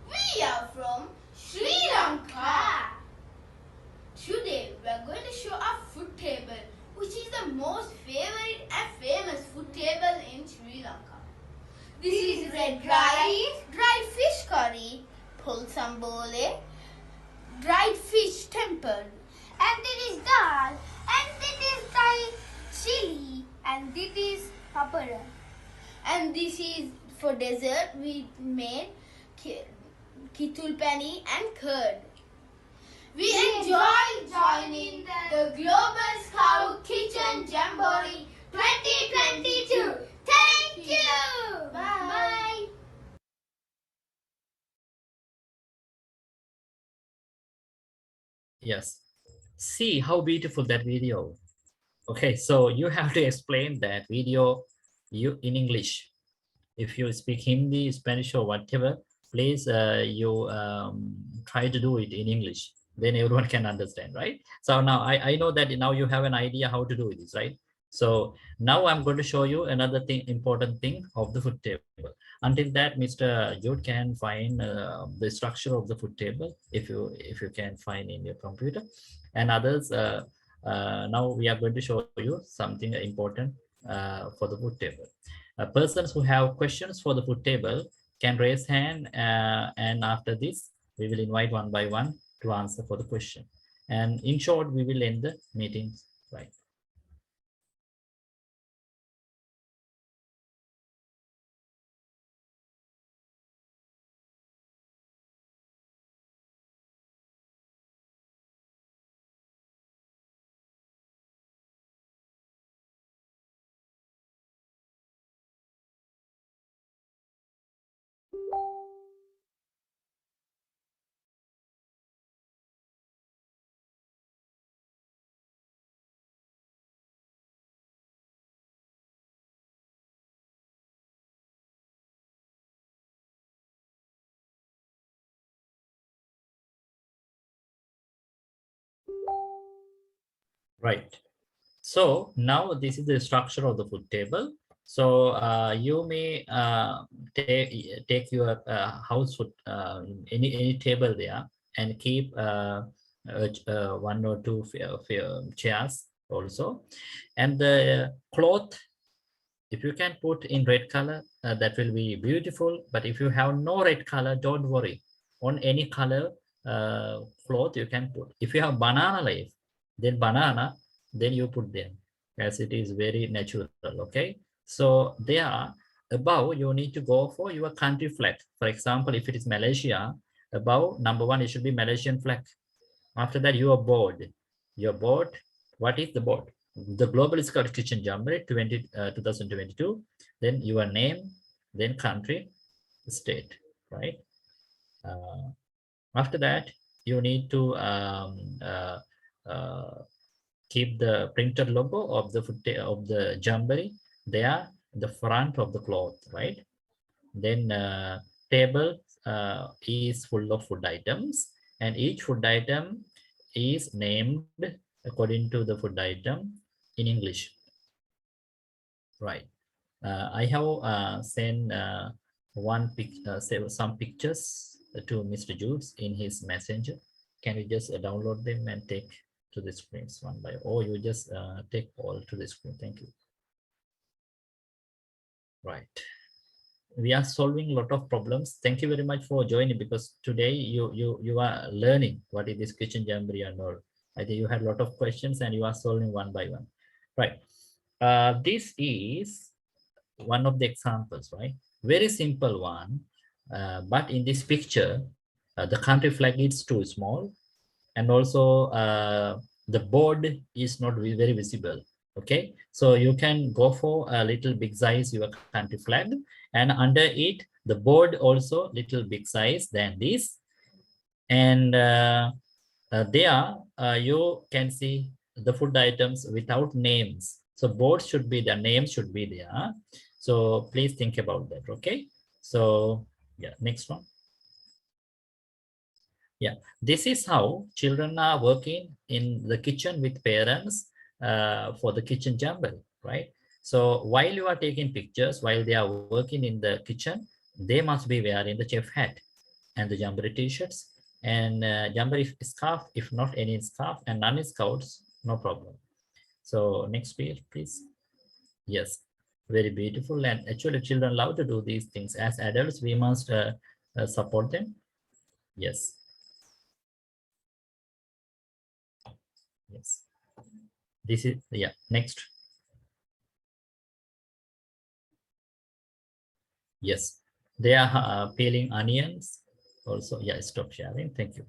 We are from Sri Lanka. Today we are going to show our food table, which is the most favorite and famous food table in Sri Lanka. This is red rice, dried fish curry, pulsam bole, dried fish tempered. And this is dal, and this is Thai chili, and this is papaya. And this is for dessert, we made kitul pani and curd. We enjoy joining the Global Scout Kitchen Jamboree 2022. Thank you. Bye. Yes. See how beautiful that video. Okay, so you have to explain that video in English. If you speak Hindi, Spanish, or whatever, please you try to do it in English. Then everyone can understand, right? So now I know that now you have an idea how to do this, right? So now I'm going to show you another thing, important thing of the food table. Until that, Mr. Jude can find the structure of the food table if you can find in your computer, and others. Now we are going to show you something important for the food table. Persons who have questions for the food table can raise hand, and after this, we will invite one by one to answer for the question. And in short, we will end the meeting right. Right. So now this is the structure of the food table. So you may take your house food, any table there, and keep one or two chairs also, and the cloth. If you can put in red color, that will be beautiful. But if you have no red color, don't worry. On any color cloth you can put. If you have banana leaf, then banana, then you put them, as it is very natural. Okay. So there above you need to go for your country flag. For example, if it is Malaysia, above number one, it should be Malaysian flag. After that, your board. Your board. What is the board? The Global Scout Kitchen Jamboree 2022. Then your name, then country, state, right? After that, you need to keep the printed logo of the Jamboree there, the front of the cloth, right? Then table is full of food items, and each food item is named according to the food item in English. Right. I have sent some pictures to Mr. Jules in his messenger. Can you just download them and take to the screens one by, or you just take all to the screen? Thank you. Right. We are solving a lot of problems. Thank you very much for joining, because today you are learning what is this kitchen jamboree and all. I think you had a lot of questions and you are solving one by one. Right. This is one of the examples, right? Very simple one. But in this picture, the country flag is too small, and also the board is not very visible. Okay, so you can go for a little big size your country flag, and under it the board also little big size than this, and there you can see the food items without names. So board should be, the name should be there. So please think about that. Okay, so yeah, next one. Yeah, this is how children are working in the kitchen with parents for the kitchen jamboree, right? So while you are taking pictures, while they are working in the kitchen, they must be wearing the chef hat and the jamboree t-shirts and jamboree scarf, if not any scarf, and non-scouts, no problem. So next page, please. Yes, very beautiful. And actually children love to do these things. As adults, we must support them. Yes. Yes. This is, yeah, next. Yes, they are peeling onions also. Yeah, stop sharing. Thank you.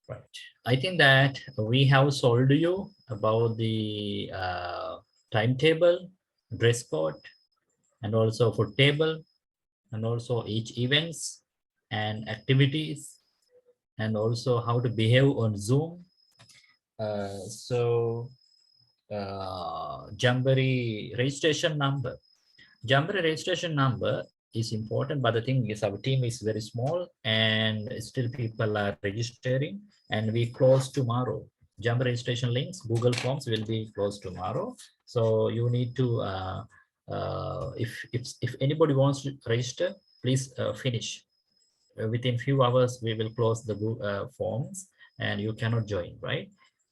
Right. I think that we have solved you about the timetable, dress code, and also food table, and also each events and activities, and also how to behave on Zoom. Jamboree registration number. Jamboree registration number is important, but the thing is our team is very small and still people are registering, and we close tomorrow. Jamboree registration links, Google Forms will be closed tomorrow. So you need to, if anybody wants to register, please finish. Within few hours, we will close the forms and you cannot join, right?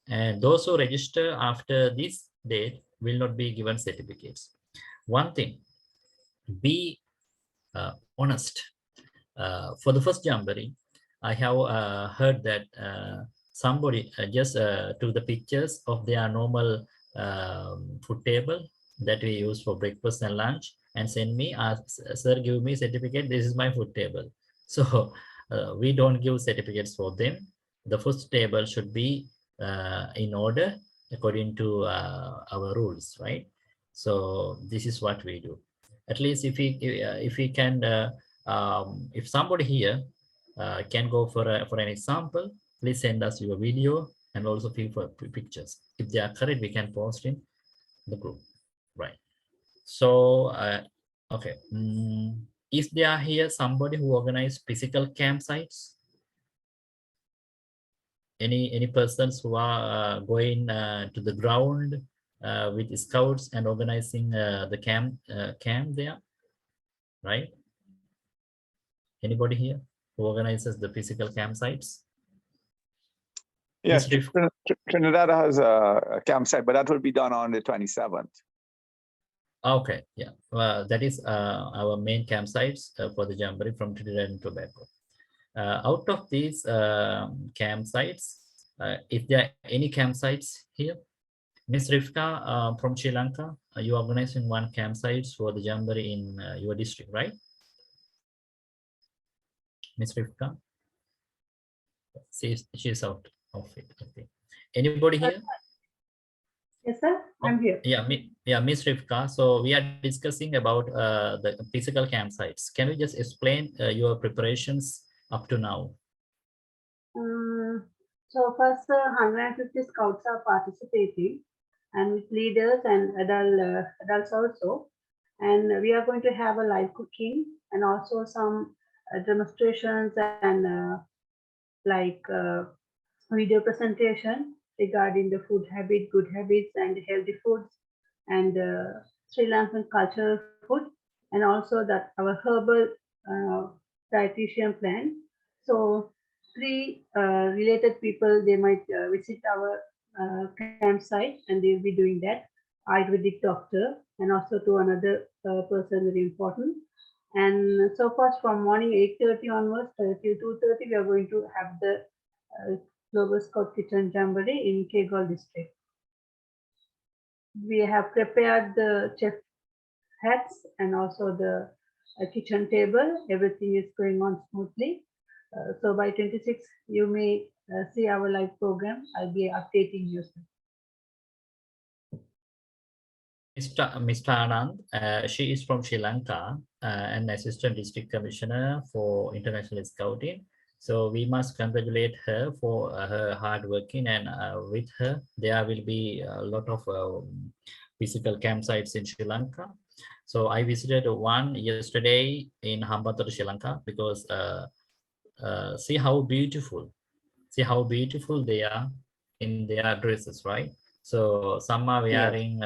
And those who register after this date will not be given certificates. One thing, be honest. For the first Jamboree, I have heard that somebody just took the pictures of their normal food table that we use for breakfast and lunch and send me, sir, give me certificate, this is my food table. So we don't give certificates for them. The first table should be in order according to our rules, right? So this is what we do. At least if we can, if somebody here can go for an example, please send us your video and also feel for pictures. If they are correct, we can post in the group, right? So okay, if they are here somebody who organize physical campsites, any persons who are going to the ground with scouts and organizing the camp there, right? Anybody here who organizes the physical campsites? Yes, Trinidad has a campsite, but that will be done on the 27th. Okay, yeah, that is our main campsites for the Jamboree from Trinidad and Tobago. Out of these campsites, if there are any campsites here, Ms. Rivka from Sri Lanka, you are organizing one campsite for the Jamboree in your district, right? Ms. Rivka? She's out of it. Okay. Anybody here? Yes, sir. I'm here. Yeah, Ms. Rivka. So we are discussing about the physical campsites. Can you just explain your preparations up to now? So first, 150 scouts are participating, and with leaders and adults also. And we are going to have a live cooking and also some demonstrations and like video presentation regarding the food habit, good habits, and healthy foods, and Sri Lankan cultural food, and also that our herbal dietitian plan. So 3 related people, they might visit our campsite and they'll be doing that. Ayurvedic doctor and also to another person very important. And so first from morning 8:30 onwards till 2:30, we are going to have the Global Scout Kitchen Jamboree in Kegol district. We have prepared the chef hats and also the kitchen table. Everything is going on smoothly. So by 26, you may see our live program. I'll be updating you soon. Mr. Anand, she is from Sri Lanka, an assistant district commissioner for international scouting. So we must congratulate her for her hard working, and with her, there will be a lot of physical campsites in Sri Lanka. So I visited one yesterday in Hambantota, Sri Lanka, because see how beautiful they are in their dresses, right? So some are wearing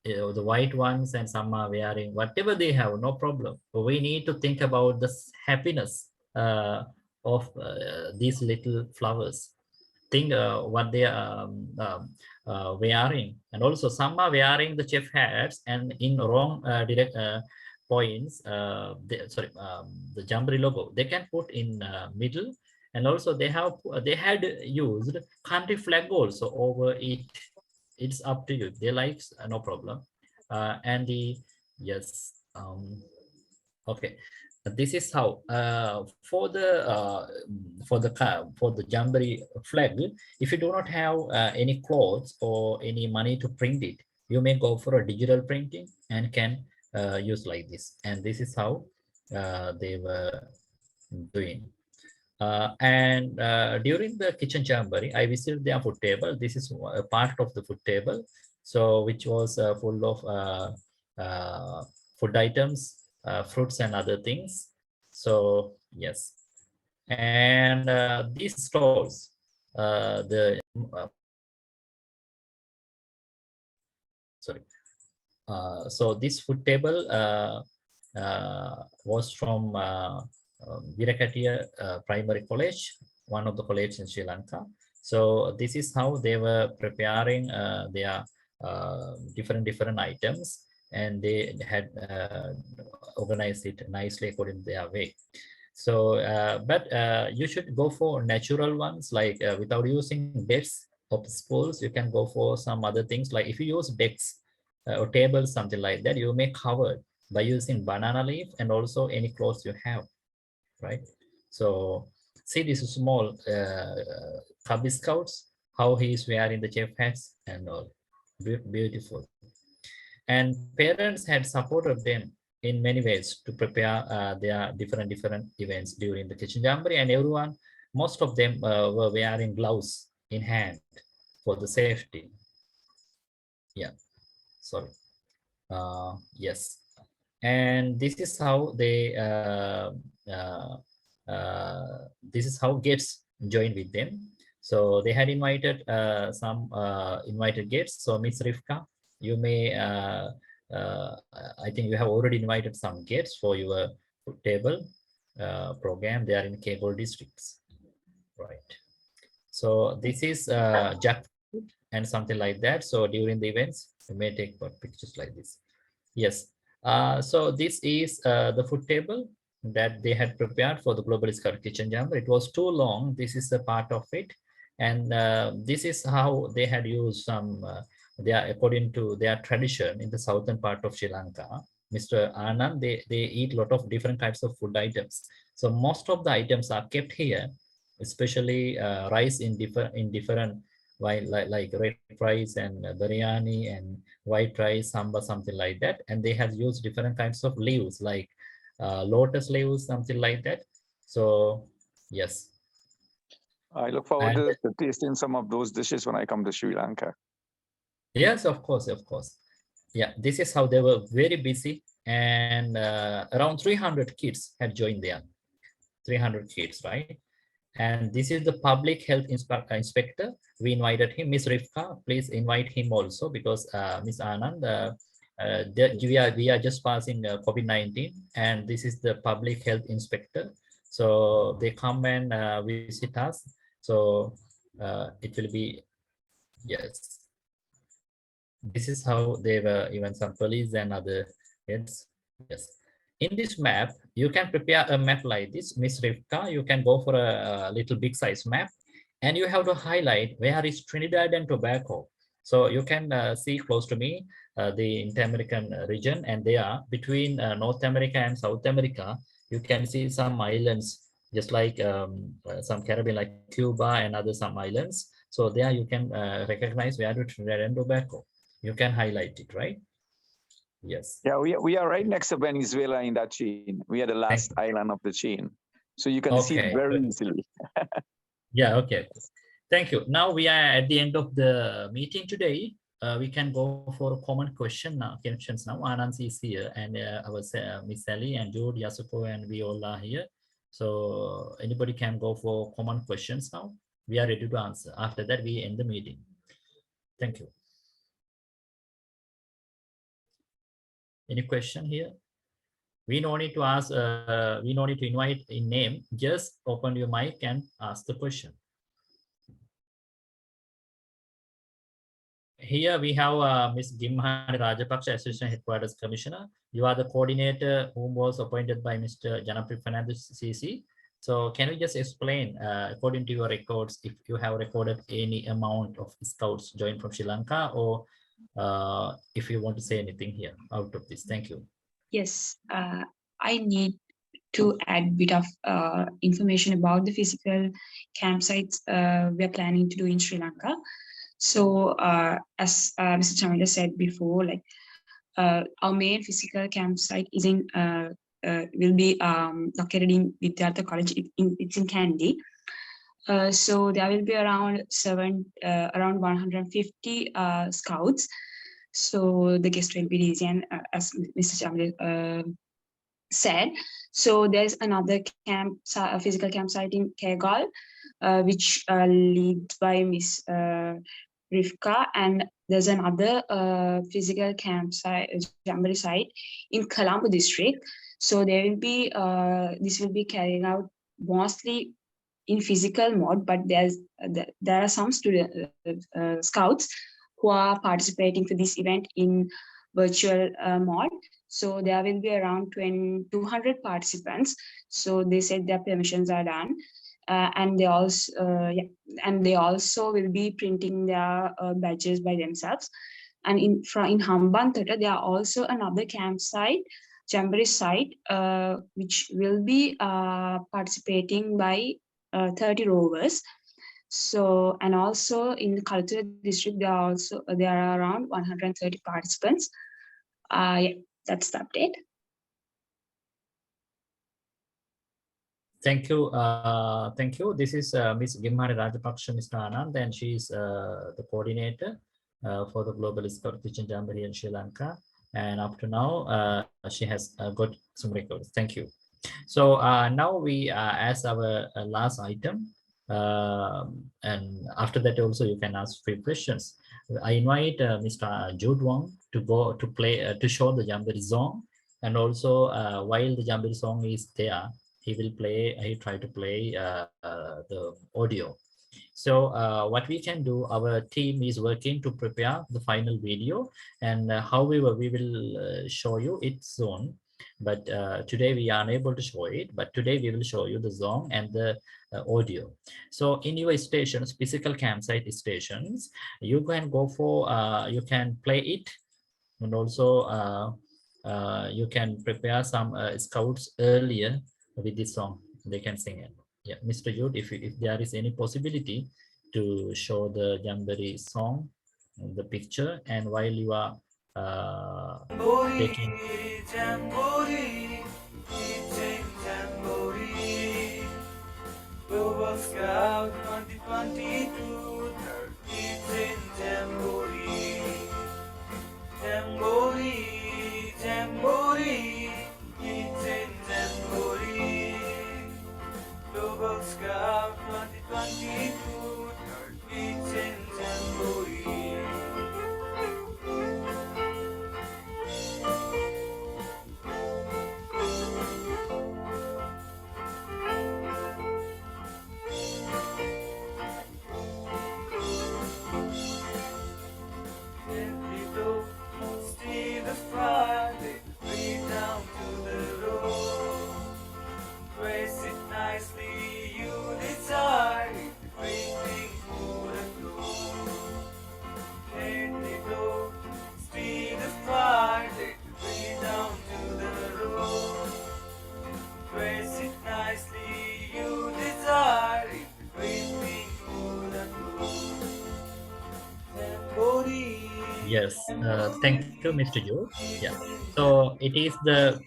the white ones and some are wearing whatever they have, no problem. But we need to think about the happiness of these little flowers. Think what they are wearing, and also some are wearing the chef hats and in wrong direct points. The Jamboree logo they can put in middle, and also they had used country flag also over it. It's up to you. They like no problem. And the yes. Okay, this is how for the Jamboree flag. If you do not have any clothes or any money to print it, you may go for a digital printing and can use like this. And this is how they were doing. And during the kitchen Jamboree, I visited their food table. This is a part of the food table, so which was full of food items, fruits and other things. So yes, and these stalls, the sorry. So this food table was from Virakatia Primary College, one of the colleges in Sri Lanka. So this is how they were preparing their different items, and they had organized it nicely according to their way. So, but you should go for natural ones, like without using decks of schools, you can go for some other things. Like if you use decks or tables, something like that, you may cover by using banana leaf and also any clothes you have, right? So see this small Cub Scouts, how he is wearing the chef hats and all. Beautiful. And parents had supported them in many ways to prepare their different events during the kitchen jamboree, and everyone, most of them were wearing gloves in hand for the safety. Yeah, sorry. Yes, and this is how they this is how guests joined with them. So they had invited some invited guests. So Miss Rivka, you may I think you have already invited some guests for your table program. They are in cable districts, right? So this is jackfruit and something like that. So during the events, you may take pictures like this. Yes. So this is the food table that they had prepared for the Global Scout Kitchen Jamboree. It was too long. This is a part of it. And this is how they had used some, according to their tradition in the southern part of Sri Lanka. Mr. Anand, they eat a lot of different types of food items. So most of the items are kept here, especially rice in different like red rice and biryani and white rice, samba, something like that. And they have used different kinds of leaves like lotus leaves, something like that. So yes. I look forward to tasting some of those dishes when I come to Sri Lanka. Yes, of course, of course. Yeah, this is how they were very busy, and around 300 kids had joined there. 300 kids, right? And this is the public health inspector. We invited him, Miss Rivka. Please invite him also, because Miss Anand, we are just passing COVID-19, and this is the public health inspector. So they come and visit us. So it will be, yes. This is how they were, even some police and other heads. Yes. In this map, you can prepare a map like this, Miss Rivka. You can go for a little big size map, and you have to highlight where is Trinidad and Tobago. So you can see close to me the Inter-American region, and they are between North America and South America. You can see some islands, just like some Caribbean, like Cuba and other some islands. So there you can recognize where to Trinidad and Tobago. You can highlight it, right? Yes. Yeah, we are right next to Venezuela in that chain. We are the last island of the chain. So you can see it very easily. Yeah, okay. Thank you. Now we are at the end of the meeting today. We can go for a common questions now. Anand is here, and our Miss Sally and Jude, Yasuko, and we all are here. So anybody can go for common questions now. We are ready to answer. After that, we end the meeting. Thank you. Any question here? We no need to ask, we no need to invite in name, just open your mic and ask the question. Here we have Ms. Gimhani Rajapaksa, Assistant Headquarters Commissioner. You are the coordinator whom was appointed by Mr. Janapri Fernandez CC. So can you just explain, according to your records, if you have recorded any amount of scouts joined from Sri Lanka, or if you want to say anything here out of this? Thank you. Yes, I need to add a bit of information about the physical campsites we are planning to do in Sri Lanka. So as Mr. Chamila said before, like our main physical campsite is in will be located in Vidyartha College. It's in Kandy. So there will be around 150 scouts. So the guest will be easy, and as Mr. Chamila said, so there's another physical campsite in Kegal, which led by Miss Rivka, and there's another physical campsite, Jamboree site in Colombo district. So there will be this will be carried out mostly in physical mode, but there are some student scouts who are participating for this event in virtual mode. So there will be around 200 participants. So they said their permissions are done. And they also will be printing their badges by themselves. And in Hambantota, there are also another campsite, Jamboree site, which will be participating by 30 rovers. So, and also in the cultural district, there are around 130 participants. Yeah, that's the update. Thank you. Thank you. This is Ms. Gimhari Rajapaksha, Mr. Anand, and she is the coordinator for the Global Scout Kitchen Jamboree in Sri Lanka. And up to now, she has got some records. Thank you. So now we, as our last item, and after that also you can ask 3 questions. I invite Mr. Jude Wong to go to play, to show the Jamboree song, and also while the Jamboree song is there, he will play, he try to play the audio. So what we can do, our team is working to prepare the final video, and however we will show you it soon. But today we are unable to show it, but today we will show you the song and the audio. So in your stations, physical campsite stations, you can go for, you can play it, and also you can prepare some scouts earlier with this song. They can sing it. Yeah, Mr. Jude, if there is any possibility to show the Jamboree song, the picture, and while you are taking. Jamboree, teaching Jamboree, Global Scout 2022, teaching Jamboree, Jamboree, Jamboree, teaching Jamboree, Global Scout 2022, teaching Jamboree. Yes, thank you, Mr. Joe. Yeah, so it is the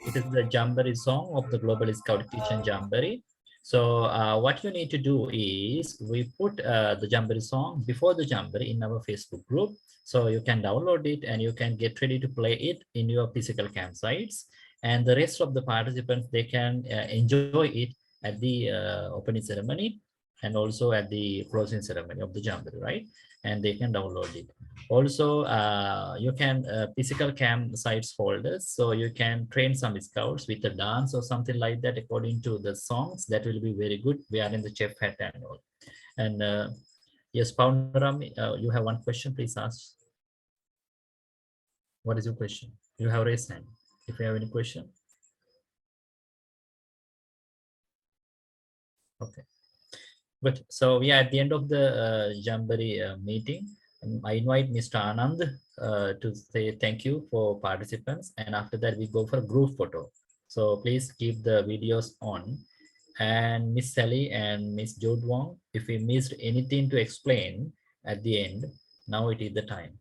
Jamboree song of the Global Scout Kitchen Jamboree. So what you need to do is we put the Jamboree song before the Jamboree in our Facebook group, so you can download it and you can get ready to play it in your physical campsites. And the rest of the participants, they can enjoy it at the opening ceremony and also at the closing ceremony of the Jamboree, right? And they can download it. Also, you can physical campsites folders, so you can train some scouts with a dance or something like that according to the songs. That will be very good. We are in the chef hat and all. And yes, Paunarami, you have one question, please ask. What is your question? You have raised hand. If you have any question. Okay. Good. So we are at the end of the Jamboree meeting. I invite Mr. Anand to say thank you for participants, and after that we go for a group photo. So please keep the videos on. And Miss Sally and Miss Jude Wong, if we missed anything to explain at the end, now it is the time.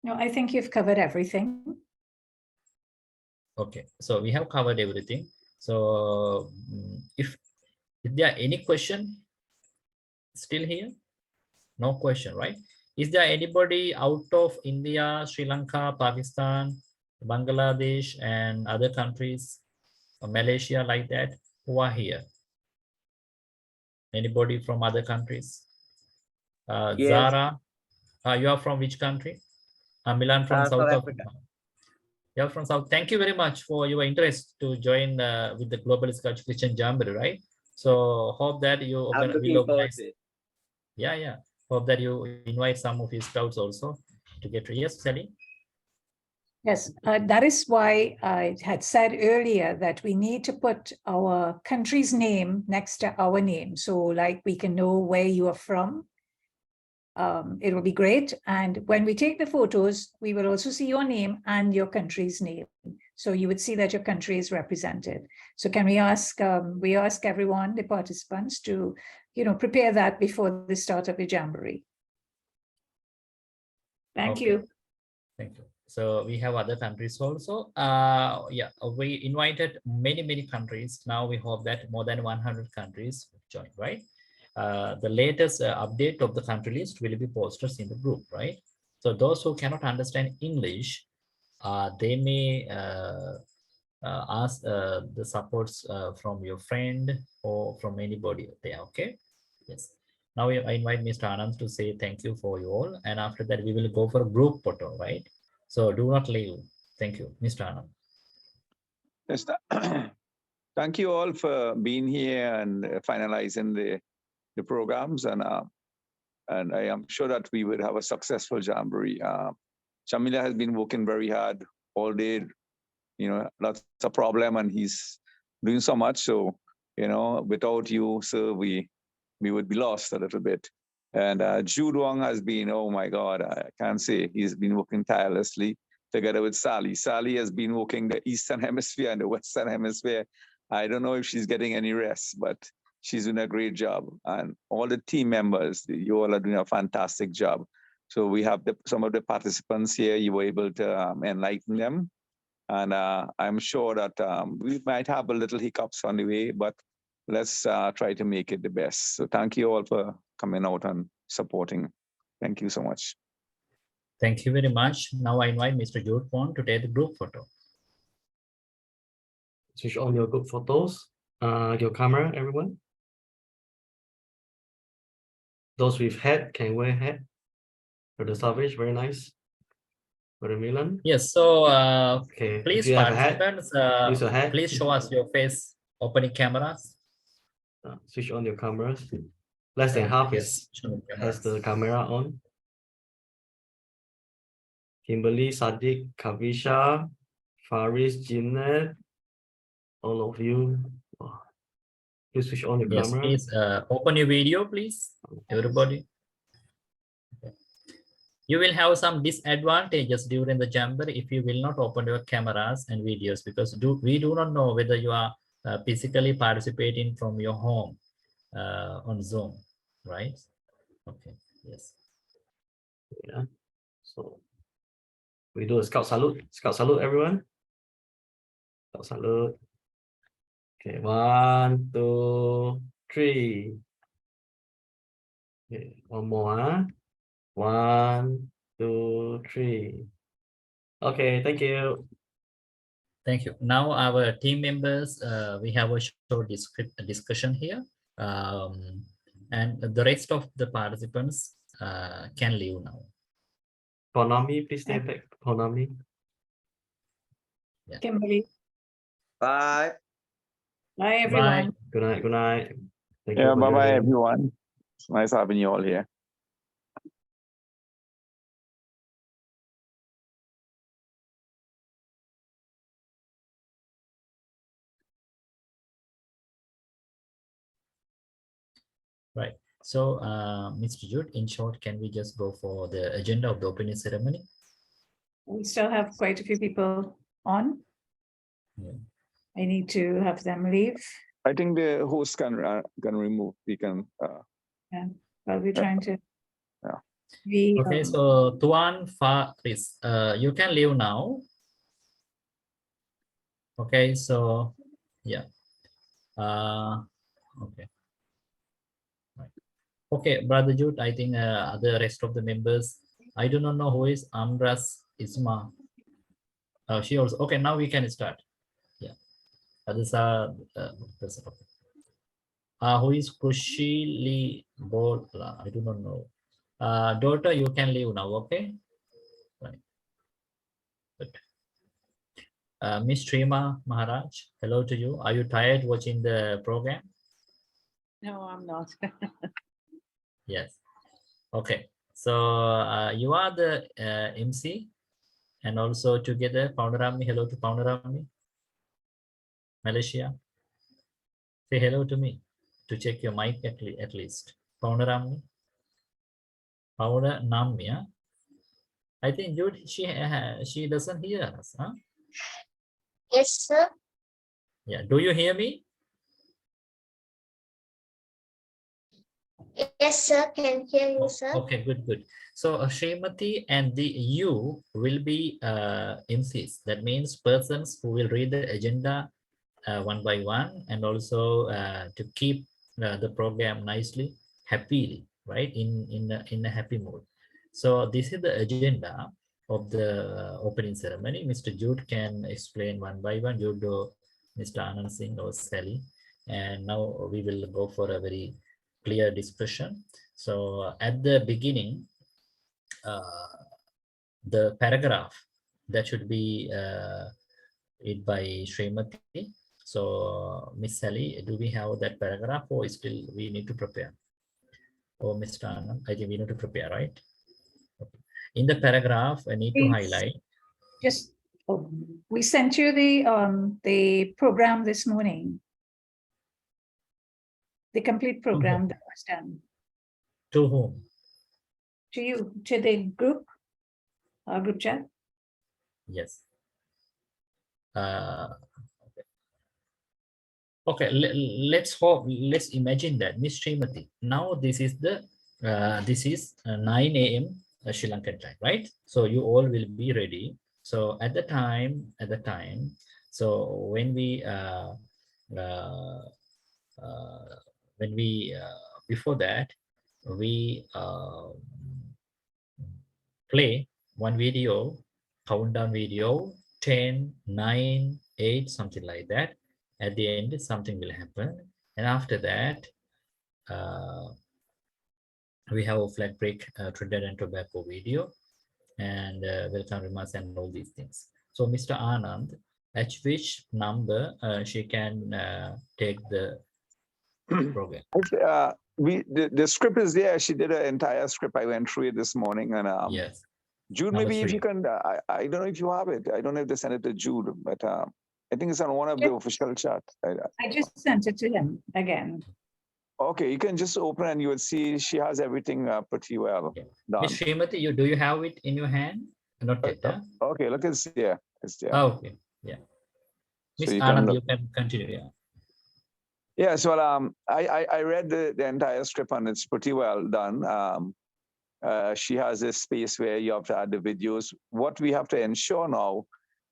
No, I think you've covered everything. Okay, so we have covered everything. So if there are any question still here, no question, right? Is there anybody out of India, Sri Lanka, Pakistan, Bangladesh, and other countries, or Malaysia like that, who are here? Anybody from other countries? Yes. Zara, you are from which country? Milan from South Africa. Africa. You're from South. Thank you very much for your interest to join with the Global Scotch Christian Jamboree, right? So hope that you I'm will looking forward organize. to it. Yeah. Hope that you invite some of your scouts also to get. Yes, Sally? Yes, that is why I had said earlier that we need to put our country's name next to our name. So like we can know where you are from. It will be great. And when we take the photos, we will also see your name and your country's name. So you would see that your country is represented. So can we ask everyone, the participants, to, prepare that before the start of the Jamboree. Thank you. Thank you. So we have other countries also. We invited many countries. Now we hope that more than 100 countries join, right? The latest update of the country list will be posted in the group, right? So those who cannot understand English, they may ask the supports from your friend or from anybody there, okay? Yes. Now I invite Mr. Anand to say thank you for you all. And after that, we will go for a group photo, right? So do not leave. Thank you, Mr. Anand. Yes, thank you all for being here and finalizing the programs. And I am sure that we would have a successful Jamboree. Jamila has been working very hard all day. That's a problem, and he's doing so much. So, without you, sir, we would be lost a little bit. And Jude Wong has been, oh my God, I can't say, he's been working tirelessly together with Sally. Sally has been working the Eastern Hemisphere and the Western Hemisphere. I don't know if she's getting any rest, but she's doing a great job. And all the team members, you all are doing a fantastic job. So we have some of the participants here, you were able to enlighten them. And I'm sure that we might have a little hiccups on the way, but let's try to make it the best. So thank you all for coming out and supporting. Thank you so much. Thank you very much. Now I invite Mr. Jude Pond to take the group photo. Switch on your group photos. Your camera, everyone. Those with hat can wear hat. For the Savage, very nice. For the Milan. Yes, so okay. Please, participants, please show us your face opening cameras. Switch on your cameras. Less than half has the camera on. Kimberly, Sadiq, Kavisha, Faris, Jeanette, all of you. Please switch on your camera. Please open your video, please, everybody. Okay. You will have some disadvantages during the Jamboree if you will not open your cameras and videos, because we do not know whether you are physically participating from your home on Zoom, right? Okay, yes. Yeah, so we do a scout salute. Scout salute, everyone. Scout salute. Okay, 1, 2, 3. Okay, one more. 1, 2, 3. Okay, thank you. Thank you. Now our team members, we have a short discussion here. And the rest of the participants can leave now. Konami, please stay back. Konami. Yeah. Kimberly. Bye. Bye, everyone. Bye. Good night. Good night. Thank Yeah, you. bye-bye, everyone. It's nice having you all here. Right. So, Mr. Jude, in short, can we just go for the agenda of the opening ceremony? We still have quite a few people on. Yeah. I need to have them leave. I think the host can remove. We can. Yeah. Well, we're trying to. Yeah. Okay. So, Tuan, please, you can leave now. Okay. So, yeah. Okay. Right. Okay, Brother Jude, I think the rest of the members, I do not know who is Amras Isma. She also, okay, now we can start. Yeah. Others are who is Kushili Bola? I do not know. Daughter, you can leave now, okay? Right. Good. Miss Trima Maharaj, hello to you. Are you tired watching the program? No, I'm not. Yes. Okay. So you are the MC, and also together, Poundarami. Hello to Poundarami, Malaysia. Say hello to me to check your mic at least. Poundarami. Poundarami, yeah? I think Jude, she doesn't hear us, huh? Yes, sir. Yeah. Do you hear me? Yes, sir. Can hear you, sir. Okay, good. So Srimati and the you will be MCs. That means persons who will read the agenda one by one, and also to keep the program nicely, happily, right? In a happy mood. So this is the agenda of the opening ceremony. Mr. Jude can explain one by one. Jude, Mr. Anand Singh or Sally, and now we will go for a very clear discussion. So at the beginning, the paragraph that should be read by Srimati. So Miss Sally, do we have that paragraph, or still we need to prepare? Or Mr. Anand, I think we need to prepare, right? Okay. In the paragraph, I need to highlight. Just we sent you the program this morning. The complete program that was done. To whom? To you, to the group chat. Yes. Okay, let's imagine that Miss Srimati. Now this is 9 a.m. Sri Lankan time, right? So you all will be ready. So at the time, so when we before that we play one video, countdown video, 10, 9, 8, something like that. At the end, something will happen. And after that, we have a flag break, Trinidad and Tobacco video, and welcome remarks and all these things. So Mr. Anand, at which number she can take the program? The script is there. She did an entire script. I went through it this morning, and yes. Jude, Number maybe 3. if you can, I don't know if you have it. I don't know if they sent it to Jude, but I think it's on one of the official chat. I just sent it to him again. Okay, you can just open and you will see she has everything pretty well done. Miss Srimati, do you have it in your hand? Not yet, huh? Okay, look, it's there. It's there. Oh, okay, yeah. Miss Anand, you can continue. Yeah. Yeah, so I read the entire script and it's pretty well done. She has a space where you have to add the videos. What we have to ensure now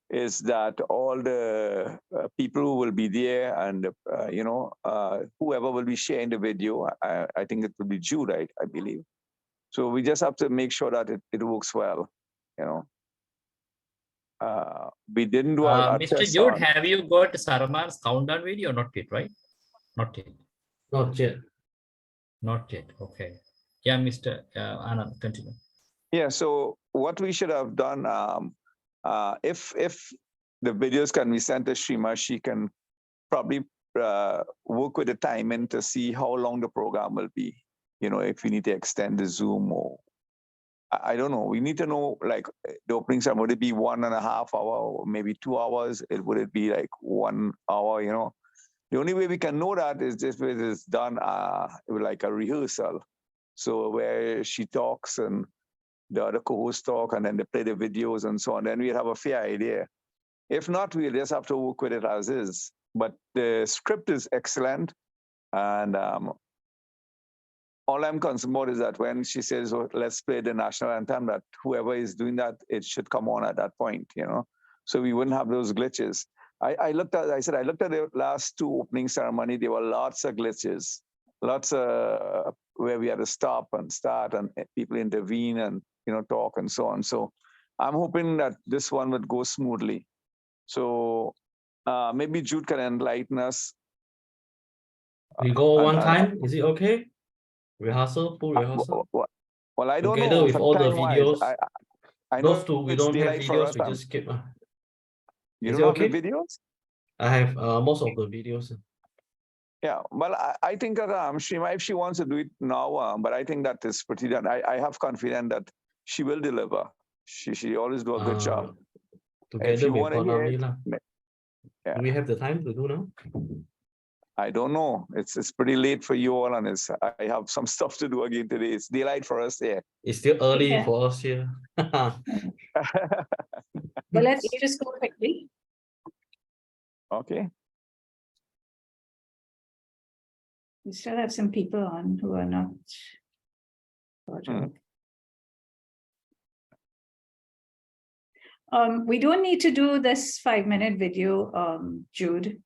is that all the people who will be there and, whoever will be sharing the video, I think it will be Jude, I believe. So we just have to make sure that it works well, we didn't do a Mr. test Jude, on. have you got Sarmar's countdown video? Not yet, right? Not yet. Not yet. Not yet. Okay. Yeah, Mr. Anand, continue. Yeah. So what we should have done, if the videos can be sent to Shrima, she can probably work with the timing to see how long the program will be. If we need to extend the Zoom, or I don't know. We need to know, like, the opening ceremony, would it be 1.5 hours, or maybe 2 hours? Would it be like 1 hour? The only way we can know that is if it is done like a rehearsal. So where she talks and the other co-hosts talk, and then they play the videos and so on. Then we'll have a fair idea. If not, we'll just have to work with it as is. But the script is excellent. And all I'm concerned about is that when she says, oh, let's play the national anthem, that whoever is doing that, it should come on at that point, so we wouldn't have those glitches. I looked at the last 2 opening ceremony. There were lots of glitches, lots of where we had to stop and start and people intervene and, talk and so on. So I'm hoping that this one would go smoothly. So maybe Jude can enlighten us. We go one time. Is it okay? Rehearsal, full rehearsal. Well, I don't Together know. with all the Time-wise, videos. I know Those two we it's don't have daylight for videos. us. We just skip. You Is don't it have okay? the videos? I have most of the videos. Yeah, well, I think that Shrima, if she wants to do it now, but I think that is pretty done. I have confidence that she will deliver. She always do a good job. If Together you with want to hear it, Purnami. yeah. Do we have the time to do now? I don't know. It's pretty late for you all, and I have some stuff to do again today. It's daylight for us here. It's still early for us here. Well, let's just go quickly. Okay. We still have some people on who are not. We don't need to do this 5-minute video, Jude.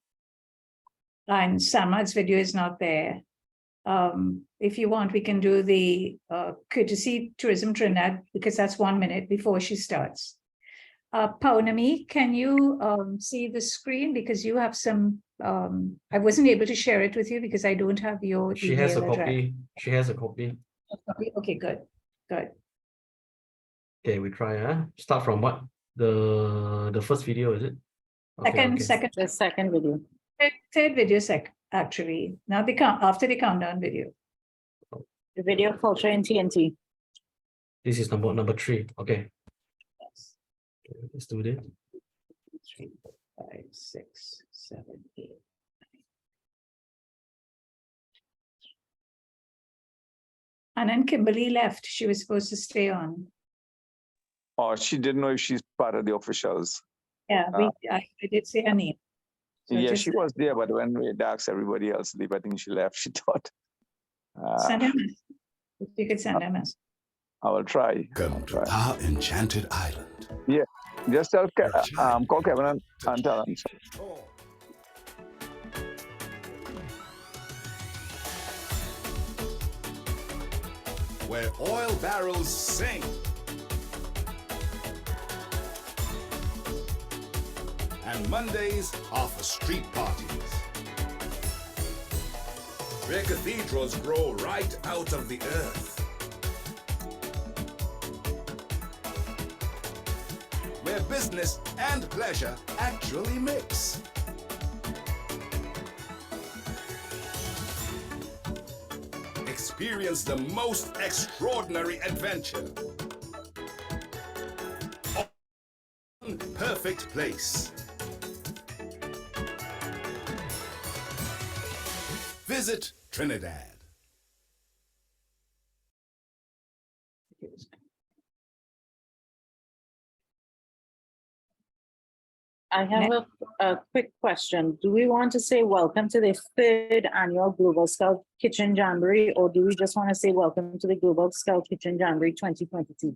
And Samad's video is not there. If you want, we can do the courtesy tourism Trinidad, because that's 1 minute before she starts. Purnami, can you see the screen? Because you have some, I wasn't able to share it with you because I don't have your She has a email address. copy. She has a copy. Okay, good. Okay, we try. Start from what? The first video, is it? Okay, Second. The second video. Third video actually. Now after the countdown video. The video culture in TNT. This is number 3. Okay. Yes. Okay, let's do this. 3, 4, 5, 6, 7, 8. And then Kimberly left. She was supposed to stay on. Oh, she didn't know if she's part of the officials. Yeah, I did say her name. So yeah, just she was there, but when we asked everybody else to leave, I think she left. She thought. Send him. If you could send him. I will try. Welcome to our enchanted island. Yeah, just tell call Kevin and tell him. Where oil barrels sing. And Mondays are for street parties. Where cathedrals grow right out of the earth. Where business and pleasure actually mix. Experience the most extraordinary adventure. One perfect place. Visit Trinidad. I have a quick question. Do we want to say welcome to the 3rd annual Global Scout Kitchen Jamboree, or do we just want to say welcome to the Global Scout Kitchen Jamboree 2022?